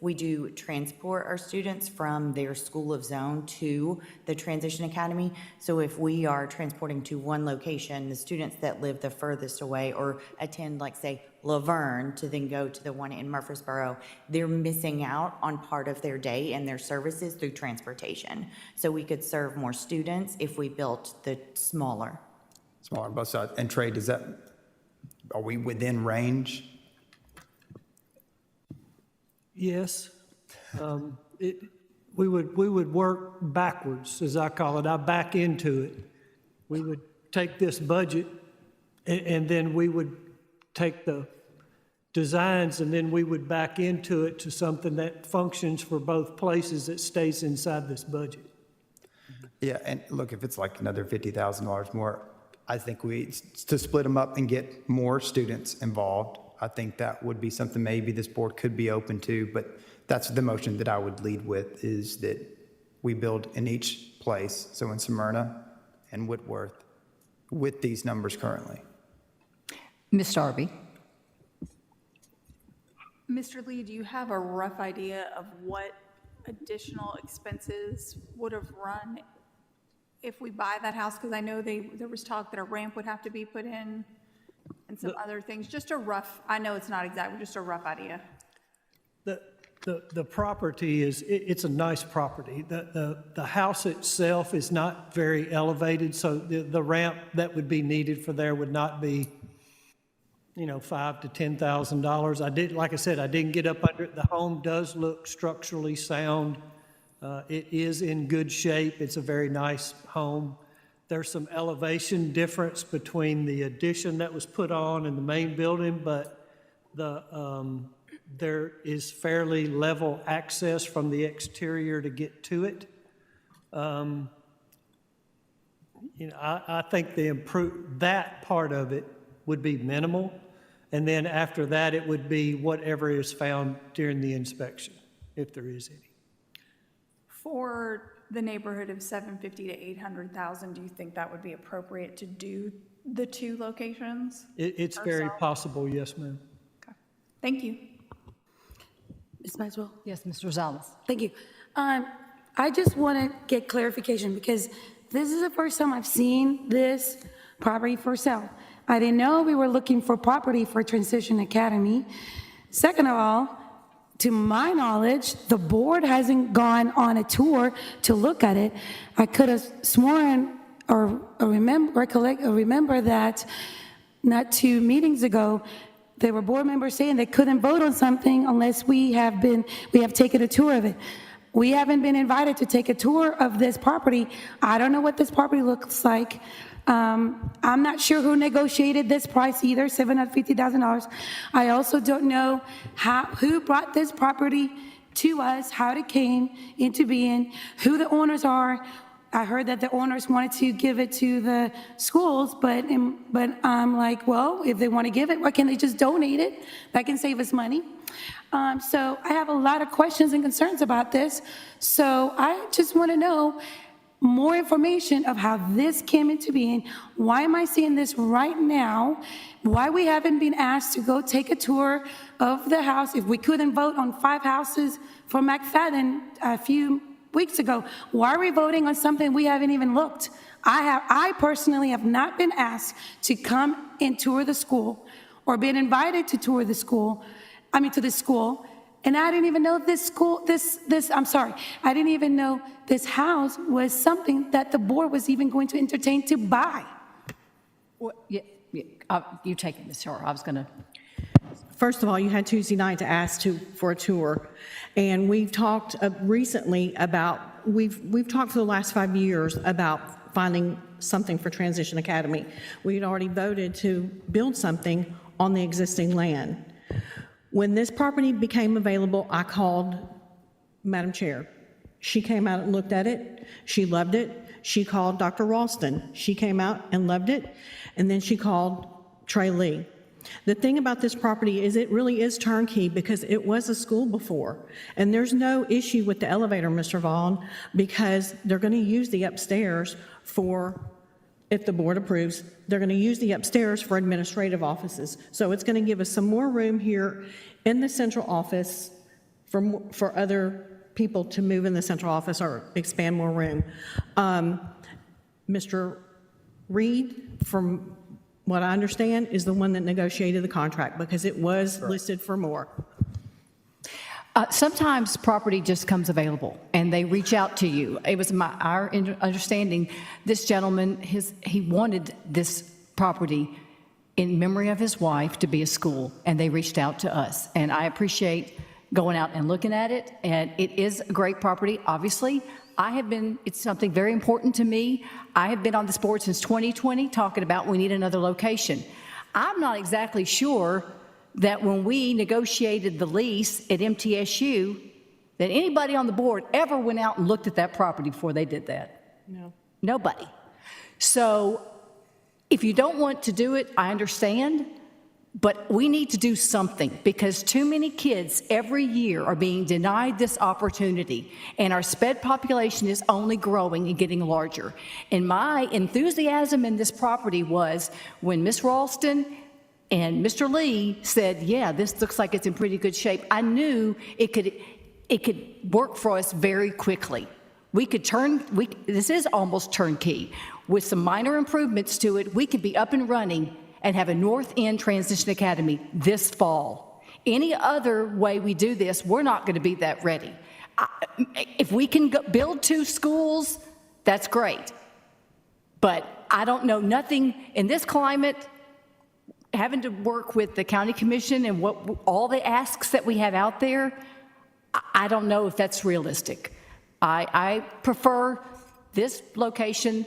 S: we do transport our students from their school of zone to the Transition Academy. So if we are transporting to one location, the students that live the furthest away or attend, like say, Laverne to then go to the one in Murfreesboro, they're missing out on part of their day and their services through transportation. So we could serve more students if we built the smaller.
J: Smaller on both sides. And Trey, are we within range?
R: Yes. We would work backwards, as I call it. I back into it. We would take this budget and then we would take the designs and then we would back into it to something that functions for both places that stays inside this budget.
J: Yeah, and look, if it's like another $50,000 more, I think to split them up and get more students involved, I think that would be something maybe this board could be open to, but that's the motion that I would lead with, is that we build in each place, so in Smyrna and Whitworth, with these numbers currently.
A: Ms. Darby.
L: Mr. Lee, do you have a rough idea of what additional expenses would have run if we buy that house? Because I know there was talk that a ramp would have to be put in and some other things. Just a rough, I know it's not exact, but just a rough idea.
R: The property it's a nice property. The house itself is not very elevated, so the ramp that would be needed for there would not be, $5,000 to $10,000. Like I said, I didn't get up under it. The home does look structurally sound. It is in good shape. It's a very nice home. There's some elevation difference between the addition that was put on and the main building, but there is fairly level access from the exterior to get to it. I think that part of it would be minimal, and then after that, it would be whatever is found during the inspection, if there is any.
L: For the neighborhood of 750 to 800,000, do you think that would be appropriate to do the two locations?
R: It's very possible, yes, ma'am.
L: Okay. Thank you.
O: Ms. Maxwell?
A: Yes, Mr. Rosales.
O: Thank you. I just want to get clarification because this is the first time I've seen this property for sale. I didn't know we were looking for property for Transition Academy. Second of all, to my knowledge, the board hasn't gone on a tour to look at it. I could have sworn or remember that not 2 meetings ago, there were board members saying they couldn't vote on something unless we have taken a tour of it. We haven't been invited to take a tour of this property. I don't know what this property looks like. I'm not sure who negotiated this price either, $750,000. I also don't know who brought this property to us, how it came into being, who the owners are, I heard that the owners wanted to give it to the schools, but I'm like, well, if they want to give it, why can't they just donate it? That can save us money. So I have a lot of questions and concerns about this. So I just want to know more information of how this came into being. Why am I seeing this right now? Why we haven't been asked to go take a tour of the house? If we couldn't vote on 5 houses for McFadden a few weeks ago, why are we voting on something we haven't even looked? I personally have not been asked to come and tour the school or been invited to tour the school, to the school. And I didn't even know this school, I didn't even know this house was something that the board was even going to entertain to buy.
A: Well, you take it, Ms. Shar. I was going to.
M: First of all, you had Tuesday night to ask for a tour, and we've talked recently about, we've talked for the last 5 years about finding something for Transition Academy. We had already voted to build something on the existing land. When this property became available, I called Madam Chair. She came out and looked at it. She loved it. She called Dr. Ralston. She came out and loved it. And then she called Trey Lee. The thing about this property is it really is turnkey because it was a school before. And there's no issue with the elevator, Mr. Vaughn, because they're going to use the upstairs for, if the board approves, they're going to use the upstairs for administrative offices. So it's going to give us some more room here in the central office for other people to move in the central office or expand more room. Mr. Reed, from what I understand, is the one that negotiated the contract because it was listed for more.
A: Sometimes property just comes available and they reach out to you. It was our understanding, this gentleman, he wanted this property in memory of his wife to be a school, and they reached out to us. And I appreciate going out and looking at it, and it is a great property. Obviously, it's something very important to me. I have been on this board since 2020 talking about we need another location. I'm not exactly sure that when we negotiated the lease at MTSU, that anybody on the board ever went out and looked at that property before they did that.
M: No.
A: Nobody. So if you don't want to do it, I understand, but we need to do something because too many kids every year are being denied this opportunity, and our SPED population is only growing and getting larger. And my enthusiasm in this property was when Ms. Ralston and Mr. Lee said, yeah, this looks like it's in pretty good shape, I knew it could work for us very quickly. This is almost turnkey. With some minor improvements to it, we could be up and running and have a North End Transition Academy this fall. Any other way we do this, we're not going to be that ready. If we can build 2 schools, that's great. But I don't know, nothing in this climate, having to work with the county commission and all the asks that we have out there, I don't know if that's realistic. I prefer this location.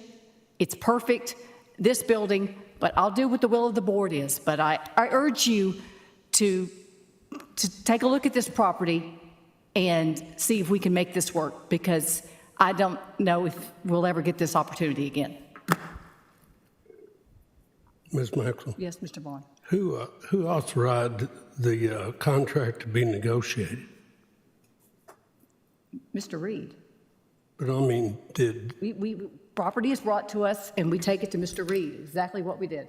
A: It's perfect, this building, but I'll do what the will of the board is. But I urge you to take a look at this property and see if we can make this work, because I don't know if we'll ever get this opportunity again.
F: Ms. Maxwell?
A: Yes, Mr. Vaughn.
F: Who authorized the contract to be negotiated?
A: Mr. Reed.
F: But I mean,
A: Property is brought to us, and we take it to Mr. Reed, exactly what we did.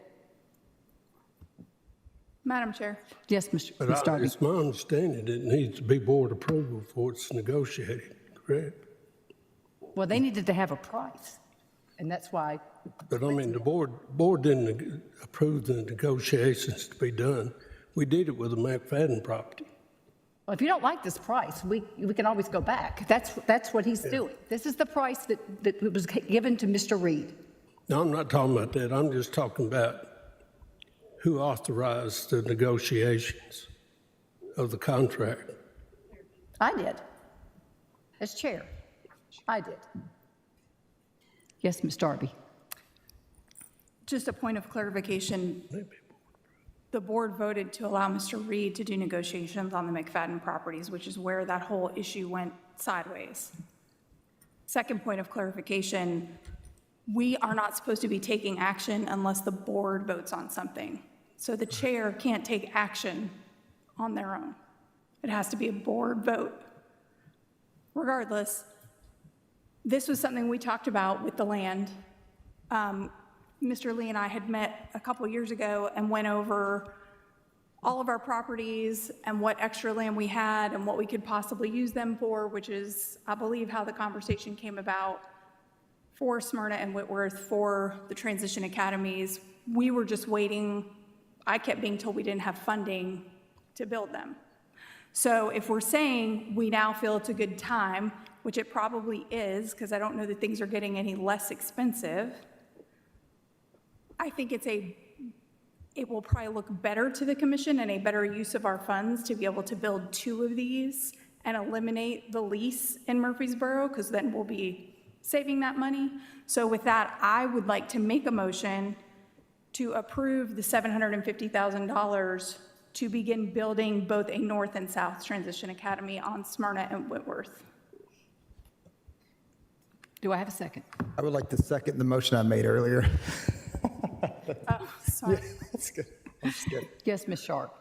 L: Madam Chair.
A: Yes, Mr.
F: But
A: Darby.
F: it's my understanding it needs to be board approval before it's negotiated, correct?
A: Well, they needed to have a price, and that's why.
F: But I mean, the board didn't approve the negotiations to be done. We did it with the McFadden property.
A: Well, if you don't like this price, we can always go back. That's what he's doing. This is the price that was given to Mr. Reed.
F: No, I'm not talking about that. I'm just talking about who authorized the negotiations of the contract.
A: I did. As chair, I did. Yes, Ms. Darby.
L: Just a point of clarification. The board voted to allow Mr. Reed to do negotiations on the McFadden properties, which is where that whole issue went sideways. second point of clarification, we are not supposed to be taking action unless the board votes on something. So the chair can't take action on their own. It has to be a board vote. Regardless, this was something we talked about with the land. Mr. Lee and I had met a couple years ago and went over all of our properties and what extra land we had and what we could possibly use them for, which is, I believe, how the conversation came about for Smyrna and Whitworth for the transition academies. We were just waiting. I kept being told we didn't have funding to build them. So if we're saying we now feel it's a good time, which it probably is, because I don't know that things are getting any less expensive, I think it will probably look better to the commission and a better use of our funds to be able to build 2 of these and eliminate the lease in Murfreesboro, because then we'll be saving that money. So with that, I would like to make a motion to approve the $750,000 to begin building both a North and South Transition Academy on Smyrna and Whitworth.
A: Do I have a second?
J: I would like to second the motion I made earlier.
L: Oh, sorry.
J: That's good. That's good.
A: Yes, Ms. Sharp.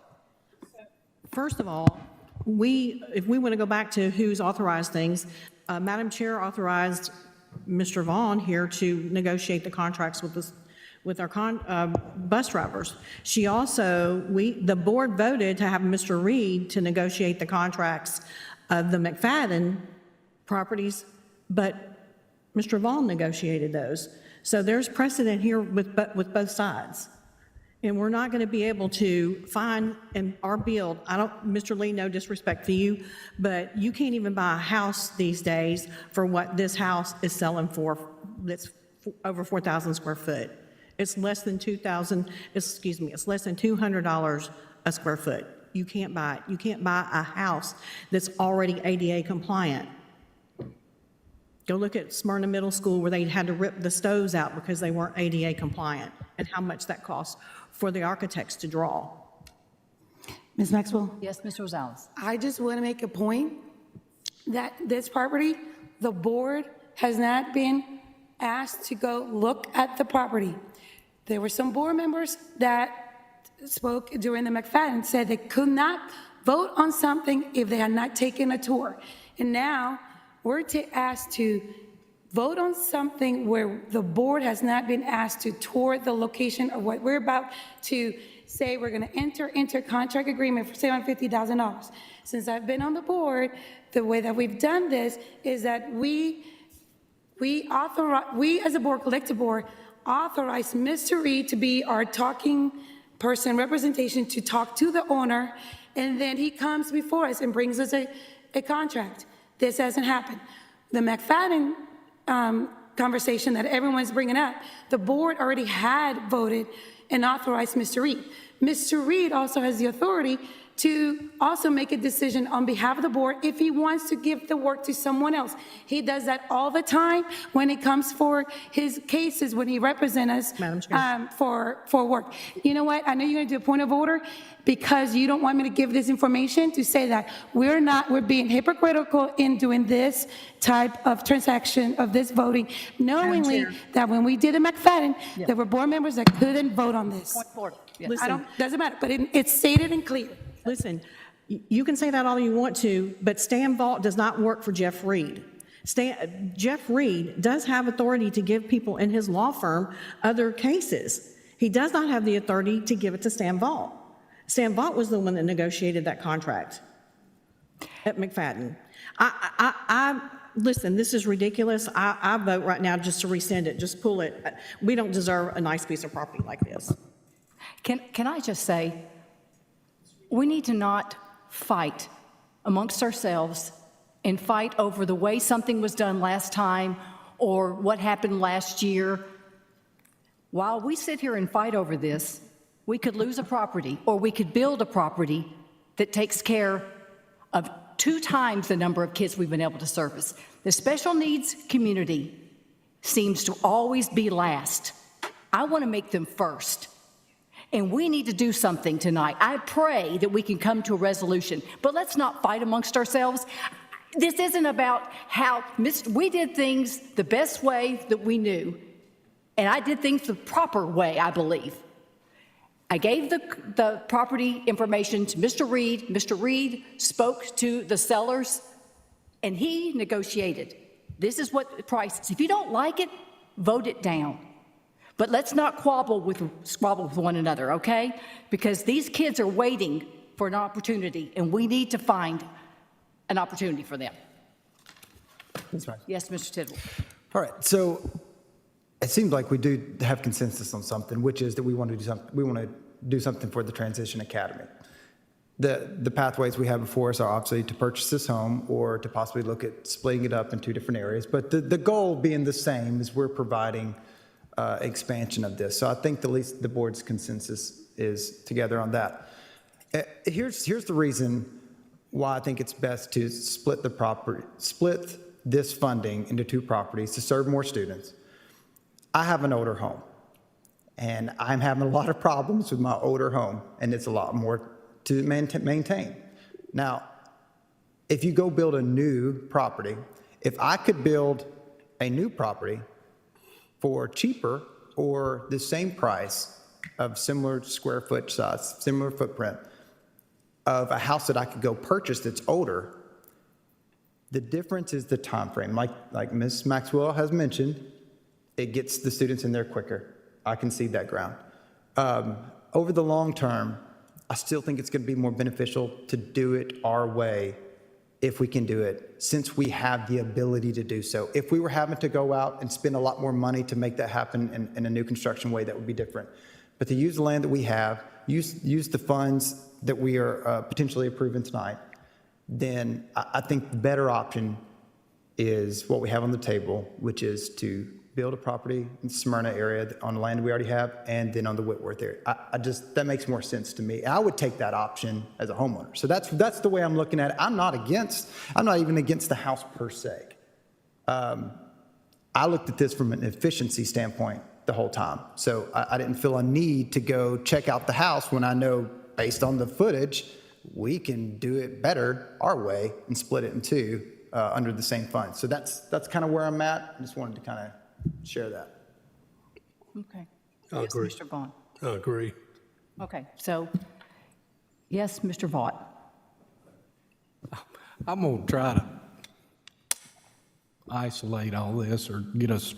M: First of all, if we want to go back to who's authorized things, Madam Chair authorized Mr. Vaughn here to negotiate the contracts with our bus drivers. She also, the board voted to have Mr. Reed to negotiate the contracts of the McFadden properties, but Mr. Vaughn negotiated those. So there's precedent here with both sides. And we're not going to be able to find in our build, Mr. Lee, no disrespect to you, but you can't even buy a house these days for what this house is selling for, that's over 4,000 square foot. It's less than it's less than $200 a square foot. You can't buy it. You can't buy a house that's already ADA compliant. Go look at Smyrna Middle School where they had to rip the stoves out because they weren't ADA compliant, and how much that costs for the architects to draw.
O: Ms. Maxwell?
A: Yes, Mr. Rosales.
O: I just want to make a point that this property, the board has not been asked to go look at the property. There were some board members that spoke during the McFadden, said they could not vote on something if they had not taken a tour. And now we're asked to vote on something where the board has not been asked to tour the location of what we're about to say. We're going to enter into a contract agreement for $750,000. Since I've been on the board, the way that we've done this is that we as a board, collective board, authorize Mr. Reed to be our talking person, representation, to talk to the owner, and then he comes before us and brings us a contract. This hasn't happened. The McFadden conversation that everyone's bringing up, the board already had voted and authorized Mr. Reed. Mr. Reed also has the authority to also make a decision on behalf of the board if he wants to give the work to someone else. He does that all the time when it comes for his cases, when he represents us for work. You know what? I know you're going to do a point of order because you don't want me to give this information to say that we're being hypocritical in doing this type of transaction of this voting, knowingly that when we did a McFadden, there were board members that couldn't vote on this.
A: Point forward. Yes.
M: Listen,
O: Doesn't matter, but it's stated and clear.
M: Listen, you can say that all you want to, but Stan Vault does not work for Jeff Reed. Jeff Reed does have authority to give people in his law firm other cases. He does not have the authority to give it to Stan Vault. Stan Vault was the one that negotiated that contract at McFadden. Listen, this is ridiculous. I vote right now just to rescind it, just pull it. We don't deserve a nice piece of property like this.
A: Can I just say, we need to not fight amongst ourselves and fight over the way something was done last time or what happened last year. While we sit here and fight over this, we could lose a property or we could build a property that takes care of 2 times the number of kids we've been able to service. The special needs community seems to always be last. I want to make them first. And we need to do something tonight. I pray that we can come to a resolution, but let's not fight amongst ourselves. This isn't about how, we did things the best way that we knew, and I did things the proper way, I believe. I gave the property information to Mr. Reed. Mr. Reed spoke to the sellers, and he negotiated. This is what the price is. If you don't like it, vote it down. But let's not squabble with one another, okay? Because these kids are waiting for an opportunity, and we need to find an opportunity for them.
J: That's right.
A: Yes, Mr. Tidwell.
J: All right, so it seems like we do have consensus on something, which is that we want to do something. We want to do something for the Transition Academy. The pathways we have before us are obviously to purchase this home or to possibly look at splitting it up in two different areas. But the goal being the same is we're providing expansion of this. So I think at least the board's consensus is together on that. Here's the reason why I think it's best to split this funding into two properties to serve more students. I have an older home, and I'm having a lot of problems with my older home, and it's a lot more to maintain. Now, if you go build a new property, if I could build a new property for cheaper or the same price of similar square foot size, similar footprint of a house that I could go purchase that's older, the difference is the time frame. Like Ms. Maxwell has mentioned, it gets the students in there quicker. I can see that ground. Over the long term, I still think it's going to be more beneficial to do it our way if we can do it, since we have the ability to do so. If we were having to go out and spend a lot more money to make that happen in a new construction way, that would be different. But to use the land that we have, use the funds that we are potentially approving tonight, then I think the better option is what we have on the table, which is to build a property in the Smyrna area on the land we already have, and then on the Whitworth area. That makes more sense to me. I would take that option as a homeowner. So that's the way I'm looking at it. I'm not even against the house per se. I looked at this from an efficiency standpoint the whole time. So I didn't feel a need to go check out the house when I know, based on the footage, we can do it better our way and split it in two under the same fund. So that's kind of where I'm at. I just wanted to kind of share that.
A: Okay.
F: I
A: Yes,
F: agree.
A: Mr. Vaughn.
F: I agree.
A: Okay, so, yes, Mr. Vaught.
N: I'm going to try to isolate all this or get us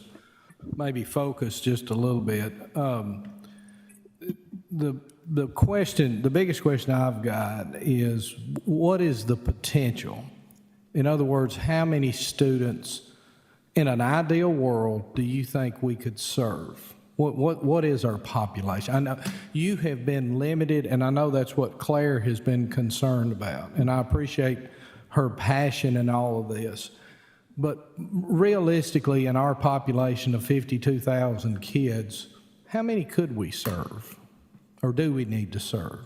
N: maybe focused just a little bit. The biggest question I've got is, what is the potential? In other words, how many students in an ideal world do you think we could serve? What is our population? I know you have been limited, and I know that's what Claire has been concerned about, and I appreciate her passion in all of this. But realistically, in our population of 52,000 kids, how many could we serve, or do we need to serve?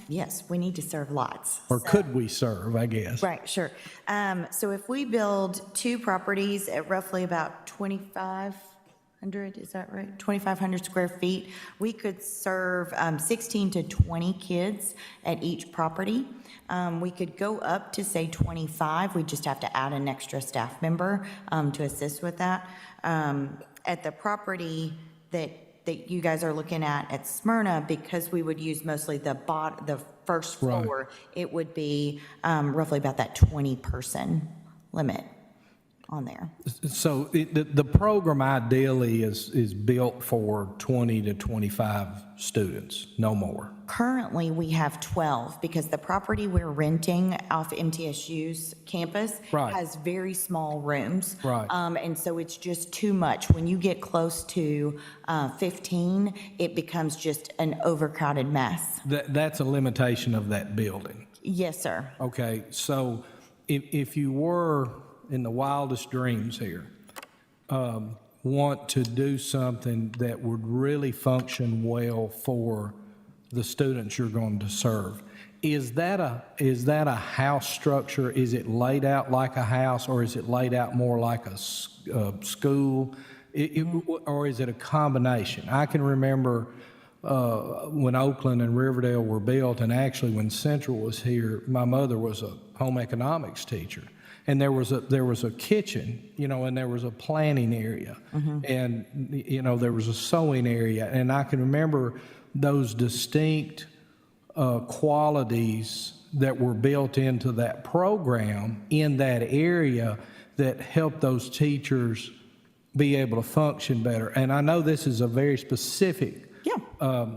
S: Yes, we need to serve lots.
N: Or could we serve, I guess?
S: Right, sure. So if we build two properties at roughly about 2,500, is that right? 2,500 square feet, we could serve 16 to 20 kids at each property. We could go up to, say, 25. We just have to add an extra staff member to assist with that. At the property that you guys are looking at Smyrna, because we would use mostly the first floor, it would be roughly about that 20-person limit on there.
N: So the program ideally is built for 20 to 25 students, no more.
S: Currently, we have 12 because the property we're renting off MTSU's campus has very small rooms.
N: Right.
S: And so it's just too much. When you get close to 15, it becomes just an overcrowded mess.
N: That's a limitation of that building.
S: Yes, sir.
N: Okay, so if you were, in the wildest dreams here, want to do something that would really function well for the students you're going to serve, is that a house structure? Is it laid out like a house, or is it laid out more like a school, or is it a combination? I can remember when Oakland and Riverdale were built, and actually when Central was here, my mother was a home economics teacher. And there was a kitchen, and there was a planning area, and there was a sewing area, and I can remember those distinct qualities that were built into that program in that area that helped those teachers be able to function better. And I know this is a very specific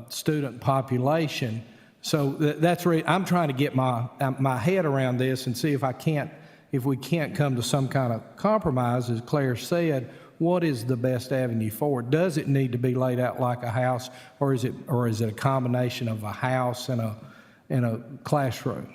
N: student population, so that's really, I'm trying to get my head around this and see if we can't come to some kind of compromise, as Claire said. What is the best avenue forward? Does it need to be laid out like a house, or is it a combination of a house and a classroom?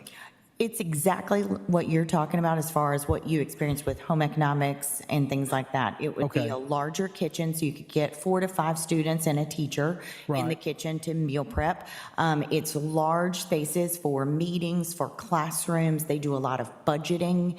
S: It's exactly what you're talking about as far as what you experienced with home economics and things like that. It would be a larger kitchen, so you could get 4 to 5 students and a teacher in the kitchen to meal prep. It's large spaces for meetings, for classrooms. They do a lot of budgeting,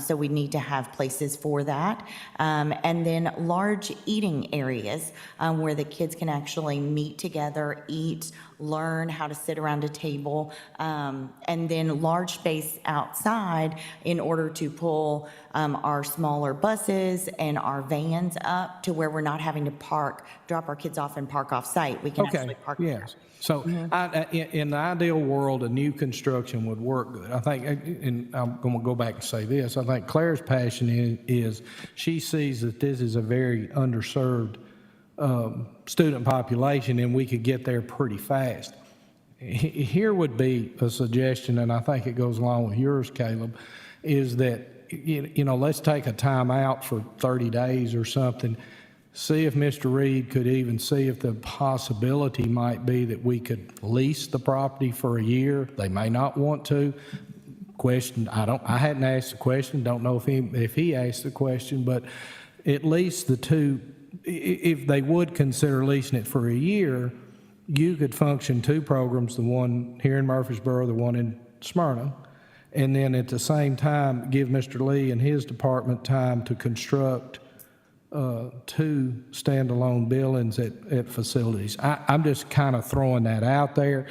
S: so we need to have places for that. And then large eating areas where the kids can actually meet together, eat, learn how to sit around a table, and then large space outside in order to pull our smaller buses and our vans up to where we're not having to drop our kids off and park off site. We can actually park there.
N: So in the ideal world, a new construction would work good. I think, and I'm going to go back and say this, I think Claire's passion is she sees that this is a very underserved student population, and we could get there pretty fast. Here would be a suggestion, and I think it goes along with yours, Caleb, is that, let's take a time out for 30 days or something, see if Mr. Reed could even see if the possibility might be that we could lease the property for a year. They may not want to. Question, I hadn't asked the question, don't know if he asked the question, but at least the two, if they would consider leasing it for a year, you could function 2 programs, the one here in Murfreesboro, the one in Smyrna, and then at the same time give Mr. Lee and his department time to construct 2 standalone buildings at facilities. I'm just kind of throwing that out there.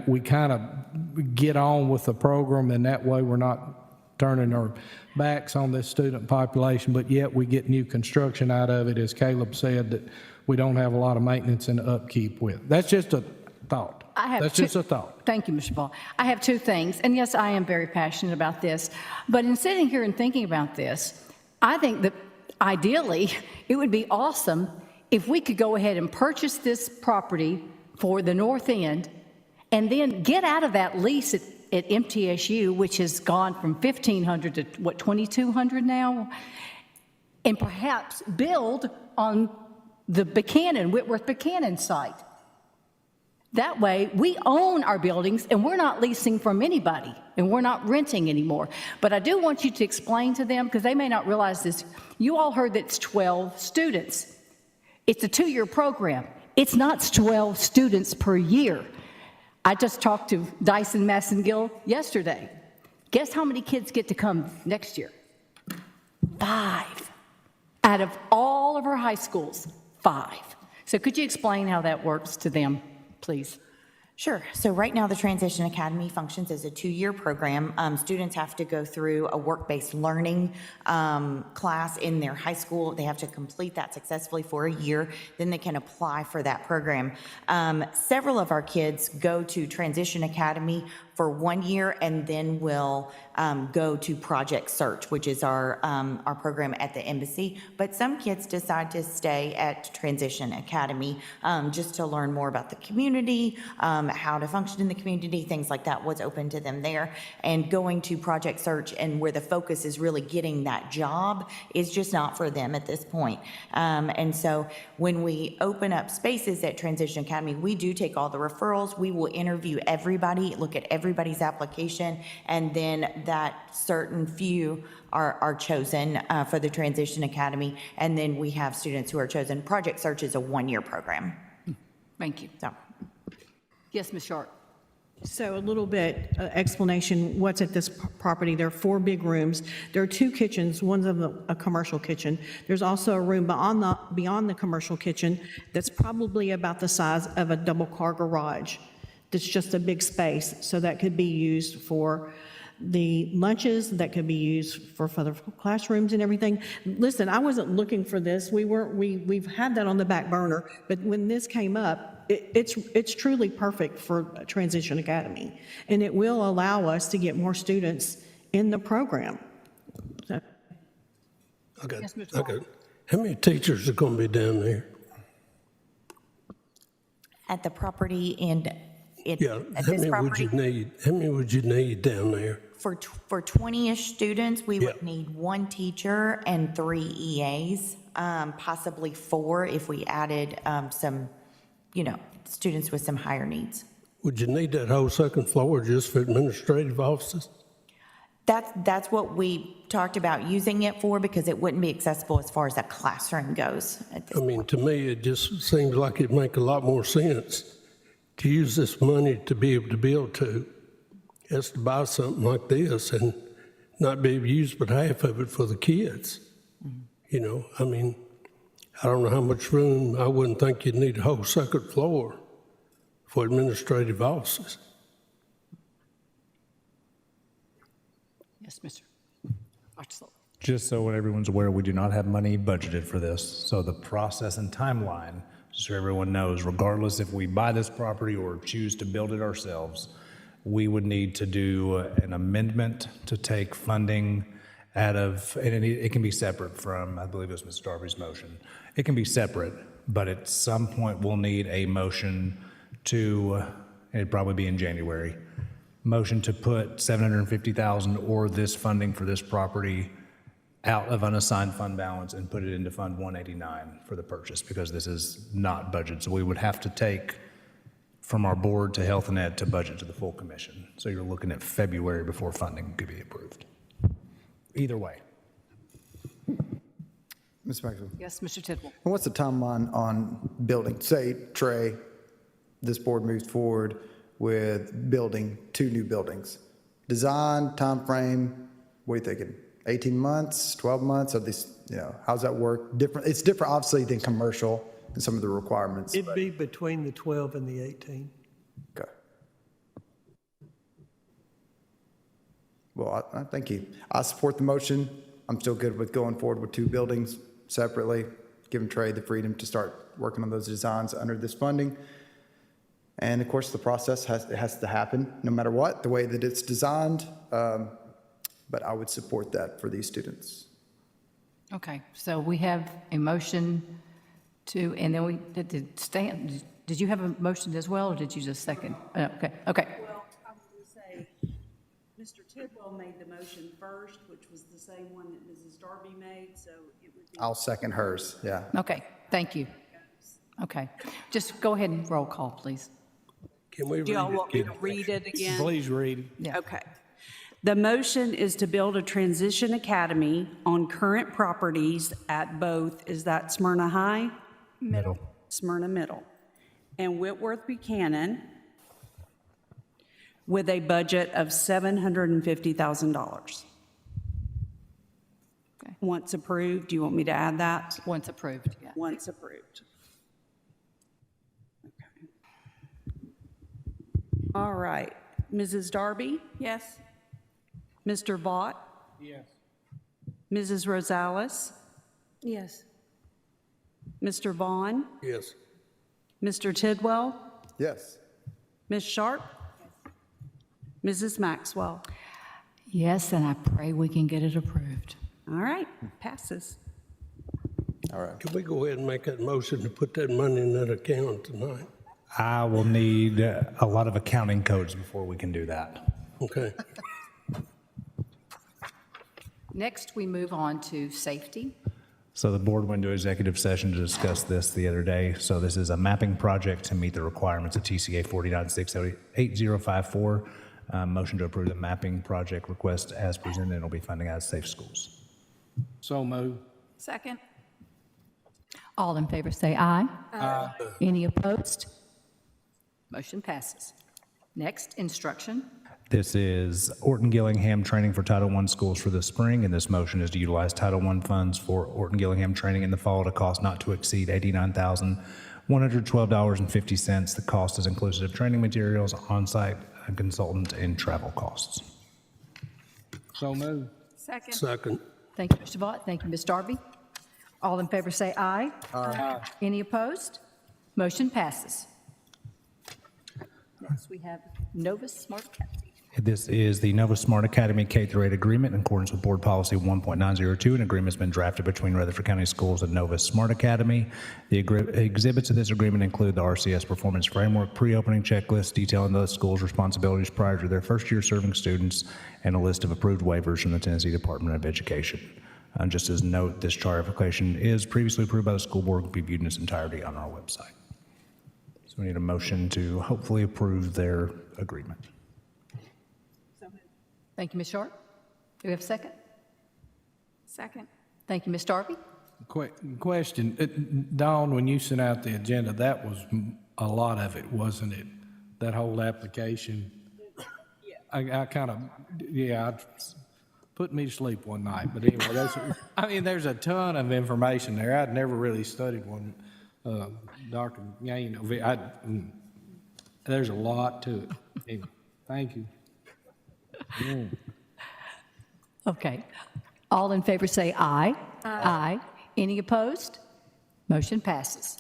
N: We kind of get on with the program, and that way we're not turning our backs on this student population, but yet we get new construction out of it, as Caleb said, that we don't have a lot of maintenance and upkeep with. That's just a thought. Just a thought.
A: Thank you, Mr. Ball. I have 2 things, and yes, I am very passionate about this, but in sitting here and thinking about this, I think that ideally it would be awesome if we could go ahead and purchase this property for the north end and then get out of that lease at MTSU, which has gone from 1,500 to, 2,200 now, and perhaps build on the Whitworth Buchanan site. That way, we own our buildings, and we're not leasing from anybody, and we're not renting anymore. But I do want you to explain to them, because they may not realize this. You all heard that it's 12 students. It's a 2-year program. It's not 12 students per year. I just talked to Dyson Massengill yesterday. Guess how many kids get to come next year? 5. Out of all of our high schools, 5. So could you explain how that works to them, please?
S: Sure. So right now, the Transition Academy functions as a 2-year program. Students have to go through a work-based learning class in their high school. They have to complete that successfully for a year. Then they can apply for that program. Several of our kids go to Transition Academy for 1 year and then will go to Project Search, which is our program at the embassy. But some kids decide to stay at Transition Academy just to learn more about the community, how to function in the community, things like that, what's open to them there. And going to Project Search, and where the focus is really getting that job, is just not for them at this point. And so when we open up spaces at Transition Academy, we do take all the referrals. We will interview everybody, look at everybody's application, and then that certain few are chosen for the Transition Academy, and then we have students who are chosen. Project Search is a 1-year program.
A: Thank you.
S: So.
A: Yes, Ms. Sharp.
M: So a little bit explanation, what's at this property. There are 4 big rooms. There are 2 kitchens, one's of a commercial kitchen. There's also a room beyond the commercial kitchen that's probably about the size of a double-car garage. That's just a big space, so that could be used for the lunches, that could be used for the classrooms and everything. Listen, I wasn't looking for this. We've had that on the back burner, but when this came up, it's truly perfect for Transition Academy, and it will allow us to get more students in the program. So,
F: Okay.
A: Yes, Mr.
F: Okay. How many teachers are going to be down there?
K: At the property and
F: Yeah.
K: at
F: How
K: this
F: many would
K: property,
F: you need? How many would you need down there?
K: for 20-ish students, we would
F: Yeah.
K: need 1 teacher and 3 EAs, possibly 4 if we added some, students with some higher needs.
F: Would you need that whole second floor just for administrative offices?
K: That's what we talked about using it for, because it wouldn't be accessible as far as a classroom goes at this
F: I mean, to me, it just seems like it'd make a lot more sense to use this money to be able to build to, as to buy something like this and not be able to use but half of it for the kids. I mean, I don't know how much room. I wouldn't think you'd need a whole second floor for administrative offices.
A: Yes, Mr. Archibald.
G: Just so everyone's aware, we do not have money budgeted for this. So the process and timeline, so everyone knows, regardless if we buy this property or choose to build it ourselves, we would need to do an amendment to take funding out of, and it can be separate from, I believe it was Mr. Darby's motion. It can be separate, but at some point we'll need a motion to, it'd probably be in January, motion to put $750,000 or this funding for this property out of unassigned fund balance and put it into Fund 189 for the purchase, because this is not budgeted. So we would have to take from our board to Health and Ed to budget to the full commission. So you're looking at February before funding could be approved. Either way.
J: Ms. Maxwell,
A: Yes, Mr. Tidwell.
J: and what's the timeline on building? Say, Trey, this board moves forward with building 2 new buildings. Design, timeframe, what are you thinking? 18 months, 12 months? Are these, how's that work? Different. It's different, obviously, than commercial and some of the requirements.
R: It'd be between the 12 and the 18.
J: Okay. Well, I thank you. I support the motion. I'm still good with going forward with 2 buildings separately, giving Trey the freedom to start working on those designs under this funding. And of course, the process has to happen no matter what, the way that it's designed. But I would support that for these students.
A: Okay, so we have a motion to, and then we, did you have a motion as well, or did you just second? Okay.
W: Well, I was going to say, Mr. Tidwell made the motion first, which was the same one that Mrs. Darby made, so it would be.
J: I'll second hers, yeah.
A: Okay, thank you. Okay, just go ahead and roll call, please.
F: Can we
W: Do y'all
F: read
W: want me to read it again?
N: Please read.
A: Yeah.
W: Okay. The motion is to build a transition academy on current properties at both, is that Smyrna High?
G: Middle.
W: Smyrna Middle. And Whitworth Buchanan with a budget of $750,000.
A: Okay.
W: Once approved, do you want me to add that?
A: Once approved, yeah.
W: Once approved. Okay. All right. Mrs. Darby?
L: Yes.
W: Mr. Vaught?
N: Yes.
W: Mrs. Rosales?
O: Yes.
W: Mr. Vaughn?
F: Yes.
W: Mr. Tidwell?
J: Yes.
W: Ms. Sharp? Mrs. Maxwell?
A: Yes, and I pray we can get it approved.
W: All right, passes.
J: All right.
F: Can we go ahead and make that motion to put that money in that account tonight?
G: I will need a lot of accounting codes before we can do that.
F: Okay.
A: Next, we move on to safety.
G: So the board went into executive session to discuss this the other day. So this is a mapping project to meet the requirements of TCA 49-680-8054. Motion to approve the mapping project request as presented, and it'll be funding out of Safe Schools.
N: So move.
L: Second.
A: All in favor say aye.
L: Aye.
A: Any opposed? Motion passes. Next, instruction.
G: This is Orton Gillingham training for Title I schools for the spring, and this motion is to utilize Title I funds for Orton Gillingham training in the fall at a cost not to exceed $89,112.50. The cost is inclusive of training materials, on-site consultant, and travel costs.
N: So moved.
L: Second.
F: Second.
A: Thank you, Mr. Vaught. Thank you, Ms. Darby. All in favor say aye. Aye. Any opposed? Motion passes. Next, we have Nova Smart Academy.
G: This is the Nova Smart Academy K-8 agreement in accordance with Board Policy 1.902. An agreement has been drafted between Rutherford County Schools and Nova Smart Academy. The exhibits of this agreement include the RCS Performance Framework, pre-opening checklist detailing the school's responsibilities prior to their first year serving students, and a list of approved waivers from the Tennessee Department of Education. Just as a note, this charter application is previously approved by the school board and will be viewed in its entirety on our website. So we need a motion to hopefully approve their agreement.
A: Thank you, Ms. Sharp. Do we have a second?
L: Second.
A: Thank you, Ms. Darby.
N: Question, Dawn, when you sent out the agenda, that was a lot of it, wasn't it? That whole application? Yeah. I kind of, put me to sleep one night, but anyway, there's a ton of information there. I'd never really studied one. Dr. Gain, there's a lot to it. Anyway, thank you.
A: Okay. All in favor say aye. Aye. Any opposed? Motion passes.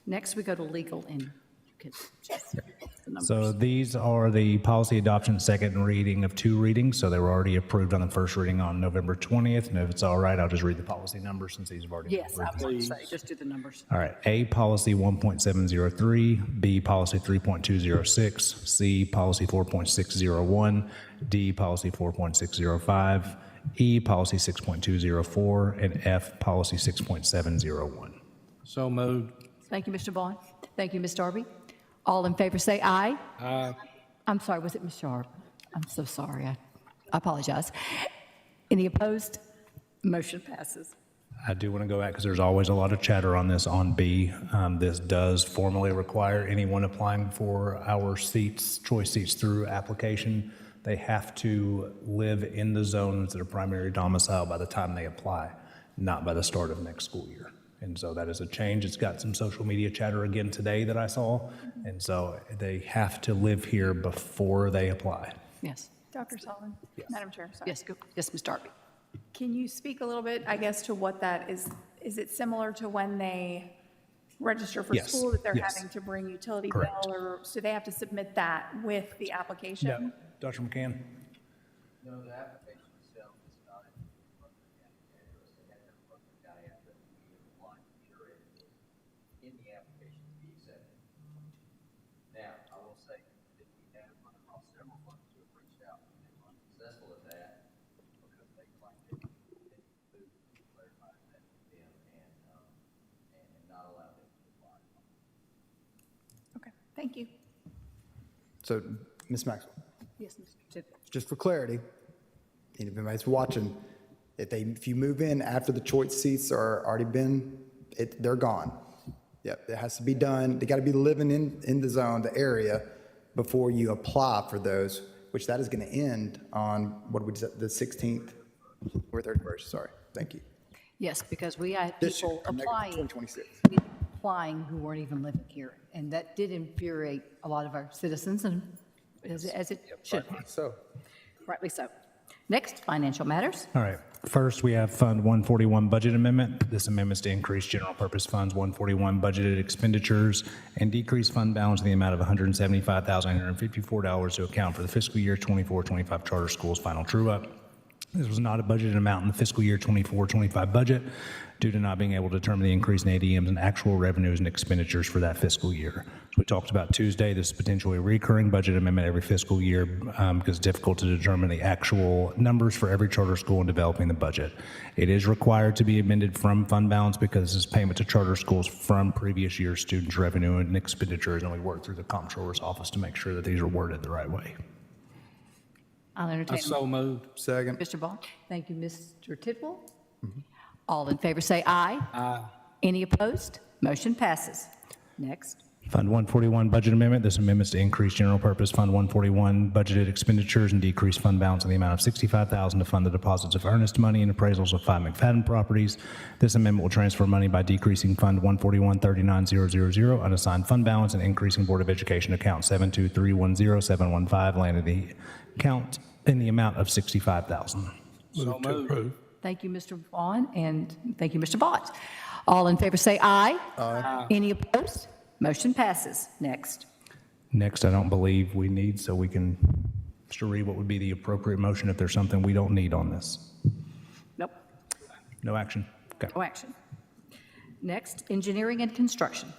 A: Next, we go to legal and you can just the numbers.
G: So these are the policy adoption second reading of 2 readings. So they were already approved on the first reading on November 20th. And if it's all right, I'll just read the policy numbers since these have already been
A: Yes,
G: approved.
A: I was going to say, just do the numbers.
G: All right, A, policy 1.703, B, policy 3.206, C, policy 4.601, D, policy 4.605, E, policy 6.204, and F, policy 6.701.
N: So moved.
A: Thank you, Mr. Vaughn. Thank you, Ms. Darby. All in favor say aye.
N: Aye.
A: I'm sorry, was it Ms. Sharp? I'm so sorry. I apologize. Any opposed? Motion passes.
G: I do want to go back because there's always a lot of chatter on this on B. This does formally require anyone applying for our seats, choice seats through application, they have to live in the zones that are primary domicile by the time they apply, not by the start of next school year. And so that is a change. It's got some social media chatter again today that I saw. And so they have to live here before they apply.
A: Yes.
L: Dr. Sullivan?
G: Yes.
L: Madam Chair, sorry.
A: Yes, go. Yes, Ms. Darby.
L: Can you speak a little bit, I guess, to what that is? Is it similar to when they register for
G: Yes.
L: school, that they're
G: Yes.
L: having to bring utility
G: Correct.
L: bill, or so they have to submit that with the application?
G: Yeah. Dr. McCann?
T: No, the application itself is not in the County address. They have to have the County address to be applying for sure in the application to be accepted. Now, I will say that we have run across several funds who have reached out and been unsuccessful at that because they claim that they clarify that with them and not allow them to apply.
L: Okay, thank you.
J: So, Ms. Maxwell,
A: Yes, Mr. Tidwell.
J: just for clarity, and if anybody's watching, if you move in after the choice seats are already been, they're gone. Yep, it has to be done. They got to be living in the zone, the area, before you apply for those, which that is going to end on, what did we say, the 16th or 31st, sorry. Thank you.
A: Yes, because we had
J: This year,
A: people applying.
J: 2026.
A: Applying who weren't even living here. And that did infuriate a lot of our citizens, and as it should be.
J: So,
A: Rightly so. Next, financial matters.
G: All right. First, we have Fund 141 budget amendment. This amendment is to increase general purpose funds 141 budgeted expenditures and decrease fund balance in the amount of $175,854 to account for the fiscal year 24-25 charter schools final true-up. This was not a budgeted amount in the fiscal year 24-25 budget due to not being able to determine the increase in ADMs and actual revenues and expenditures for that fiscal year. So we talked about Tuesday, this is potentially a recurring budget amendment every fiscal year because it's difficult to determine the actual numbers for every charter school in developing the budget. It is required to be amended from fund balance because this is payment to charter schools from previous year's students' revenue and expenditures, and we work through the comptroller's office to make sure that these are worded the right way.
A: I'll entertain.
N: So moved.
J: Second.
A: Mr. Ball. Thank you, Mr. Tidwell. All in favor say aye.
N: Aye.
A: Any opposed? Motion passes. Next.
G: Fund 141 budget amendment. This amendment is to increase general purpose Fund 141 budgeted expenditures and decrease fund balance in the amount of $65,000 to fund the deposits of earnest money and appraisals of 5 McFadden properties. This amendment will transfer money by decreasing Fund 141-39000 unassigned fund balance and increasing Board of Education account 72310-715 land in the account in the amount of $65,000.
F: Move to approve.
A: Thank you, Mr. Vaughn, and thank you, Mr. Vaught. All in favor say aye.
C: Aye.
A: Any opposed? Motion passes. Next.
G: Next, I don't believe we need, so we can, Mr. Reed, what would be the appropriate motion if there's something we don't need on this?
A: Nope,
G: No action? Okay.
A: no action. Next, engineering and construction.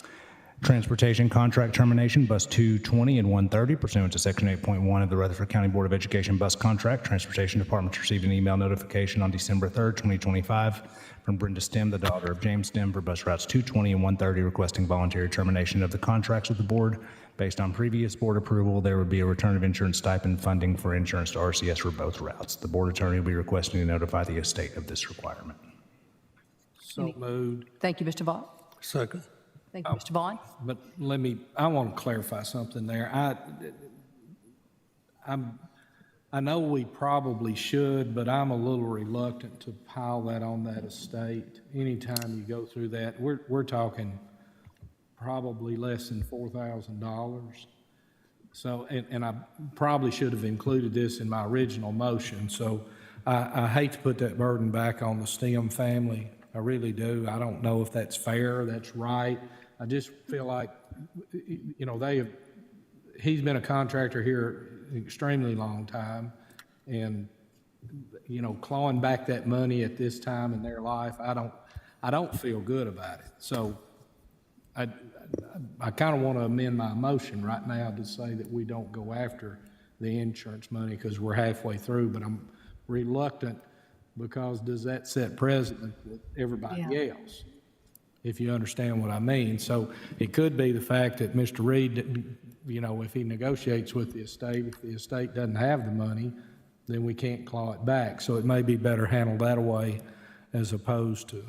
G: Transportation contract termination, Bus 220 and 130 pursuant to Section 8.1 of the Rutherford County Board of Education Bus Contract. Transportation Department received an email notification on December 3rd, 2025 from Brenda Stem, the daughter of James Stem, for bus routes 220 and 130 requesting voluntary termination of the contracts with the board. Based on previous board approval, there would be a return of insurance stipend funding for insurance to RCS for both routes. The board attorney will be requesting to notify the estate of this requirement.
N: So moved.
A: Thank you, Mr. Vaught.
F: Second.
A: Thank you, Mr. Vaughn.
N: But I want to clarify something there. I know we probably should, but I'm a little reluctant to pile that on that estate. Anytime you go through that, we're talking probably less than $4,000. So, and I probably should have included this in my original motion. So I hate to put that burden back on the Stem family. I really do. I don't know if that's fair, that's right. I just feel like, you know, he's been a contractor here an extremely long time, and, you know, clawing back that money at this time in their life, I don't feel good about it. So I kind of want to amend my motion right now to say that we don't go after the insurance money because we're halfway through, but I'm reluctant because does that set precedent with everybody else? If you understand what I mean. So it could be the fact that Mr. Reed, you know, if he negotiates with the estate, if the estate doesn't have the money, then we can't claw it back. So it may be better handled that way as opposed to.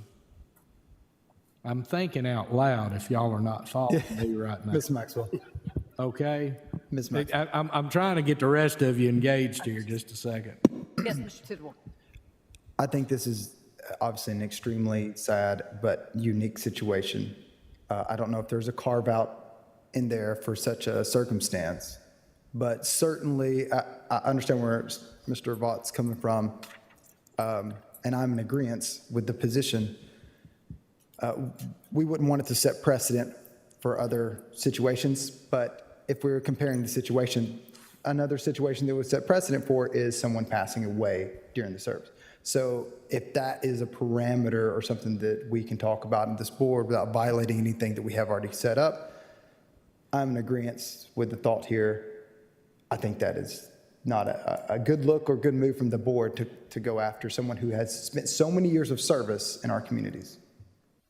N: I'm thinking out loud if y'all are not following me right now.
J: Ms. Maxwell.
N: Okay?
J: Ms. Maxwell.
N: I'm trying to get the rest of you engaged here just a second.
A: Yes, Mr. Tidwell.
J: I think this is obviously an extremely sad but unique situation. I don't know if there's a carve-out in there for such a circumstance, but certainly I understand where Mr. Vaught's coming from, and I'm in agreement with the position. We wouldn't want it to set precedent for other situations, but if we were comparing the situation, another situation that would set precedent for is someone passing away during the service. So if that is a parameter or something that we can talk about in this board without violating anything that we have already set up, I'm in agreement with the thought here. I think that is not a good look or good move from the board to go after someone who has spent so many years of service in our communities.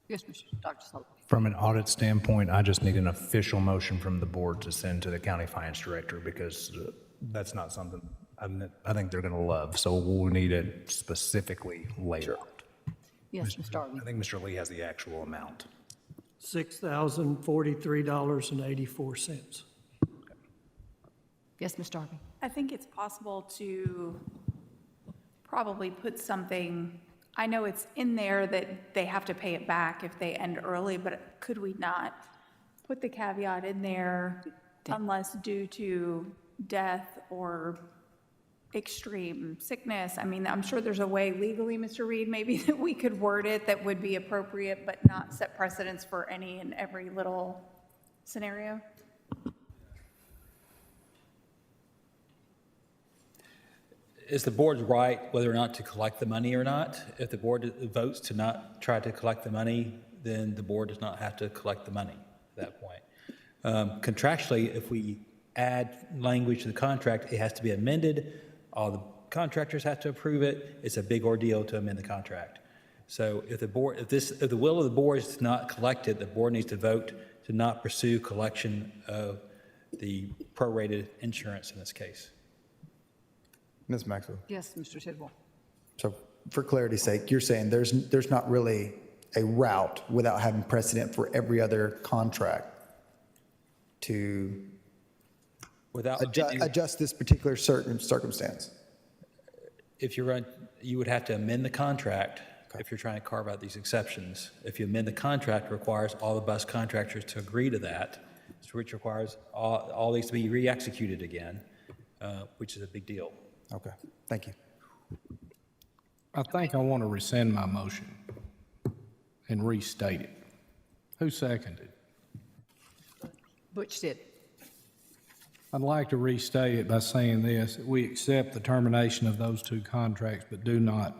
A: Yes, Dr. Sullivan.
G: From an audit standpoint, I just need an official motion from the board to send to the county finance director because that's not something I think they're going to love. So we'll need it specifically laid out.
A: Yes, Ms. Darby.
G: I think Mr. Lee has the actual amount.
R: $6,043.84.
A: Yes, Ms. Darby.
L: I think it's possible to probably put something, I know it's in there that they have to pay it back if they end early, but could we not put the caveat in there unless due to death or extreme sickness? I mean, I'm sure there's a way legally, Mr. Reed, maybe that we could word it that would be appropriate, but not set precedents for any and every little scenario.
P: Is the board's right whether or not to collect the money or not? If the board votes to not try to collect the money, then the board does not have to collect the money at that point. Contractually, if we add language to the contract, it has to be amended. All the contractors have to approve it. It's a big ordeal to amend the contract. So if the board, if the will of the board is to not collect it, the board needs to vote to not pursue collection of the prorated insurance in this case.
J: Ms. Maxwell.
A: Yes, Mr. Tidwell.
J: So for clarity's sake, you're saying there's not really a route without having precedent for every other contract? to
P: Without,
J: adjust this particular certain circumstance?
P: if you're, you would have to amend the contract if you're trying to carve out these exceptions. If you amend the contract, it requires all the bus contractors to agree to that, which requires all these to be re-executed again, which is a big deal.
J: Okay, thank you.
N: I think I want to rescind my motion and restate it. Who seconded?
A: Butch did.
N: I'd like to restate it by saying this: we accept the termination of those two contracts, but do not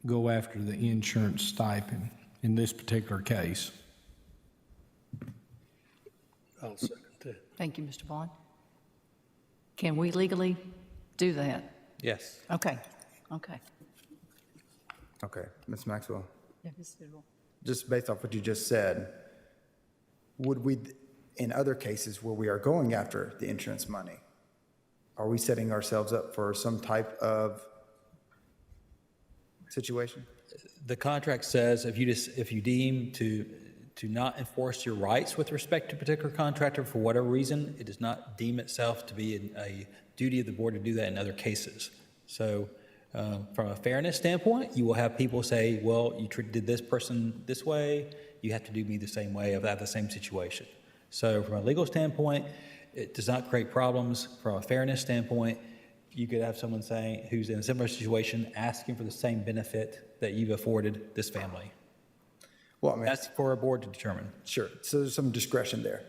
N: go after the insurance stipend in this particular case.
F: I'll second that.
A: Thank you, Mr. Vaughn. Can we legally do that?
P: Yes.
A: Okay, okay.
J: Okay, Ms. Maxwell,
A: Yeah, Ms. Sidwell.
J: just based off what you just said, would we, in other cases where we are going after the insurance money, are we setting ourselves up for some type of situation?
P: The contract says if you deem to not enforce your rights with respect to a particular contractor for whatever reason, it does not deem itself to be a duty of the board to do that in other cases. So from a fairness standpoint, you will have people say, well, you did this person this way, you have to do me the same way of the same situation. So from a legal standpoint, it does not create problems. From a fairness standpoint, you could have someone saying, who's in a similar situation, asking for the same benefit that you've afforded this family.
J: Well, I mean,
P: that's for a board to determine.
J: Sure, so there's some discretion there,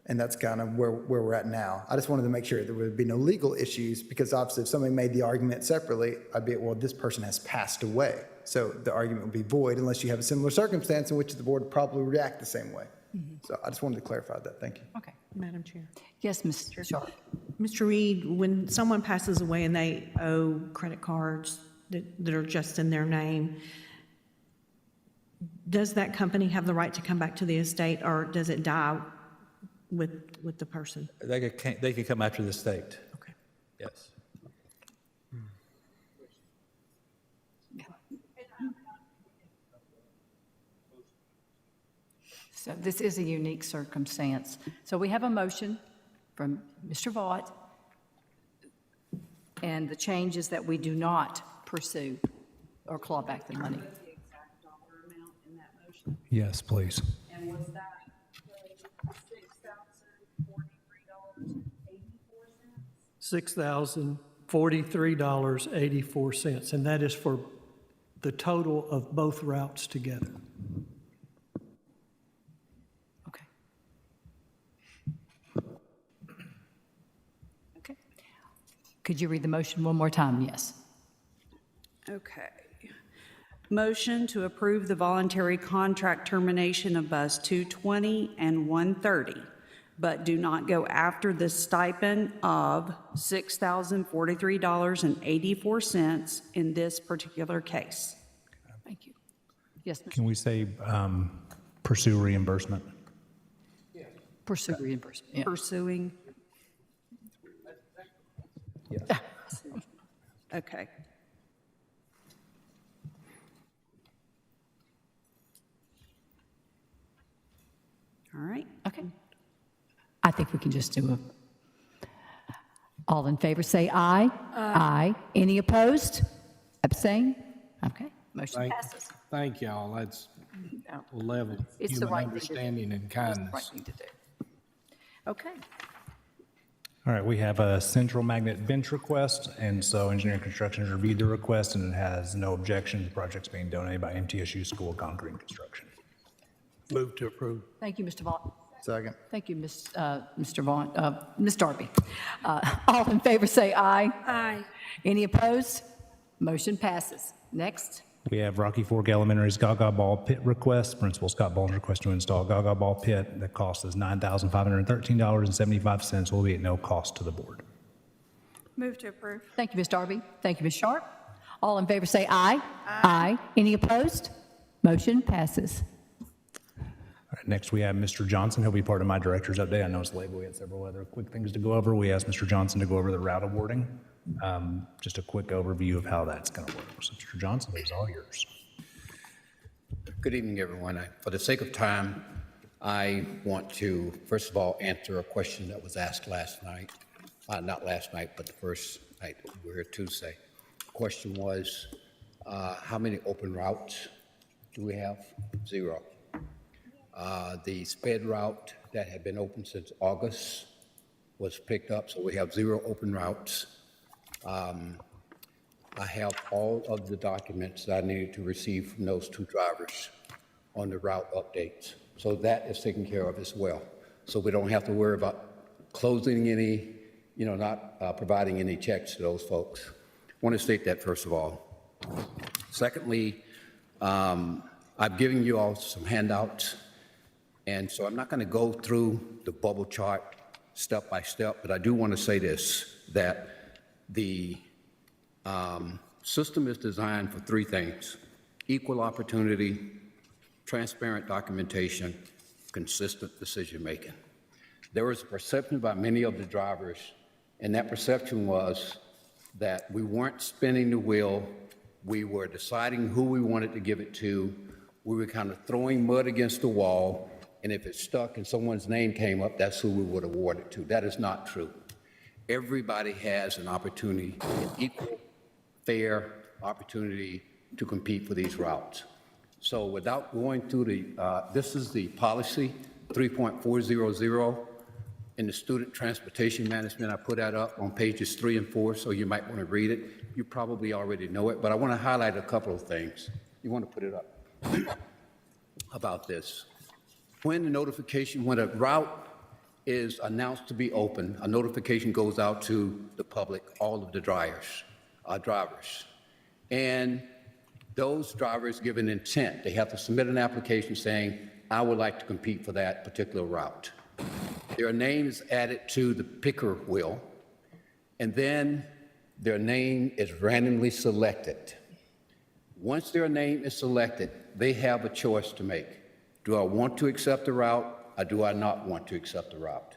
J: and that's kind of where we're at now. I just wanted to make sure there would be no legal issues, because obviously if somebody made the argument separately, I'd be, well, this person has passed away, so the argument would be void unless you have a similar circumstance in which the board would probably react the same way. So I just wanted to clarify that. Thank you.
A: Okay.
M: Madam Chair.
A: Yes, Mr. Sharp.
M: Mr. Reed, when someone passes away and they owe credit cards that are just in their name, does that company have the right to come back to the estate, or does it die with the person?
P: They could come after the state.
M: Okay.
P: Yes.
A: So this is a unique circumstance. So we have a motion from Mr. Vaught, and the change is that we do not pursue or claw back the money.
G: Yes, please.
W: And was that $6,043.84?
R: $6,043.84, and that is for the total of both routes together.
A: Okay. Okay. Could you read the motion one more time? Yes.
W: Okay. Motion to approve the voluntary contract termination of bus 220 and 130, but do not go after the stipend of $6,043.84 in this particular case.
A: Thank you. Yes, Mr.
G: Can we say pursue reimbursement?
A: Pursue reimbursement. Yeah.
W: Pursuing?
P: Yes.
W: Okay. All right.
A: Okay. I think we can just do a, all in favor say aye. Aye. Any opposed? Abstain? Okay, motion passes.
N: Thank y'all. That's a level of
A: It's the
N: human
A: right thing to do.
N: understanding and
A: It's the
N: kindness.
A: right thing to do. Okay.
G: All right, we have a central magnet bench request, and so engineering construction has reviewed the request and it has no objection. The project's being donated by MTSU School of Concrete and Construction.
F: Move to approve.
A: Thank you, Mr. Vaughn.
J: Second.
A: Thank you, Mr. Vaughn, Ms. Darby. All in favor say aye.
O: Aye.
A: Any opposed? Motion passes. Next.
G: We have Rocky Fork Elementary's Gaga Ball Pit request. Principal Scott Ball's request to install Gaga Ball Pit. The cost is $9,513.75. Will be at no cost to the board.
L: Move to approve.
A: Thank you, Ms. Darby. Thank you, Ms. Sharp. All in favor say aye. Aye. Any opposed? Motion passes.
G: All right, next we have Mr. Johnson. He'll be part of my director's update. I know it's late, but we had several other quick things to go over. We asked Mr. Johnson to go over the route awarding. Just a quick overview of how that's going to work. So, Mr. Johnson, it is all yours.
B: Good evening, everyone. For the sake of time, I want to, first of all, answer a question that was asked last night. Not last night, but the first night we were here Tuesday. The question was, how many open routes do we have? 0. The sped route that had been open since August was picked up, so we have 0 open routes. I have all of the documents that I needed to receive from those 2 drivers on the route updates. So that is taken care of as well. So we don't have to worry about closing any, not providing any checks to those folks. I want to state that first of all. Secondly, I've given you all some handouts, and so I'm not going to go through the bubble chart step by step, but I do want to say this, that the system is designed for 3 things: equal opportunity, transparent documentation, consistent decision-making. There was a perception by many of the drivers, and that perception was that we weren't spinning the wheel, we were deciding who we wanted to give it to, we were kind of throwing mud against the wall, and if it stuck and someone's name came up, that's who we would award it to. That is not true. Everybody has an opportunity, an equal, fair opportunity to compete for these routes. So without going through this is the policy 3.400 in the student transportation management. I put that up on pages 3 and 4, so you might want to read it. You probably already know it, but I want to highlight a couple of things. You want to put it up about this. When a route is announced to be open, a notification goes out to the public, all of the drivers. And those drivers give an intent. They have to submit an application saying, I would like to compete for that particular route. Their name is added to the picker wheel, and then their name is randomly selected. Once their name is selected, they have a choice to make. Do I want to accept the route, or do I not want to accept the route?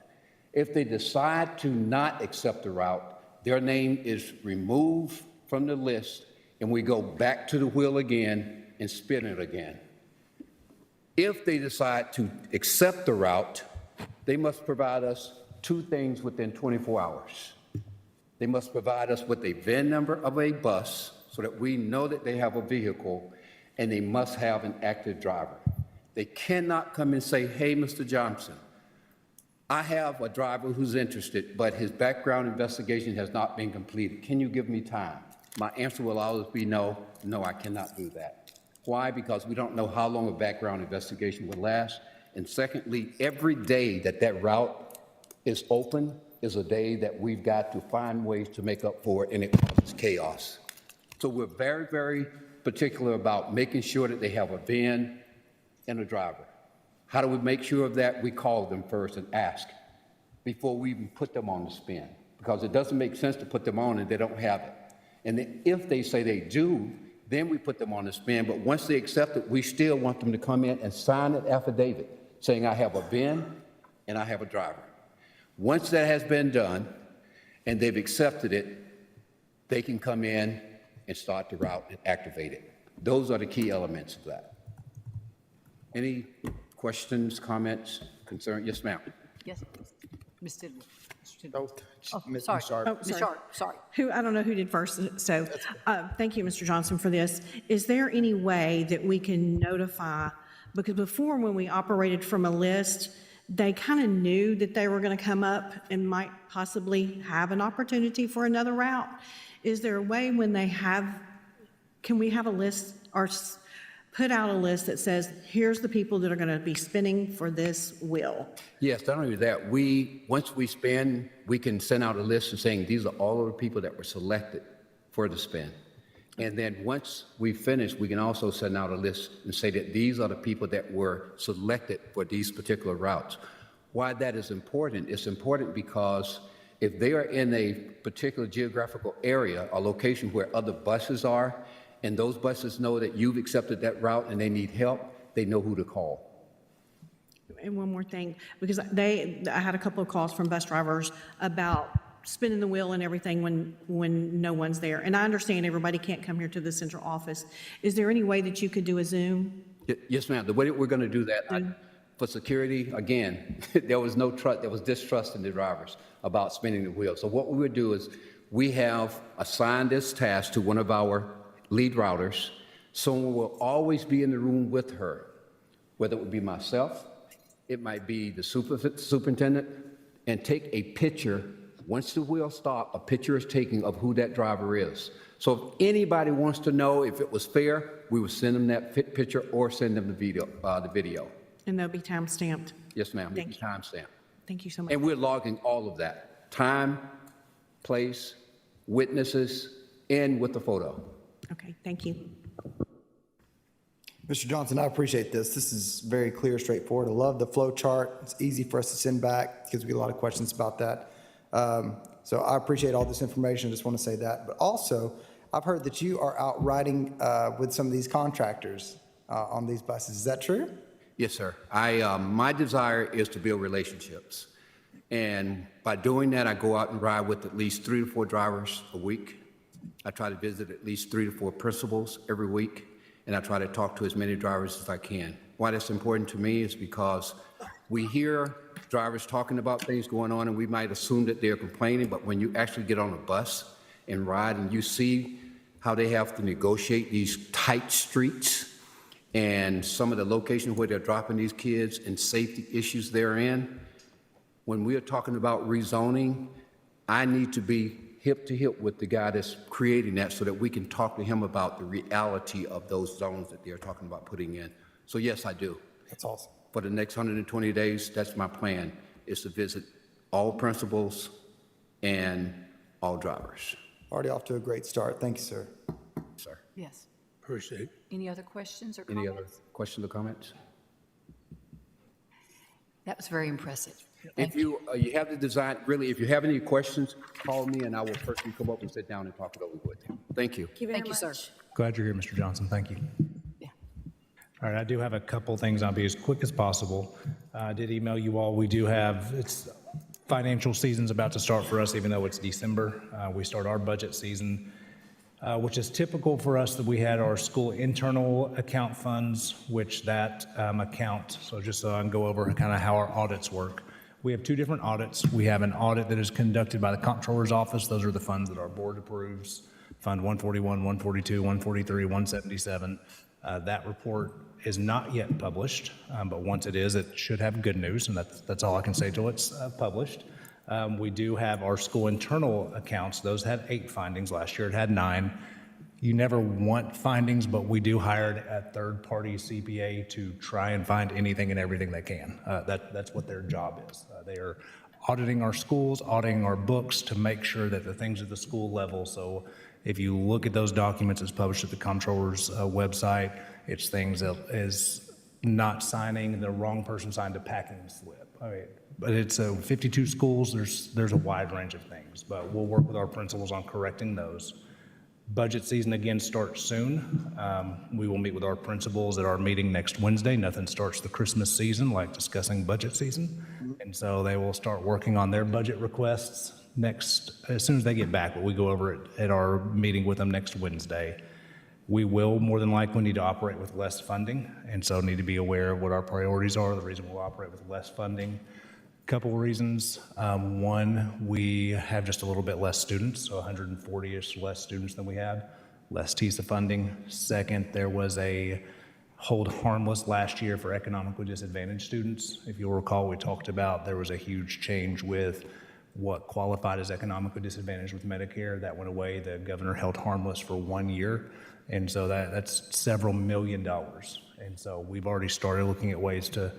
B: If they decide to not accept the route, their name is removed from the list, and we go back to the wheel again and spin it again. If they decide to accept the route, they must provide us 2 things within 24 hours. They must provide us with a VIN number of a bus so that we know that they have a vehicle, and they must have an active driver. They cannot come and say, hey, Mr. Johnson, I have a driver who's interested, but his background investigation has not been completed. Can you give me time? My answer will always be no, I cannot do that. Why? Because we don't know how long a background investigation will last. And secondly, every day that route is open is a day that we've got to find ways to make up for it, and it causes chaos. So we're very, very particular about making sure that they have a VIN and a driver. How do we make sure of that? We call them first and ask before we even put them on the spin, because it doesn't make sense to put them on and they don't have it. And then if they say they do, then we put them on the spin. But once they accept it, we still want them to come in and sign an affidavit saying, I have a VIN and I have a driver. Once that has been done and they've accepted it, they can come in and start the route and activate it. Those are the key elements of that. Any questions, comments, concerns? Yes, ma'am.
A: Yes, Ms. Tidwell. Mr. Tidwell.
J: Ms.
A: Sorry.
J: Sharp.
A: Ms. Sharp, sorry.
M: I don't know who did first, so thank you, Mr. Johnson, for this. Is there any way that we can notify, because before when we operated from a list, they kind of knew that they were going to come up and might possibly have an opportunity for another route. Is there a way when they have, can we have a list or put out a list that says, here's the people that are going to be spinning for this wheel?
B: Yes, not only that, once we spin, we can send out a list of saying these are all of the people that were selected for the spin. And then once we finish, we can also send out a list and say that these are the people that were selected for these particular routes. Why that is important? It's important because if they are in a particular geographical area or location where other buses are, and those buses know that you've accepted that route and they need help, they know who to call.
M: And one more thing, because I had a couple of calls from bus drivers about spinning the wheel and everything when no one's there. And I understand everybody can't come here to the central office. Is there any way that you could do a Zoom?
B: Yes, ma'am. The way that we're going to do that, for security, again, there was no trust, there was distrust in the drivers about spinning the wheel. So what we would do is we have assigned this task to one of our lead routers. Someone will always be in the room with her, whether it would be myself, it might be the superintendent, and take a picture. Once the wheel stops, a picture is taken of who that driver is. So if anybody wants to know if it was fair, we would send them that picture or send them the video.
M: And they'll be time-stamped.
B: Yes, ma'am.
M: Thank you.
B: Timestamp.
M: Thank you so much.
B: And we're logging all of that. Time, place, witnesses, and with the photo.
M: Okay, thank you.
J: Mr. Johnson, I appreciate this. This is very clear, straightforward. I love the flow chart. It's easy for us to send back because we get a lot of questions about that. So I appreciate all this information. I just want to say that. But also, I've heard that you are out riding with some of these contractors on these buses. Is that true?
B: Yes, sir. My desire is to build relationships. And by doing that, I go out and ride with at least 3 to 4 drivers a week. I try to visit at least 3 to 4 principals every week, and I try to talk to as many drivers as I can. Why that's important to me is because we hear drivers talking about things going on, and we might assume that they're complaining, but when you actually get on a bus and ride and you see how they have to negotiate these tight streets and some of the locations where they're dropping these kids and safety issues they're in, when we are talking about rezoning, I need to be hip to hip with the guy that's creating that so that we can talk to him about the reality of those zones that they're talking about putting in. So yes, I do.
J: That's awesome.
B: For the next 120 days, that's my plan, is to visit all principals and all drivers.
J: Already off to a great start. Thank you, sir.
B: Sir.
A: Yes.
F: Appreciate it.
A: Any other questions or
B: Any
A: comments?
B: other questions or comments?
A: That was very impressive.
B: If you have the design, really, if you have any questions, call me and I will personally come up and sit down and talk it over with you. Thank you.
A: Thank you, sir.
G: Glad you're here, Mr. Johnson. Thank you. All right, I do have a couple things. I'll be as quick as possible. I did email you all. We do have, it's financial season's about to start for us, even though it's December. We start our budget season, which is typical for us that we had our school internal account funds, which that account, so just so I can go over kind of how our audits work. We have 2 different audits. We have an audit that is conducted by the Comptroller's Office. Those are the funds that our board approves. Fund 141, 142, 143, 177. That report is not yet published, but once it is, it should have good news, and that's all I can say till it's published. We do have our school internal accounts. Those had 8 findings. Last year it had 9. You never want findings, but we do hire a third-party CPA to try and find anything and everything they can. That's what their job is. They are auditing our schools, auditing our books to make sure that the things at the school level. So if you look at those documents, it's published at the Comptroller's website. It's things that is not signing, the wrong person signed a packing slip. I mean, but it's 52 schools. There's a wide range of things, but we'll work with our principals on correcting those. Budget season again starts soon. We will meet with our principals at our meeting next Wednesday. Nothing starts the Christmas season like discussing budget season. And so they will start working on their budget requests as soon as they get back, but we go over it at our meeting with them next Wednesday. We will more than likely need to operate with less funding, and so need to be aware of what our priorities are, the reason we'll operate with less funding. Couple reasons. One, we have just a little bit less students, so 140-ish less students than we had, less TISA funding. Second, there was a hold harmless last year for economically disadvantaged students. If you'll recall, we talked about there was a huge change with what qualified as economically disadvantaged with Medicare. That went away. The governor held harmless for 1 year, and so that's several $1 million. And so we've already started looking at ways to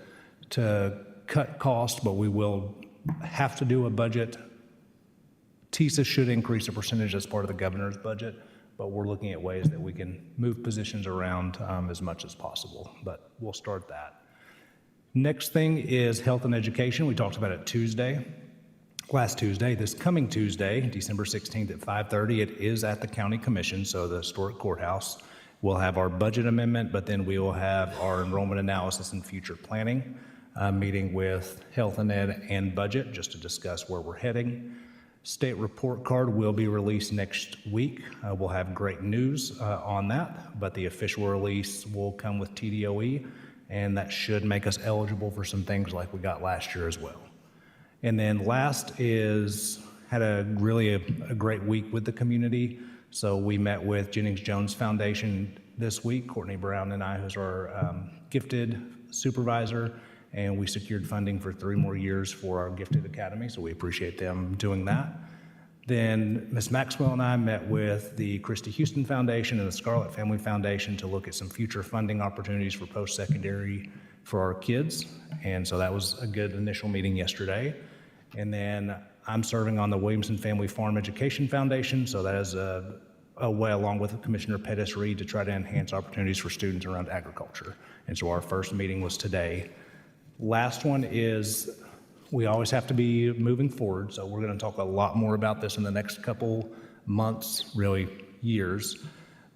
G: cut costs, but we will have to do a budget. TISA should increase a percentage as part of the governor's budget, but we're looking at ways that we can move positions around as much as possible, but we'll start that. Next thing is health and education. We talked about it last Tuesday. This coming Tuesday, December 16th at 5:30, it is at the county commission, so the historic courthouse. We'll have our budget amendment, but then we will have our enrollment analysis and future planning meeting with health and ed and budget just to discuss where we're heading. State report card will be released next week. We'll have great news on that, but the official release will come with TDOE, and that should make us eligible for some things like we got last year as well. And then last is, had a great week with the community. So we met with Jennings Jones Foundation this week, Courtney Brown and I, who's our gifted supervisor, and we secured funding for 3 more years for our Gifted Academy, so we appreciate them doing that. Then Ms. Maxwell and I met with the Christy Houston Foundation and the Scarlett Family Foundation to look at some future funding opportunities for post-secondary for our kids, and so that was a good initial meeting yesterday. And then I'm serving on the Williamson Family Farm Education Foundation, so that is a way along with Commissioner Pettis Reed to try to enhance opportunities for students around agriculture. And so our first meeting was today. Last one is, we always have to be moving forward, so we're going to talk a lot more about this in the next couple months, really years.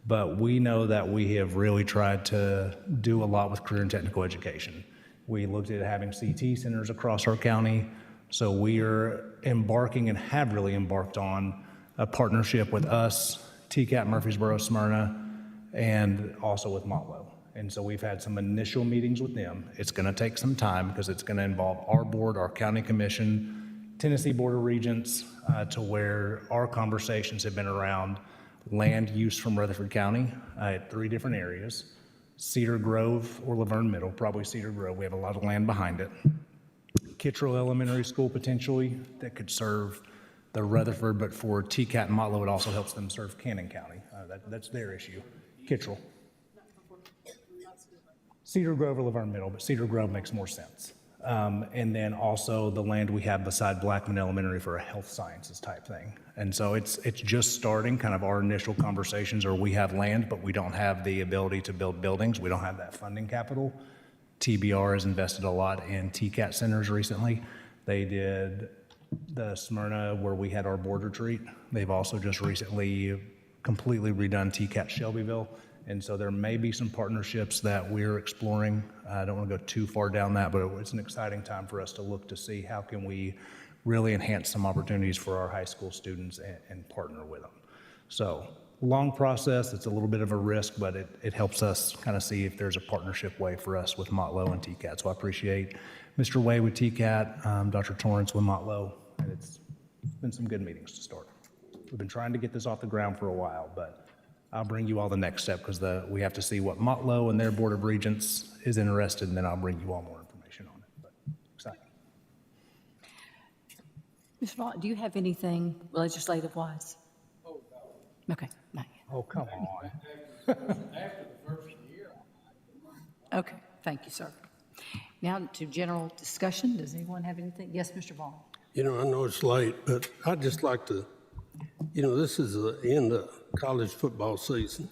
G: But we know that we have really tried to do a lot with career and technical education. We looked at having CT centers across our county, so we are embarking and have really embarked on a partnership with us, TCAT Murfreesboro, Smyrna, and also with Motlow. And so we've had some initial meetings with them. It's going to take some time because it's going to involve our board, our county commission, Tennessee Board of Regents, to where our conversations have been around land use from Rutherford County at 3 different areas: Cedar Grove or Laverne Middle, probably Cedar Grove. We have a lot of land behind it. Kittrell Elementary School potentially that could serve the Rutherford, but for TCAT and Motlow, it also helps them serve Cannon County. That's their issue. Kittrell. Cedar Grove or Laverne Middle, but Cedar Grove makes more sense. And then also the land we have beside Blackman Elementary for a health sciences type thing. And so it's just starting, kind of our initial conversations are we have land, but we don't have the ability to build buildings. We don't have that funding capital. TBR has invested a lot in TCAT centers recently. They did the Smyrna where we had our board retreat. They've also just recently completely redone TCAT Shelbyville. And so there may be some partnerships that we're exploring. I don't want to go too far down that, but it's an exciting time for us to look to see how can we really enhance some opportunities for our high school students and partner with them. So long process, it's a little bit of a risk, but it helps us kind of see if there's a partnership way for us with Motlow and TCAT. So I appreciate Mr. Way with TCAT, Dr. Torrance with Motlow, and it's been some good meetings to start. We've been trying to get this off the ground for a while, but I'll bring you all the next step because we have to see what Motlow and their Board of Regents is interested, and then I'll bring you all more information on it. But exciting.
A: Mr. Vaughn, do you have anything legislative-wise?
N: Oh, no.
A: Okay, not yet.
N: Oh, come on.
T: After the first year.
A: Okay, thank you, sir. Now to general discussion. Does anyone have anything? Yes, Mr. Vaughn.
F: You know, I know it's late, but I'd just like to, this is the end of college football season.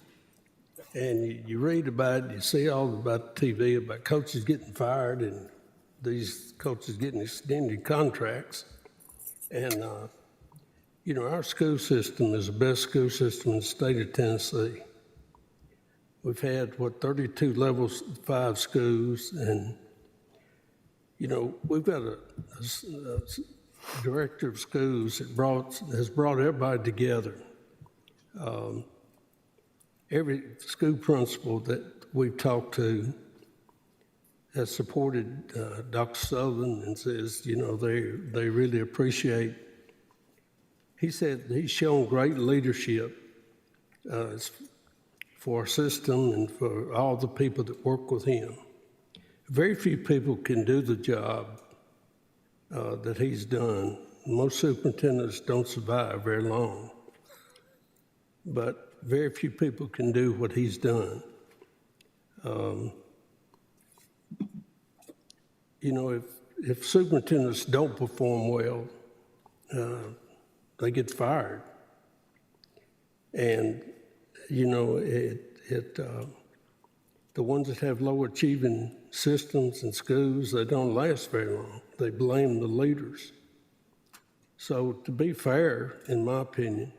F: And you read about it, you see all about TV about coaches getting fired and these coaches getting extended contracts. And, our school system is the best school system in the state of Tennessee. We've had, 32 level 5 schools, and, we've got a director of schools that has brought everybody together. Every school principal that we've talked to has supported Dr. Sullivan and says, they really appreciate. He said he's shown great leadership for our system and for all the people that work with him. Very few people can do the job that he's done. Most superintendents don't survive very long, but very few people can do what he's done. If superintendents don't perform well, they get fired. And, the ones that have low achieving systems and schools, they don't last very long. They blame the leaders. So to be fair, in my opinion,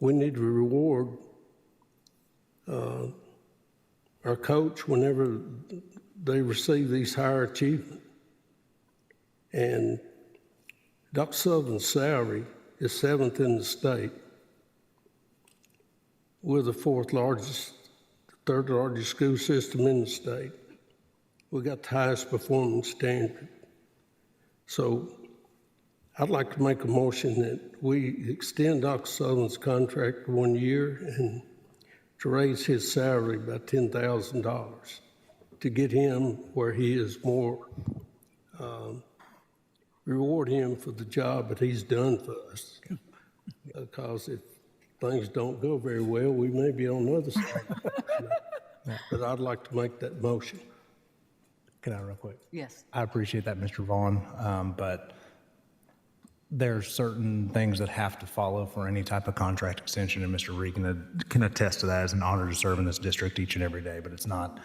F: we need to reward our coach whenever they receive these higher achievement. And Dr. Sullivan's salary is 7th in the state. We're the 4th largest third largest school system in the state. We got the highest performance standard. So I'd like to make a motion that we extend Dr. Sullivan's contract 1 year and to raise his salary by $10,000 to get him where he is more, reward him for the job that he's done for us. Because if things don't go very well, we may be on the other side. But I'd like to make that motion.
G: Can I real quick?
A: Yes.
G: I appreciate that, Mr. Vaughn, but there are certain things that have to follow for any type of contract extension, and Mr. Reed can attest to that. As an honor to serve in this district each and every day, but it's not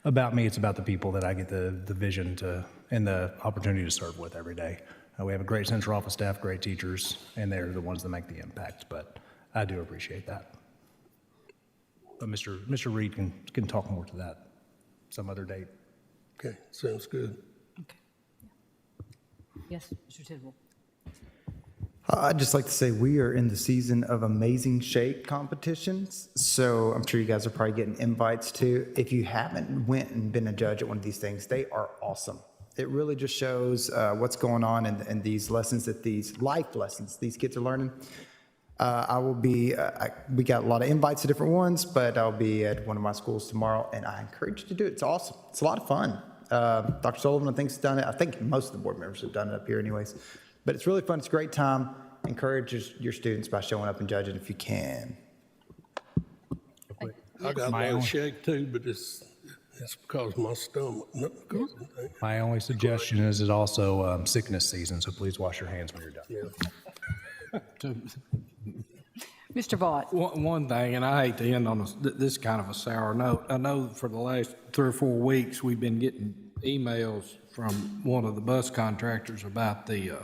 G: about me, it's about the people that I get the vision to and the opportunity to serve with every day. We have a great central office staff, great teachers, and they're the ones that make the impact, but I do appreciate that. But Mr. Reed can talk more to that some other date.
F: Okay, sounds good.
A: Yes, Mr. Tidwell.
J: I'd just like to say we are in the season of amazing shake competitions, so I'm sure you guys are probably getting invites too. If you haven't went and been a judge at one of these things, they are awesome. It really just shows what's going on in these lessons, that these life lessons these kids are learning. I will be, we got a lot of invites to different ones, but I'll be at one of my schools tomorrow, and I encourage you to do it. It's awesome. It's a lot of fun. Dr. Sullivan, I think, has done it. I think most of the board members have done it up here anyways. But it's really fun. It's a great time. Encourage your students by showing up and judging if you can.
F: I got a little shake too, but it's because of my stomach. Not because of anything.
G: My only suggestion is it's also sickness season, so please wash your hands when you're done.
F: Yeah.
A: Mr. Vaught.
N: One thing, and I hate to end on this kind of a sour note. I know for the last 3 or 4 weeks, we've been getting emails from one of the bus contractors about the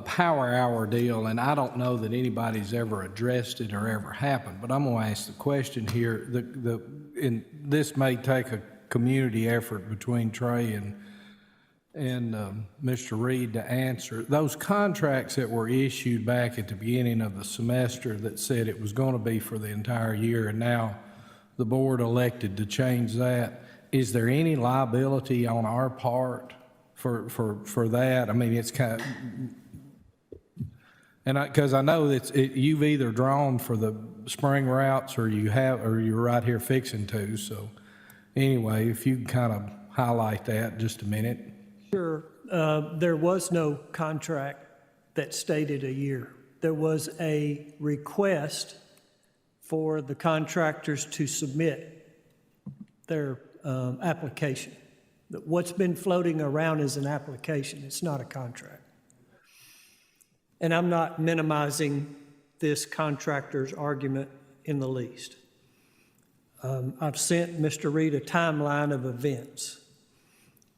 N: power hour deal, and I don't know that anybody's ever addressed it or ever happened, but I'm going to ask the question here. And this may take a community effort between Trey and Mr. Reed to answer. Those contracts that were issued back at the beginning of the semester that said it was going to be for the entire year, and now the board elected to change that, is there any liability on our part for that? I mean, it's kind of, and because I know that you've either drawn for the spring routes or you're right here fixing to. So anyway, if you can kind of highlight that just a minute.
R: Sure. There was no contract that stated a year. There was a request for the contractors to submit their application. What's been floating around is an application. It's not a contract. And I'm not minimizing this contractor's argument in the least. I've sent Mr. Reed a timeline of events.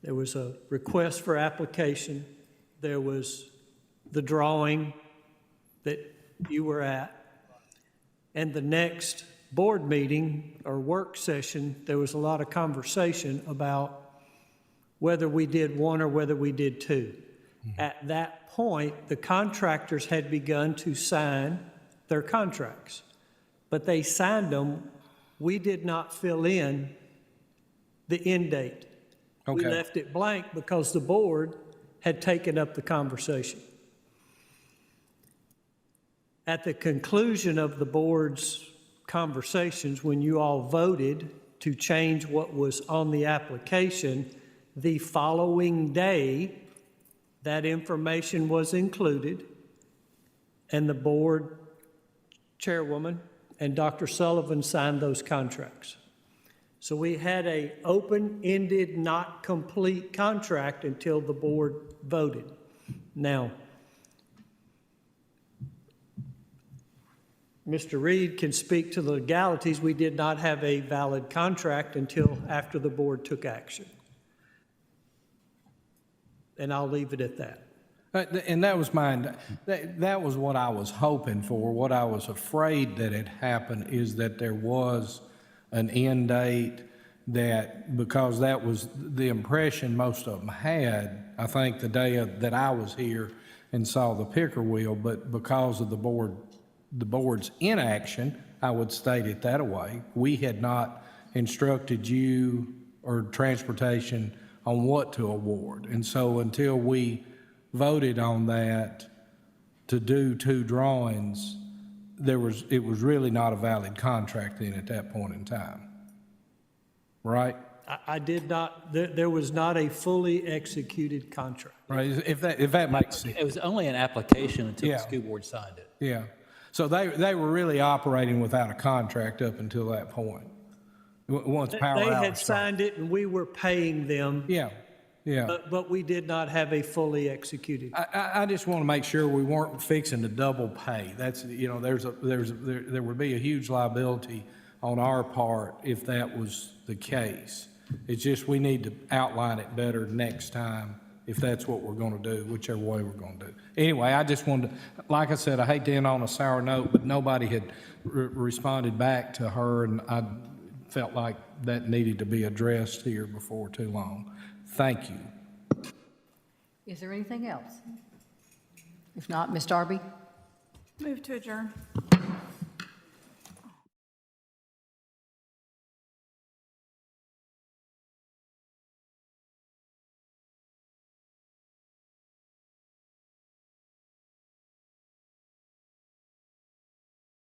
R: There was a request for application. There was the drawing that you were at. And the next board meeting or work session, there was a lot of conversation about whether we did one or whether we did two. Mm-hmm. At that point, the contractors had begun to sign their contracts, but they signed them. We did not fill in the end date. Okay. We left it blank because the board had taken up the conversation. At the conclusion of the board's conversations, when you all voted to change what was on the application, the following day, that information was included, and the board chairwoman and Dr. Sullivan signed those contracts. So we had an open-ended, not complete contract until the board voted. Now, Mr. Reed can speak to the legalities. We did not have a valid contract until after the board took action. And I'll leave it at that.
N: And that was mine. That was what I was hoping for. What I was afraid that had happened is that there was an end date, that because that was the impression most of them had, I think the day that I was here and saw the picker wheel, but because of the board the board's inaction, I would state it that way. We had not instructed you or transportation on what to award. And so until we voted on that to do 2 drawings, it was really not a valid contract then at that point in time. Right?
R: I did not, there was not a fully executed contract.
N: Right, if that makes sense.
P: It was only an application until
N: Yeah.
P: the school board signed it.
N: Yeah. So they were really operating without a contract up until that point. Once power
R: They
N: hours
R: had
N: started.
R: signed it and we were paying them.
N: Yeah, yeah.
R: But we did not have a fully executed.
N: I just want to make sure we weren't fixing to double pay. That's, there would be a huge liability on our part if that was the case. It's just we need to outline it better next time if that's what we're going to do, whichever way we're going to do. Anyway, I just wanted to, like I said, I hate to end on a sour note, but nobody had responded back to her, and I felt like that needed to be addressed here before too long. Thank you.
A: Is there anything else? If not, Ms. Darby?
L: Move to adjourn.